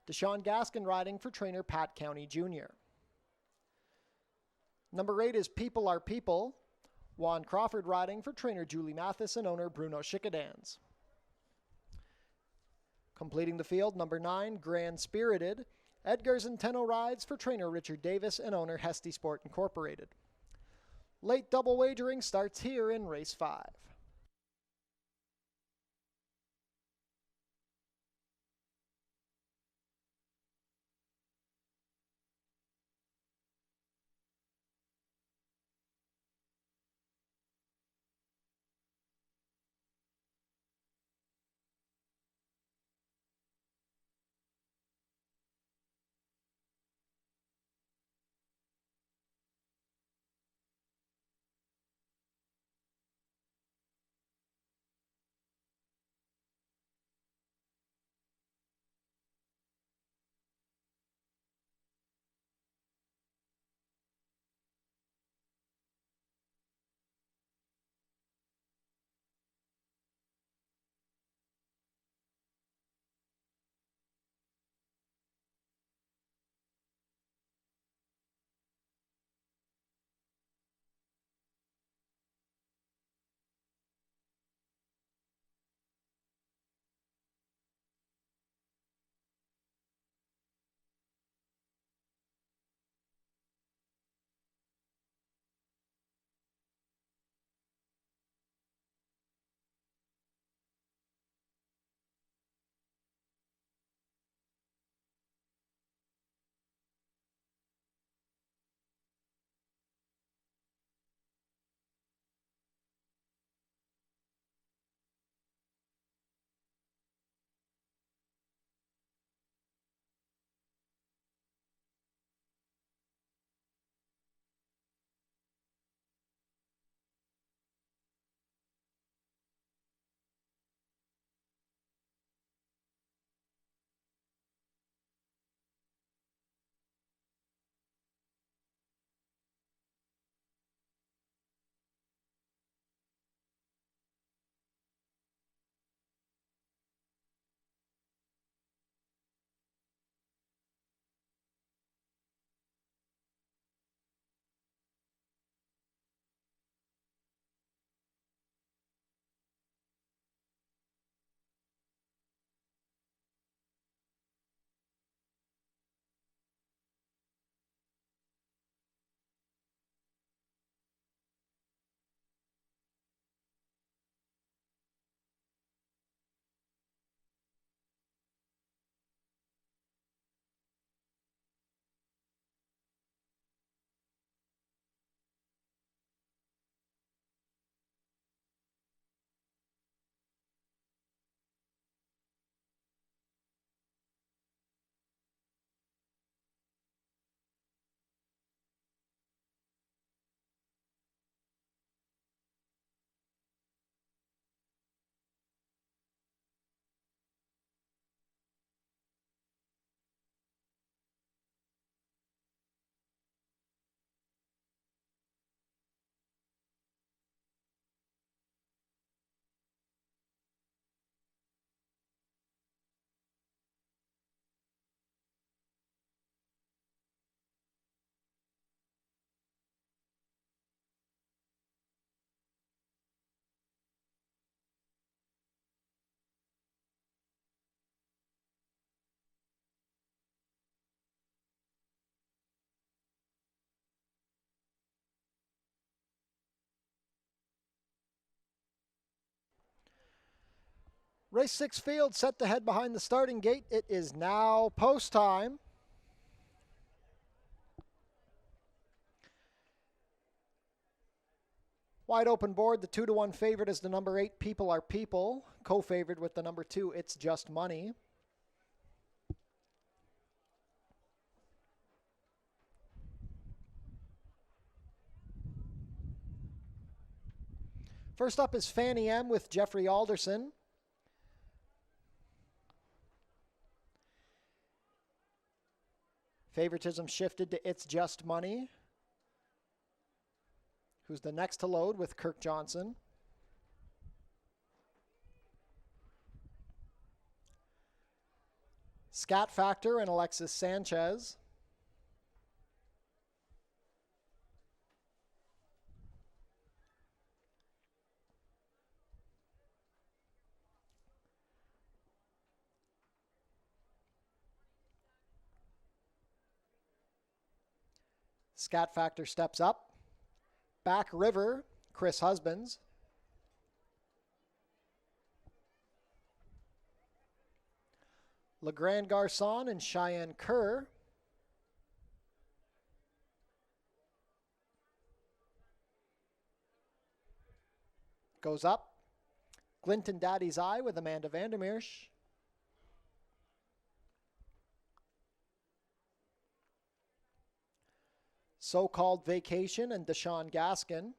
Deshaun Gaskin riding for trainer Pat County Jr. Number 8 is People Are People. Juan Crawford riding for trainer Julie Mathis and owner Bruno Schickadans. Completing the field, number 9, Grand Spirited. Edgar Zenteno rides for trainer Richard Davis and owner Hesty Sport Incorporated. Late double wagering starts here in race 5. Race 6 field set to head behind the starting gate. It is now post time. Wide open board, the 2-1 favorite is the number 8, People Are People. Co-favored with the number 2, It's Just Money. First up is Fanny M with Jeffrey Alderson. Favoritism shifted to It's Just Money, who's the next to load with Kirk Johnson. Scat Factor and Alexis Sanchez. Scat Factor steps up. Back River, Chris Husbands. Le Grand Garçon and Cheyenne Kerr. Goes up. Glinton Daddy's Eye with Amanda Vandermeersch. So-Called Vacation and Deshaun Gaskin.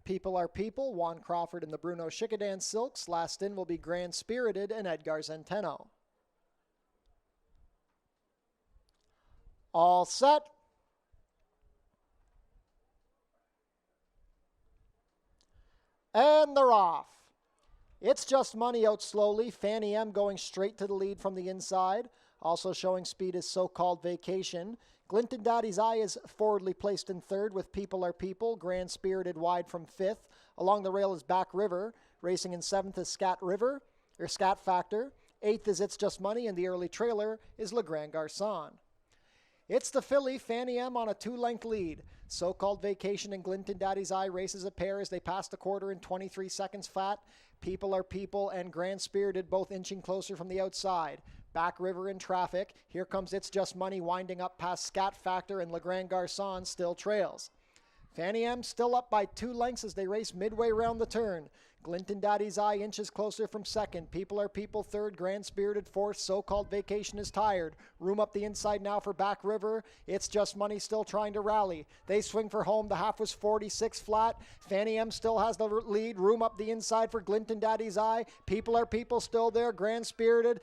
People Are People, Juan Crawford and the Bruno Schickadan Silks. Last in will be Grand Spirited and Edgar Zenteno. All set. And they're off. It's Just Money out slowly. Fanny M going straight to the lead from the inside. Also showing speed is So-Called Vacation. Glinton Daddy's Eye is forwardly placed in third with People Are People. Grand Spirited wide from fifth. Along the rail is Back River. Racing in seventh is Scat Factor. Eighth is It's Just Money, and the early trailer is Le Grand Garçon. It's the filly, Fanny M, on a 2-length lead. So-Called Vacation and Glinton Daddy's Eye races a pair as they pass the quarter in 23 seconds flat. People Are People and Grand Spirited both inching closer from the outside. Back River in traffic. Here comes It's Just Money winding up past Scat Factor, and Le Grand Garçon still trails. Fanny M still up by 2 lengths as they race midway round the turn. Glinton Daddy's Eye inches closer from second. People Are People third. Grand Spirited fourth. So-Called Vacation is tired. Room up the inside now for Back River. It's Just Money still trying to rally. They swing for home. The half was 46 flat. Fanny M still has the lead. Room up the inside for Glinton Daddy's Eye. People Are People still there. Grand Spirited.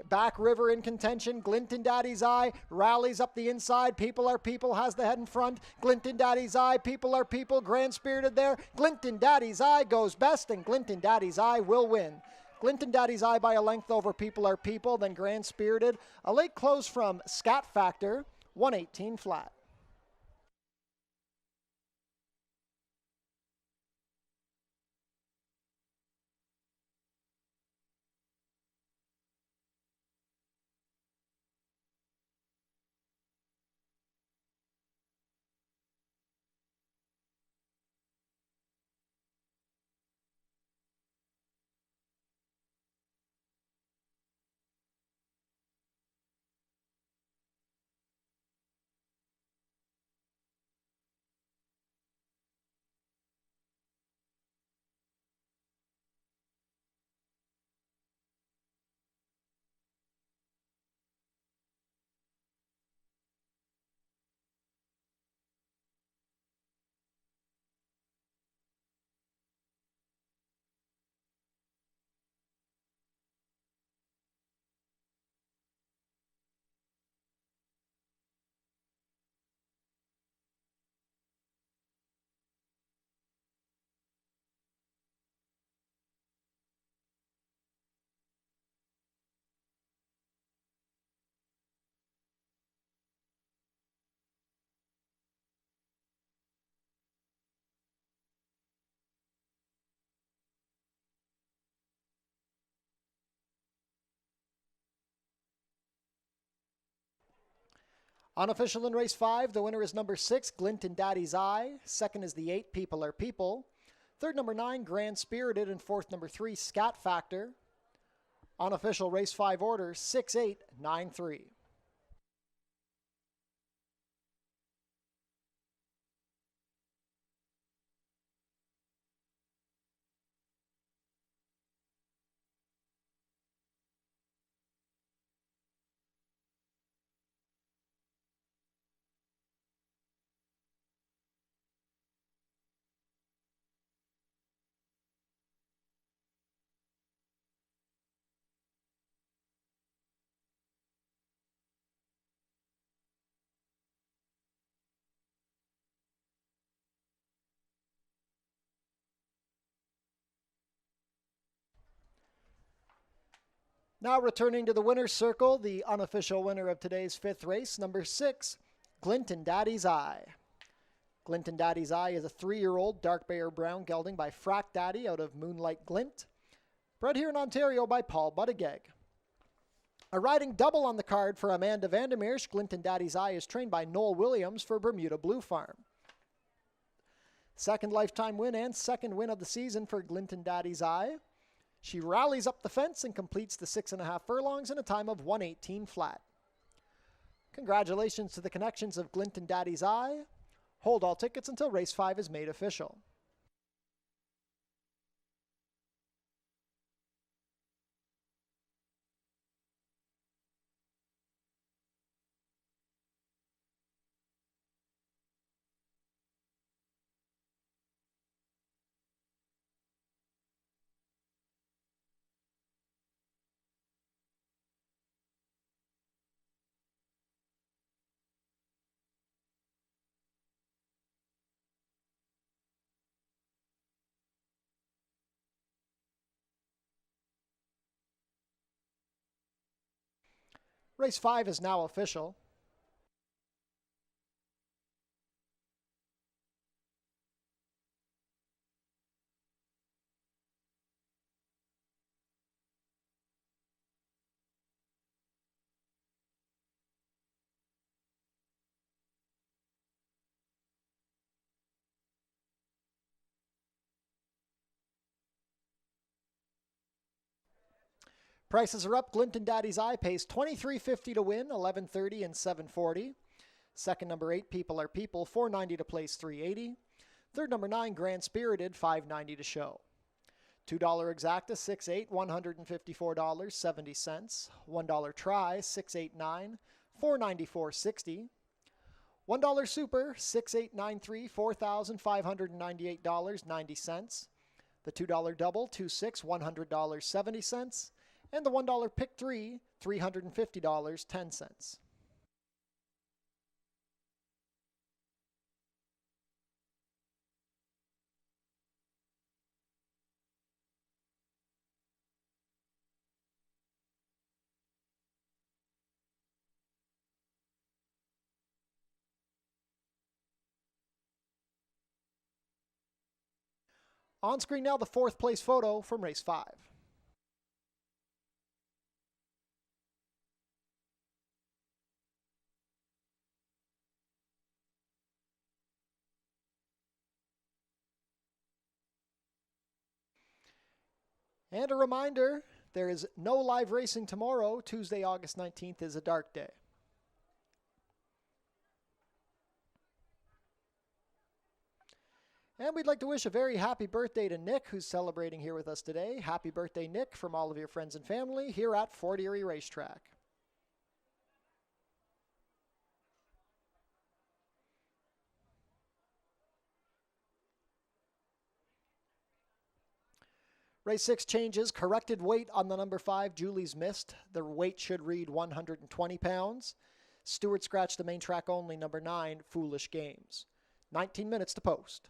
Back River in contention. Glinton Daddy's Eye rallies up the inside. People Are People has the head in front. Glinton Daddy's Eye. People Are People. Grand Spirited there. Glinton Daddy's Eye goes best, and Glinton Daddy's Eye will win. Glinton Daddy's Eye by a length over People Are People, then Grand Spirited. A late close from Scat Factor, 118 flat. Unofficial in race 5, the winner is number 6, Glint and Daddy's Eye. Second is the 8, People Are People. Third, number 9, Grand Spirited. And fourth, number 3, Scat Factor. Unofficial race 5 order, 6-8-9-3. Now returning to the winner's circle, the unofficial winner of today's 5th race, number 6, Glint and Daddy's Eye. Glint and Daddy's Eye is a 3-year-old dark bay or brown gelding by Frack Daddy out of Moonlight Glint, bred here in Ontario by Paul Buttigieg. A riding double on the card for Amanda Vandermeersch. Glint and Daddy's Eye is trained by Noel Williams for Bermuda Blue Farm. Second lifetime win and second win of the season for Glint and Daddy's Eye. She rallies up the fence and completes the 6.5 furlongs in a time of 1:18 flat. Congratulations to the connections of Glint and Daddy's Eye. Hold all tickets until race 5 is made official. Race 5 is now official. Prices are up. Glint and Daddy's Eye pays $23.50 to win, $11.30 and $7.40. Second, number 8, People Are People, $4.90 to place, $3.80. Third, number 9, Grand Spirited, $5.90 to show. $2 exacta, 6-8, $154.70. $1 try, 6-8-9, $494.60. $1 super, 6-8-9-3, $4,598.90. The $2 double, 2-6, $100.70. And the $1 pick 3, $350.10. On screen now, the 4th place photo from race 5. And a reminder, there is no live racing tomorrow. Tuesday, August 19th is a dark day. And we'd like to wish a very happy birthday to Nick, who's celebrating here with us today. Happy birthday, Nick, from all of your friends and family here at Fort Erie Racetrack. Race 6 changes. Corrected weight on the number 5, Julie's Mist. The weight should read 120 pounds. Stewart scratched the main track only, number 9, Foolish Games. 19 minutes to post.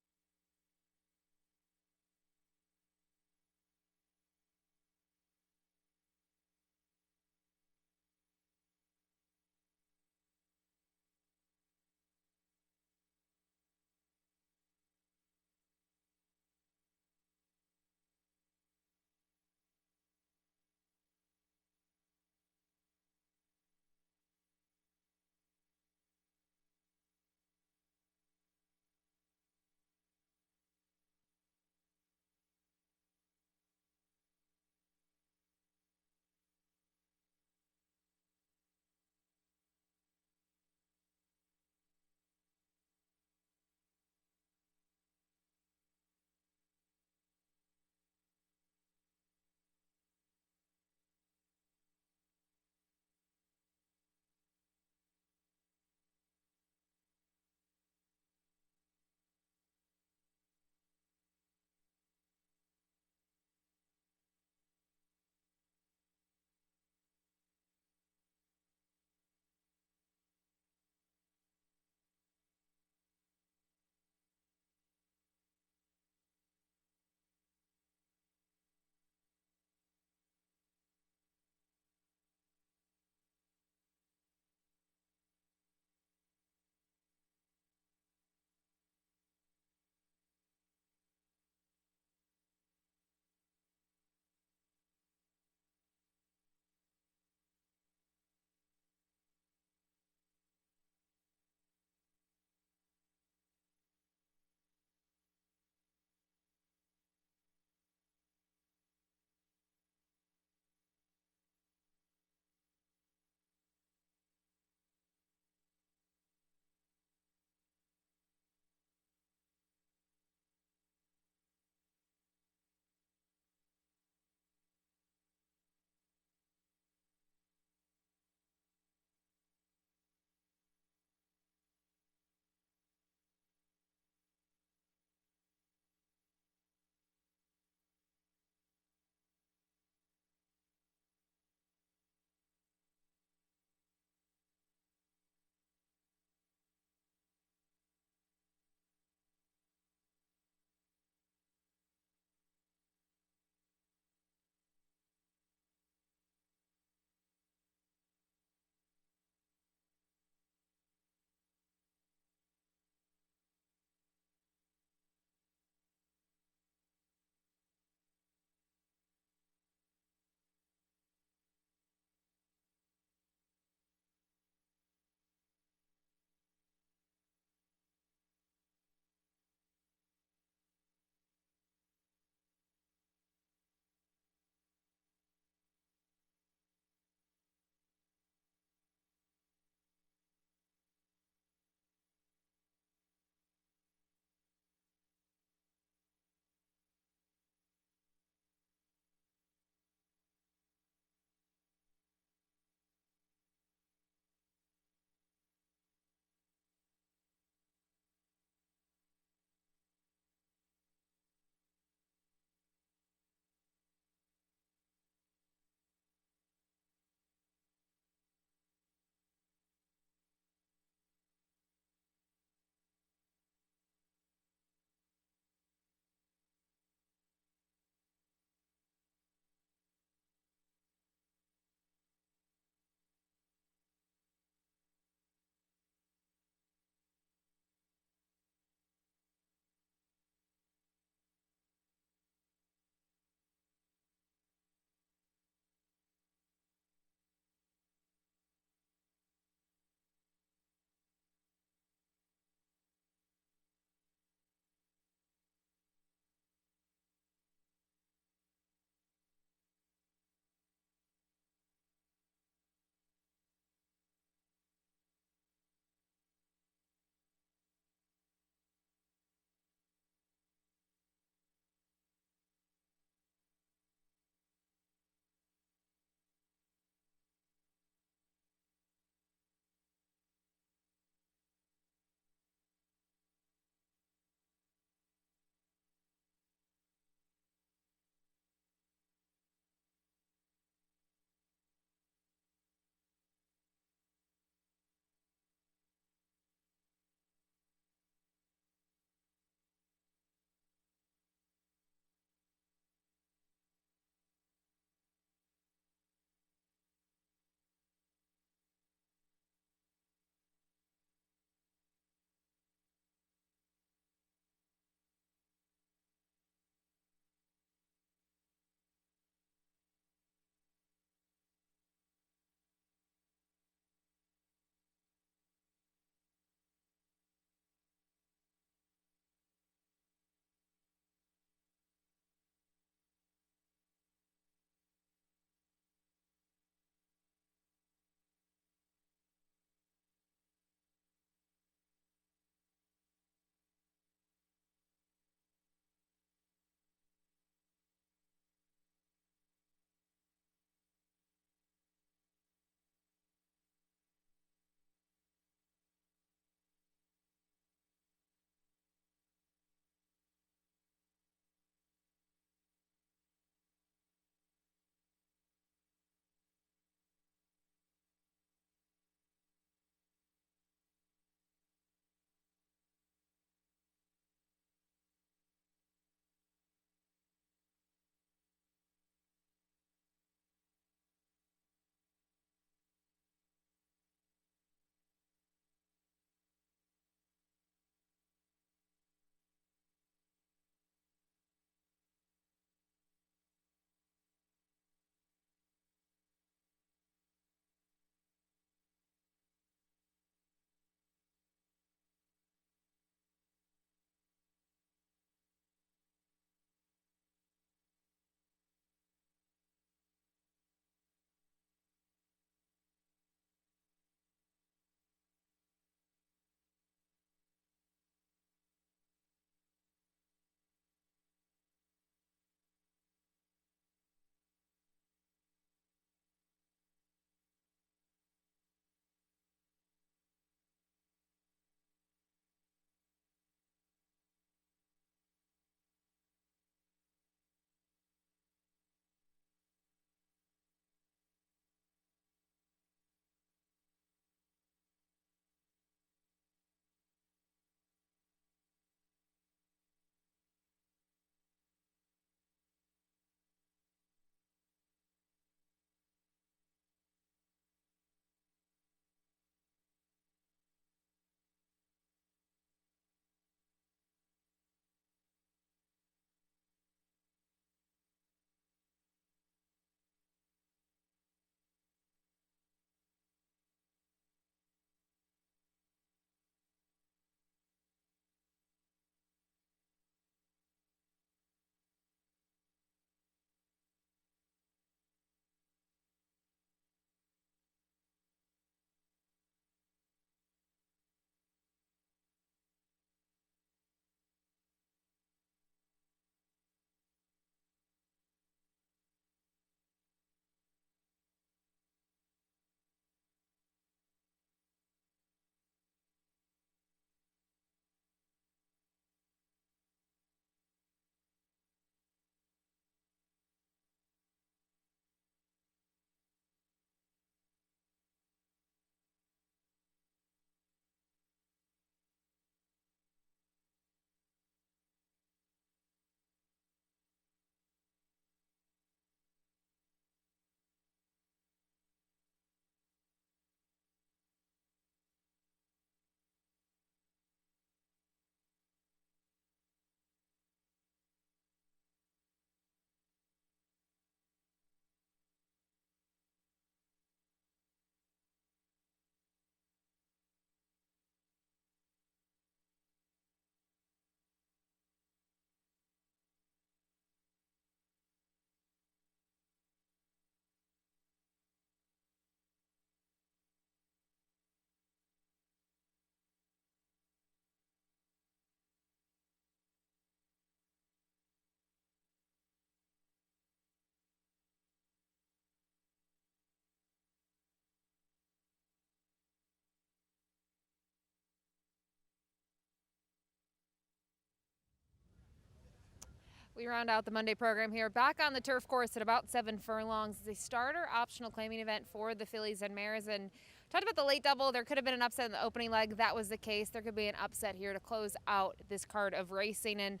We round out the Monday program here back on the turf course at about 7 furlongs. It's a starter optional claiming event for the fillies and mares. And talked about the late double. There could have been an upset in the opening leg. That was the case. There could be an upset here to close out this card of racing. And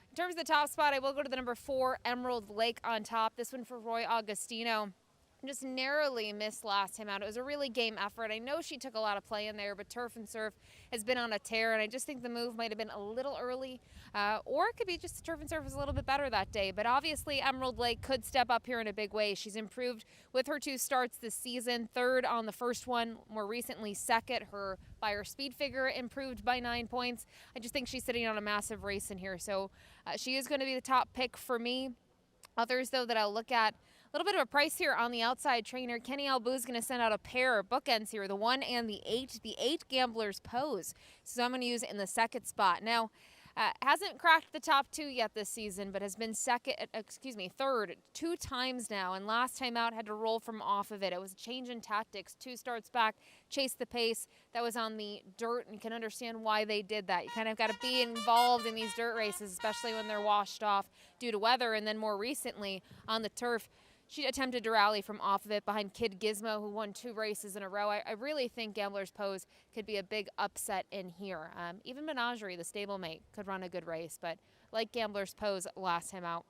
in terms of the top spot, I will go to the number 4, Emerald Lake on top. This one for Roy Augustino. Just narrowly missed last time out. It was a really game effort. I know she took a lot of play in there, but Turf and Surf has been on a tear, and I just think the move might have been a little early, or it could be just Turf and Surf was a little bit better that day. But obviously, Emerald Lake could step up here in a big way. She's improved with her 2 starts this season, 3rd on the first one, more recently 2nd. Her Buyer speed figure improved by 9 points. I just think she's sitting on a massive race in here, so she is going to be the top pick for me. Others, though, that I'll look at, a little bit of a price here on the outside trainer. Kenny Albu is going to send out a pair of bookends here, the 1 and the 8. The 8 Gambler's Pose. So I'm going to use in the 2nd spot. Now, hasn't cracked the top 2 yet this season, but has been 3rd 2 times now. And last time out had to roll from off of it. It was a change in tactics. 2 starts back, chased the pace. That was on the dirt, and you can understand why they did that. You kind of got to be involved in these dirt races, especially when they're washed off due to weather. And then more recently on the turf, she attempted to rally from off of it behind Kid Gizmo, who won 2 races in a row. I really think Gambler's Pose could be a big upset in here. Even Menagerie, the stablemate, could run a good race, but like Gambler's Pose last time out,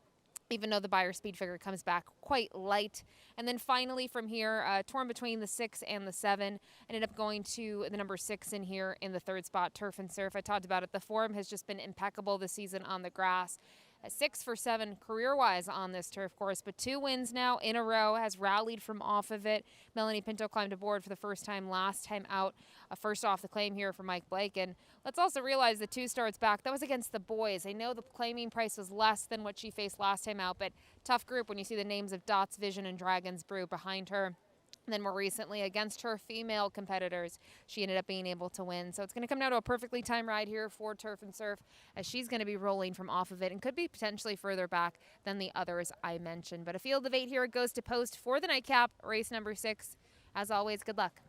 even though the Buyer speed figure comes back quite light. And then finally from here, torn between the 6 and the 7, ended up going to the number 6 in here in the 3rd spot, Turf and Surf. I talked about it. The form has just been impeccable this season on the grass. 6 for 7 career-wise on this turf course, but 2 wins now in a row, has rallied from off of it. Melanie Pinto climbed aboard for the first time last time out. First off the claim here for Mike Blake. And let's also realize the 2 starts back, that was against the boys. I know the claiming price was less than what she faced last time out, but tough group when you see the names of Dots Vision and Dragon's Brew behind her. And then more recently, against her female competitors, she ended up being able to win. So it's going to come down to a perfectly timed ride here for Turf and Surf, as she's going to be rolling from off of it and could be potentially further back than the others I mentioned. But a field of 8 here, it goes to post for the nightcap, race number 6. As always, good luck.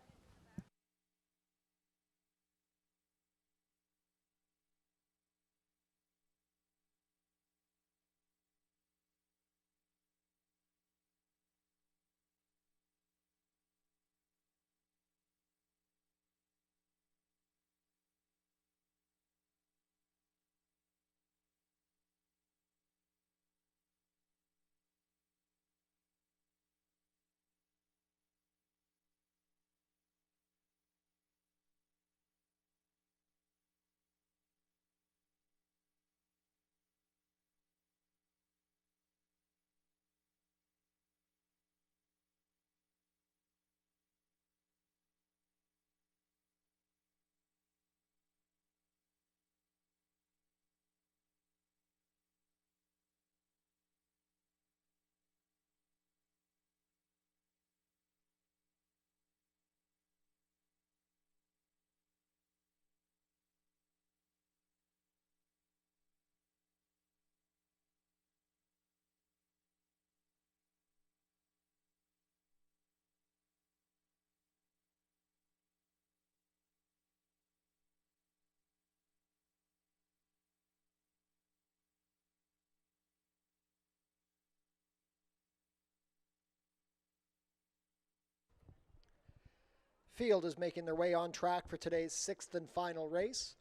Field is making their way on track for today's 6th and final race.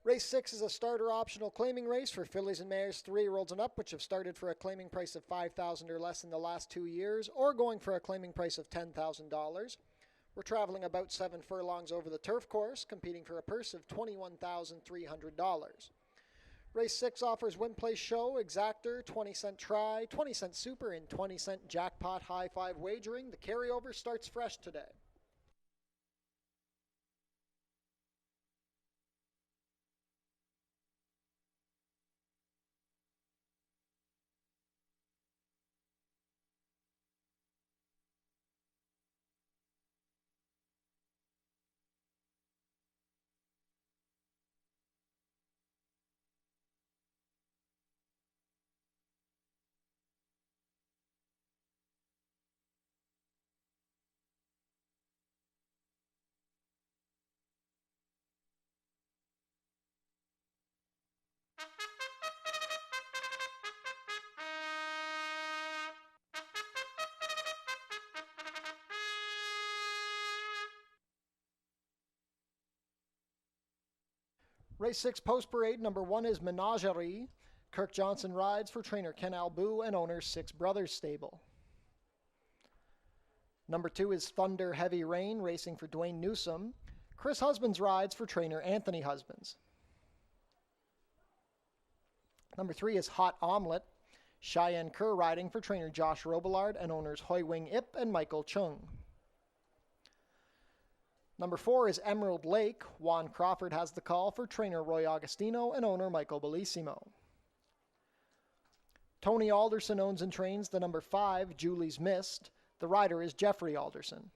Race 6 is a starter optional claiming race for fillies and mares 3-year-olds and up, which have started for a claiming price of $5,000 or less in the last 2 years, or going for a claiming price of $10,000. We're traveling about 7 furlongs over the turf course, competing for a purse of $21,300. Race 6 offers win, place, show, exactor, 20-cent try, 20-cent super, and 20-cent jackpot high-five wagering. The carryover starts fresh today. Race 6 Post Parade, number 1 is Menagerie. Kirk Johnson rides for trainer Ken Albu and owner Six Brothers Stable. Number 2 is Thunder Heavy Rain, racing for Dwayne Newsom. Chris Husbands rides for trainer Anthony Husbands. Number 3 is Hot Omelette. Cheyenne Kerr riding for trainer Josh Robillard and owners Hoi Wing Ip and Michael Chung. Number 4 is Emerald Lake. Juan Crawford has the call for trainer Roy Augustino and owner Michael Bellissimo. Tony Alderson owns and trains the number 5, Julie's Mist. The rider is Jeffrey Alderson.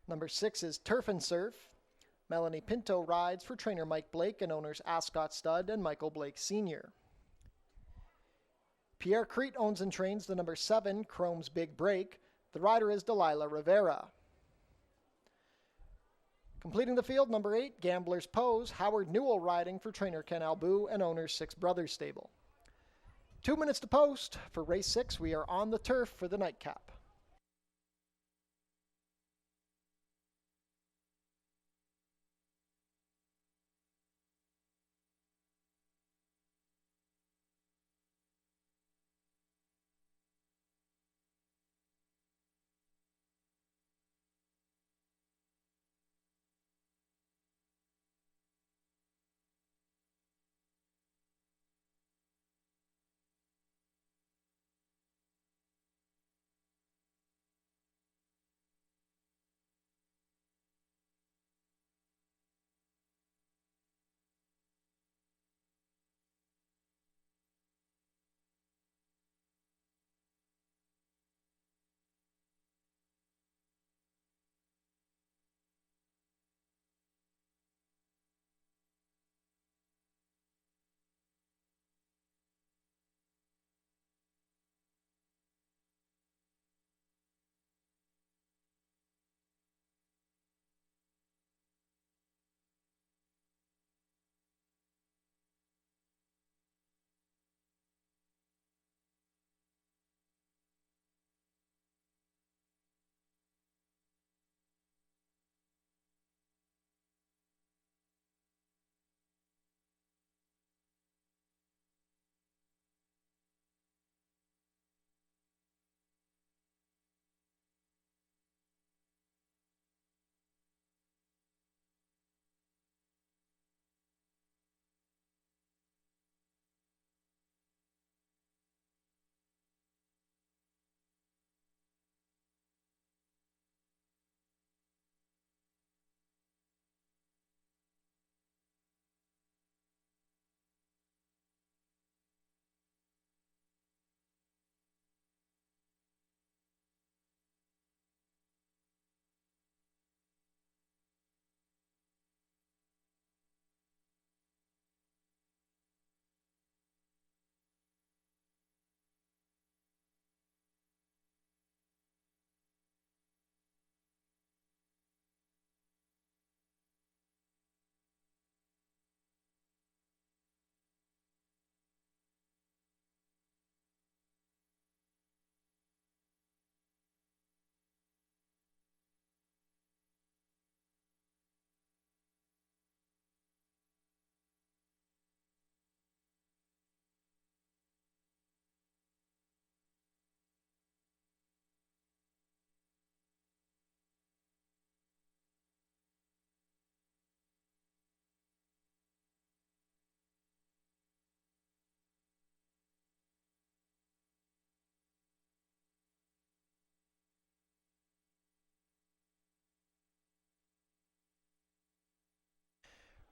Number 6 is Turf and Surf. Melanie Pinto rides for trainer Mike Blake and owners Ascot Stud and Michael Blake Sr. Pierre Crete owns and trains the number 7, Chrome's Big Break. The rider is Delilah Rivera. Completing the field, number 8, Gambler's Pose. Howard Newell riding for trainer Ken Albu and owners Six Brothers Stable. 2 minutes to post. For race 6, we are on the turf for the nightcap.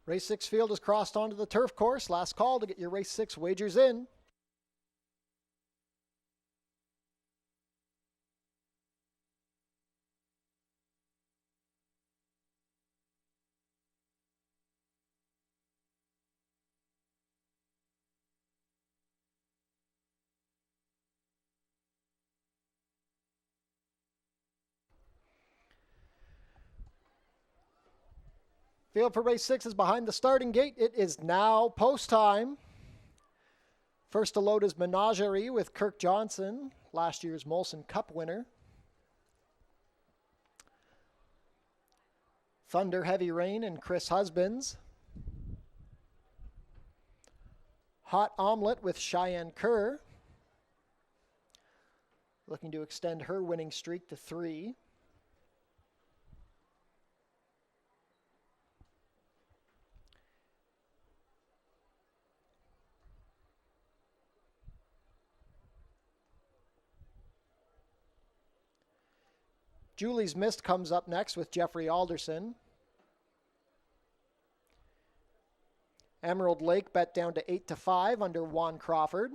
Race 6 field is crossed onto the turf course. Last call to get your race 6 wagers in. Field for race 6 is behind the starting gate. It is now post time. First to load is Menagerie with Kirk Johnson, last year's Molson Cup winner. Thunder Heavy Rain and Chris Husbands. Hot Omelet with Cheyenne Kerr, looking to extend her winning streak to 3. Julie's Mist comes up next with Jeffrey Alderson. Emerald Lake bet down to 8-5 under Juan Crawford.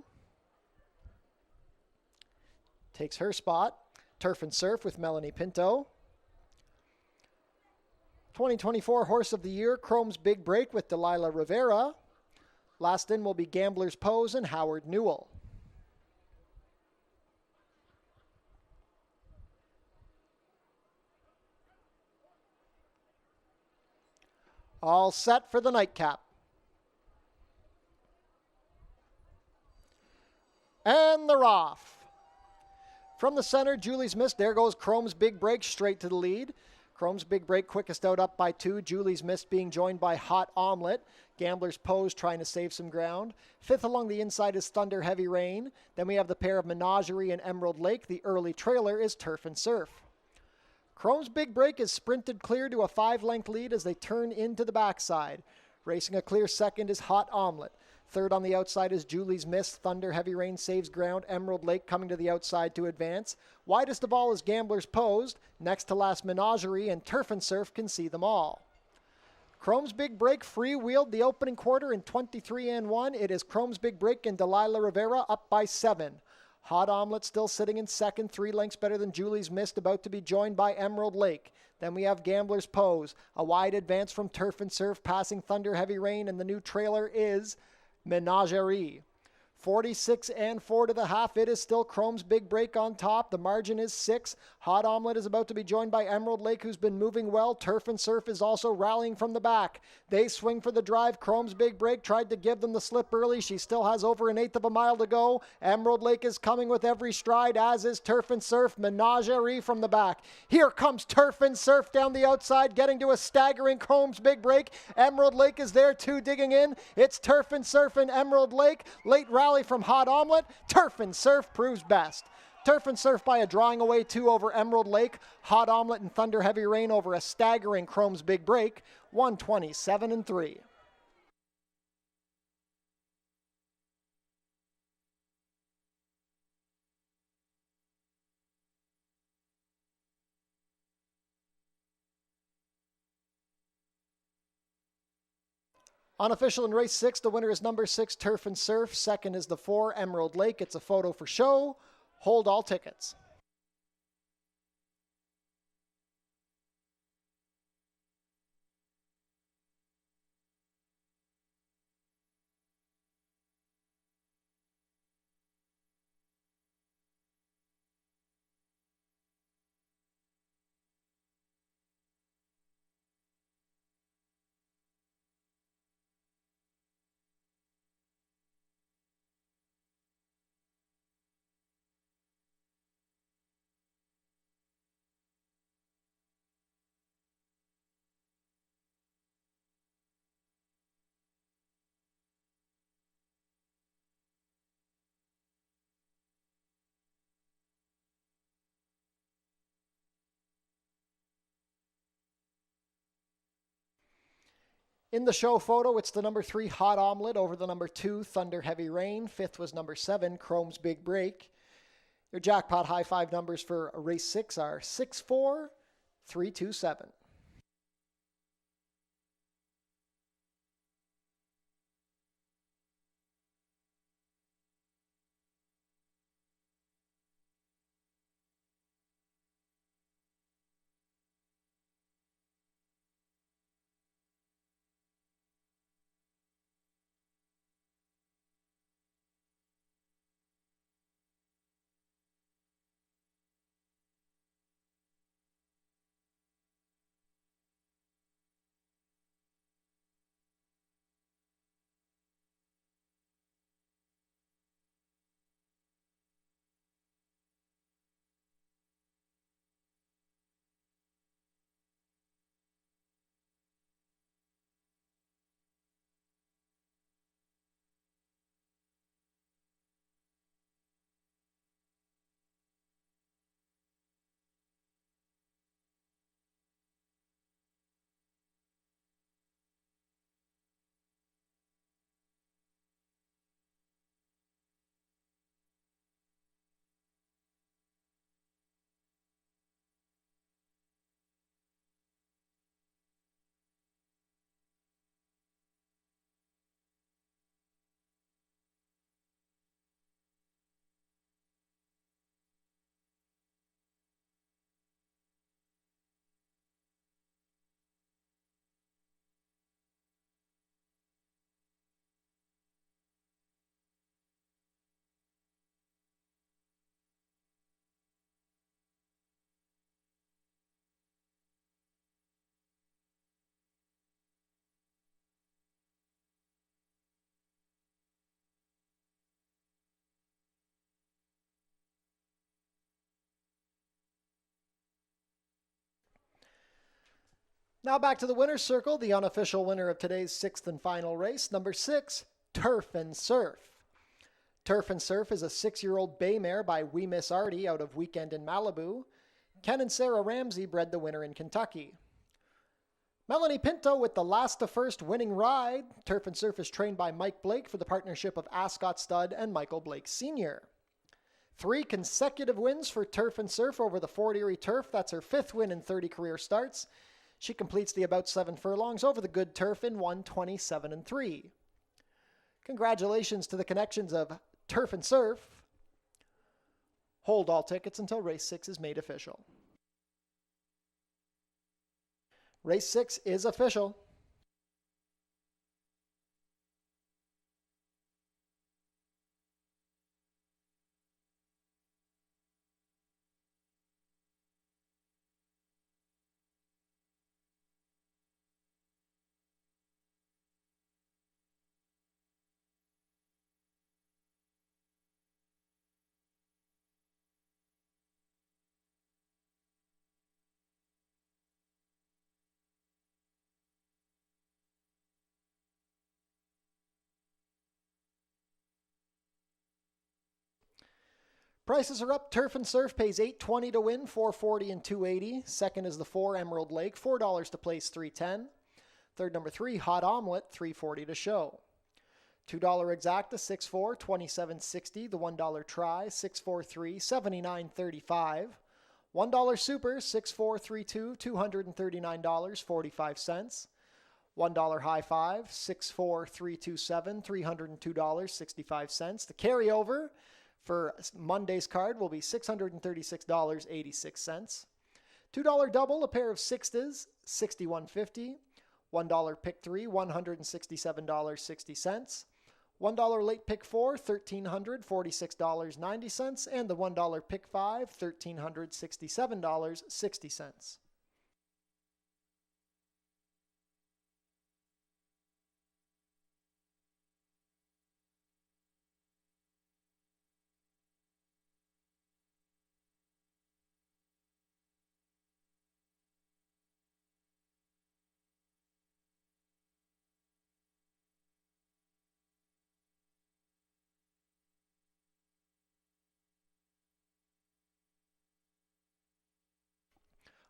Takes her spot. Turf and Surf with Melanie Pinto. 2024 Horse of the Year, Chrome's Big Break with Delilah Rivera. Last in will be Gambler's Pose and Howard Newell. All set for the nightcap. And they're off. From the center, Julie's Mist. There goes Chrome's Big Break straight to the lead. Chrome's Big Break quickest out up by 2. Julie's Mist being joined by Hot Omelet. Gambler's Pose trying to save some ground. 5th along the inside is Thunder Heavy Rain. Then we have the pair of Menagerie and Emerald Lake. The early trailer is Turf and Surf. Chrome's Big Break is sprinted clear to a 5-length lead as they turn into the backside. Racing a clear second is Hot Omelet. Third on the outside is Julie's Mist. Thunder Heavy Rain saves ground. Emerald Lake coming to the outside to advance. Widest of all is Gambler's Posed. Next to last Menagerie, and Turf and Surf can see them all. Chrome's Big Break freewheeled the opening quarter in 23-1. It is Chrome's Big Break and Delilah Rivera up by 7. Hot Omelet still sitting in second, 3 lengths better than Julie's Mist, about to be joined by Emerald Lake. Then we have Gambler's Pose. A wide advance from Turf and Surf, passing Thunder Heavy Rain, and the new trailer is Menagerie. 46-4 to the half. It is still Chrome's Big Break on top. The margin is 6. Hot Omelet is about to be joined by Emerald Lake, who's been moving well. Turf and Surf is also rallying from the back. They swing for the drive. Chrome's Big Break tried to give them the slip early. She still has over 1/8 of a mile to go. Emerald Lake is coming with every stride, as is Turf and Surf. Menagerie from the back. Here comes Turf and Surf down the outside, getting to a staggering Chrome's Big Break. Emerald Lake is there too, digging in. It's Turf and Surf and Emerald Lake. Late rally from Hot Omelet. Turf and Surf proves best. Turf and Surf by a drawing away 2 over Emerald Lake. Hot Omelet and Thunder Heavy Rain over a staggering Chrome's Big Break. 127-3. Unofficial in race 6, the winner is number 6, Turf and Surf. Second is the 4, Emerald Lake. It's a photo for show. Hold all tickets. In the show photo, it's the number 3 Hot Omelet over the number 2 Thunder Heavy Rain. 5th was number 7 Chrome's Big Break. Your jackpot high 5 numbers for race 6 are 6, 4, 3, 2, 7. Now back to the winner's circle, the unofficial winner of today's sixth and final race, number 6, Turf and Surf. Turf and Surf is a 6-year-old bay mare by We Miss Artie out of Weekend in Malibu. Ken and Sarah Ramsey bred the winner in Kentucky. Melanie Pinto with the last to first winning ride. Turf and Surf is trained by Mike Blake for the partnership of Ascot Stud and Michael Blake Sr. 3 consecutive wins for Turf and Surf over the Fort Erie Turf. That's her 5th win in 30 career starts. She completes the about 7 furlongs over the good turf in 1:27.3. Congratulations to the connections of Turf and Surf. Hold all tickets until race 6 is made official. Race 6 is official. Prices are up. Turf and Surf pays $8.20 to win, $4.40 and $2.80. Second is the 4 Emerald Lake, $4 to place, $3.10. Third, number 3 Hot Omelet, $3.40 to show. $2 Exacta, 6.4, $27.60. The $1 Try, 6.43, $79.35. $1 Super, 6.432, $239.45. $1 High Five, 6.4327, $302.65. The carryover for Monday's card will be $636.86. $2 double, a pair of sixes, $61.50. $1 pick 3, $167.60. $1 late pick 4, $1,346.90. And the $1 pick 5, $1,367.60.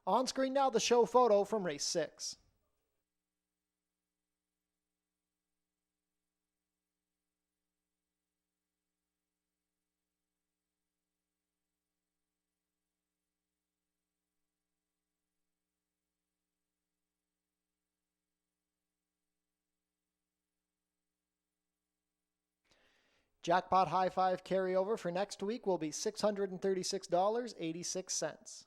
On screen now, the show photo from race 6. Jackpot High Five carryover for next week will be $636.86.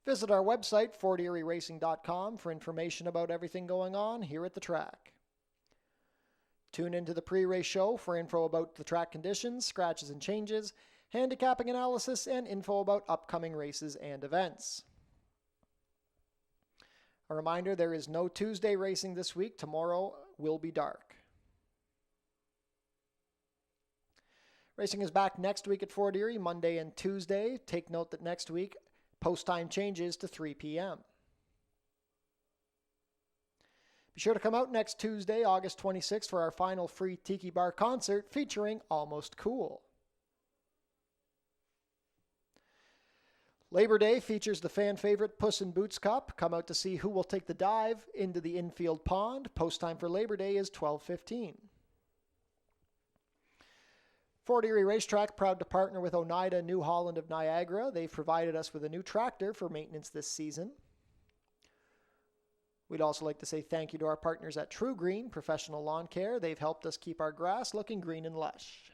Visit our website, fortierieracing.com, for information about everything going on here at the track. Tune into the pre-race show for info about the track conditions, scratches and changes, handicapping analysis, and info about upcoming races and events. A reminder, there is no Tuesday racing this week. Tomorrow will be dark. Racing is back next week at Fort Erie, Monday and Tuesday. Take note that next week, post time changes to 3 p.m. Be sure to come out next Tuesday, August 26th, for our final free Tiki Bar concert featuring Almost Cool. Labor Day features the fan favorite Puss in Boots Cup. Come out to see who will take the dive into the infield pond. Post time for Labor Day is 12:15. Fort Erie Racetrack, proud to partner with Oneida New Holland of Niagara. They've provided us with a new tractor for maintenance this season. We'd also like to say thank you to our partners at True Green Professional Lawn Care. They've helped us keep our grass looking green and lush.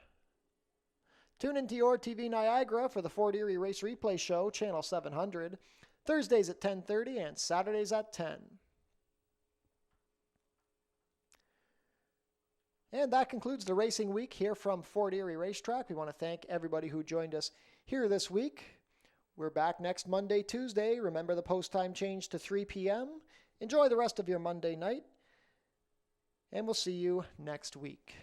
Tune into your TV Niagara for the Fort Erie Race Replay Show, Channel 700, Thursdays at 10:30 and Saturdays at 10. And that concludes the racing week here from Fort Erie Racetrack. We want to thank everybody who joined us here this week. We're back next Monday, Tuesday. Remember the post time change to 3 p.m. Enjoy the rest of your Monday night, and we'll see you next week.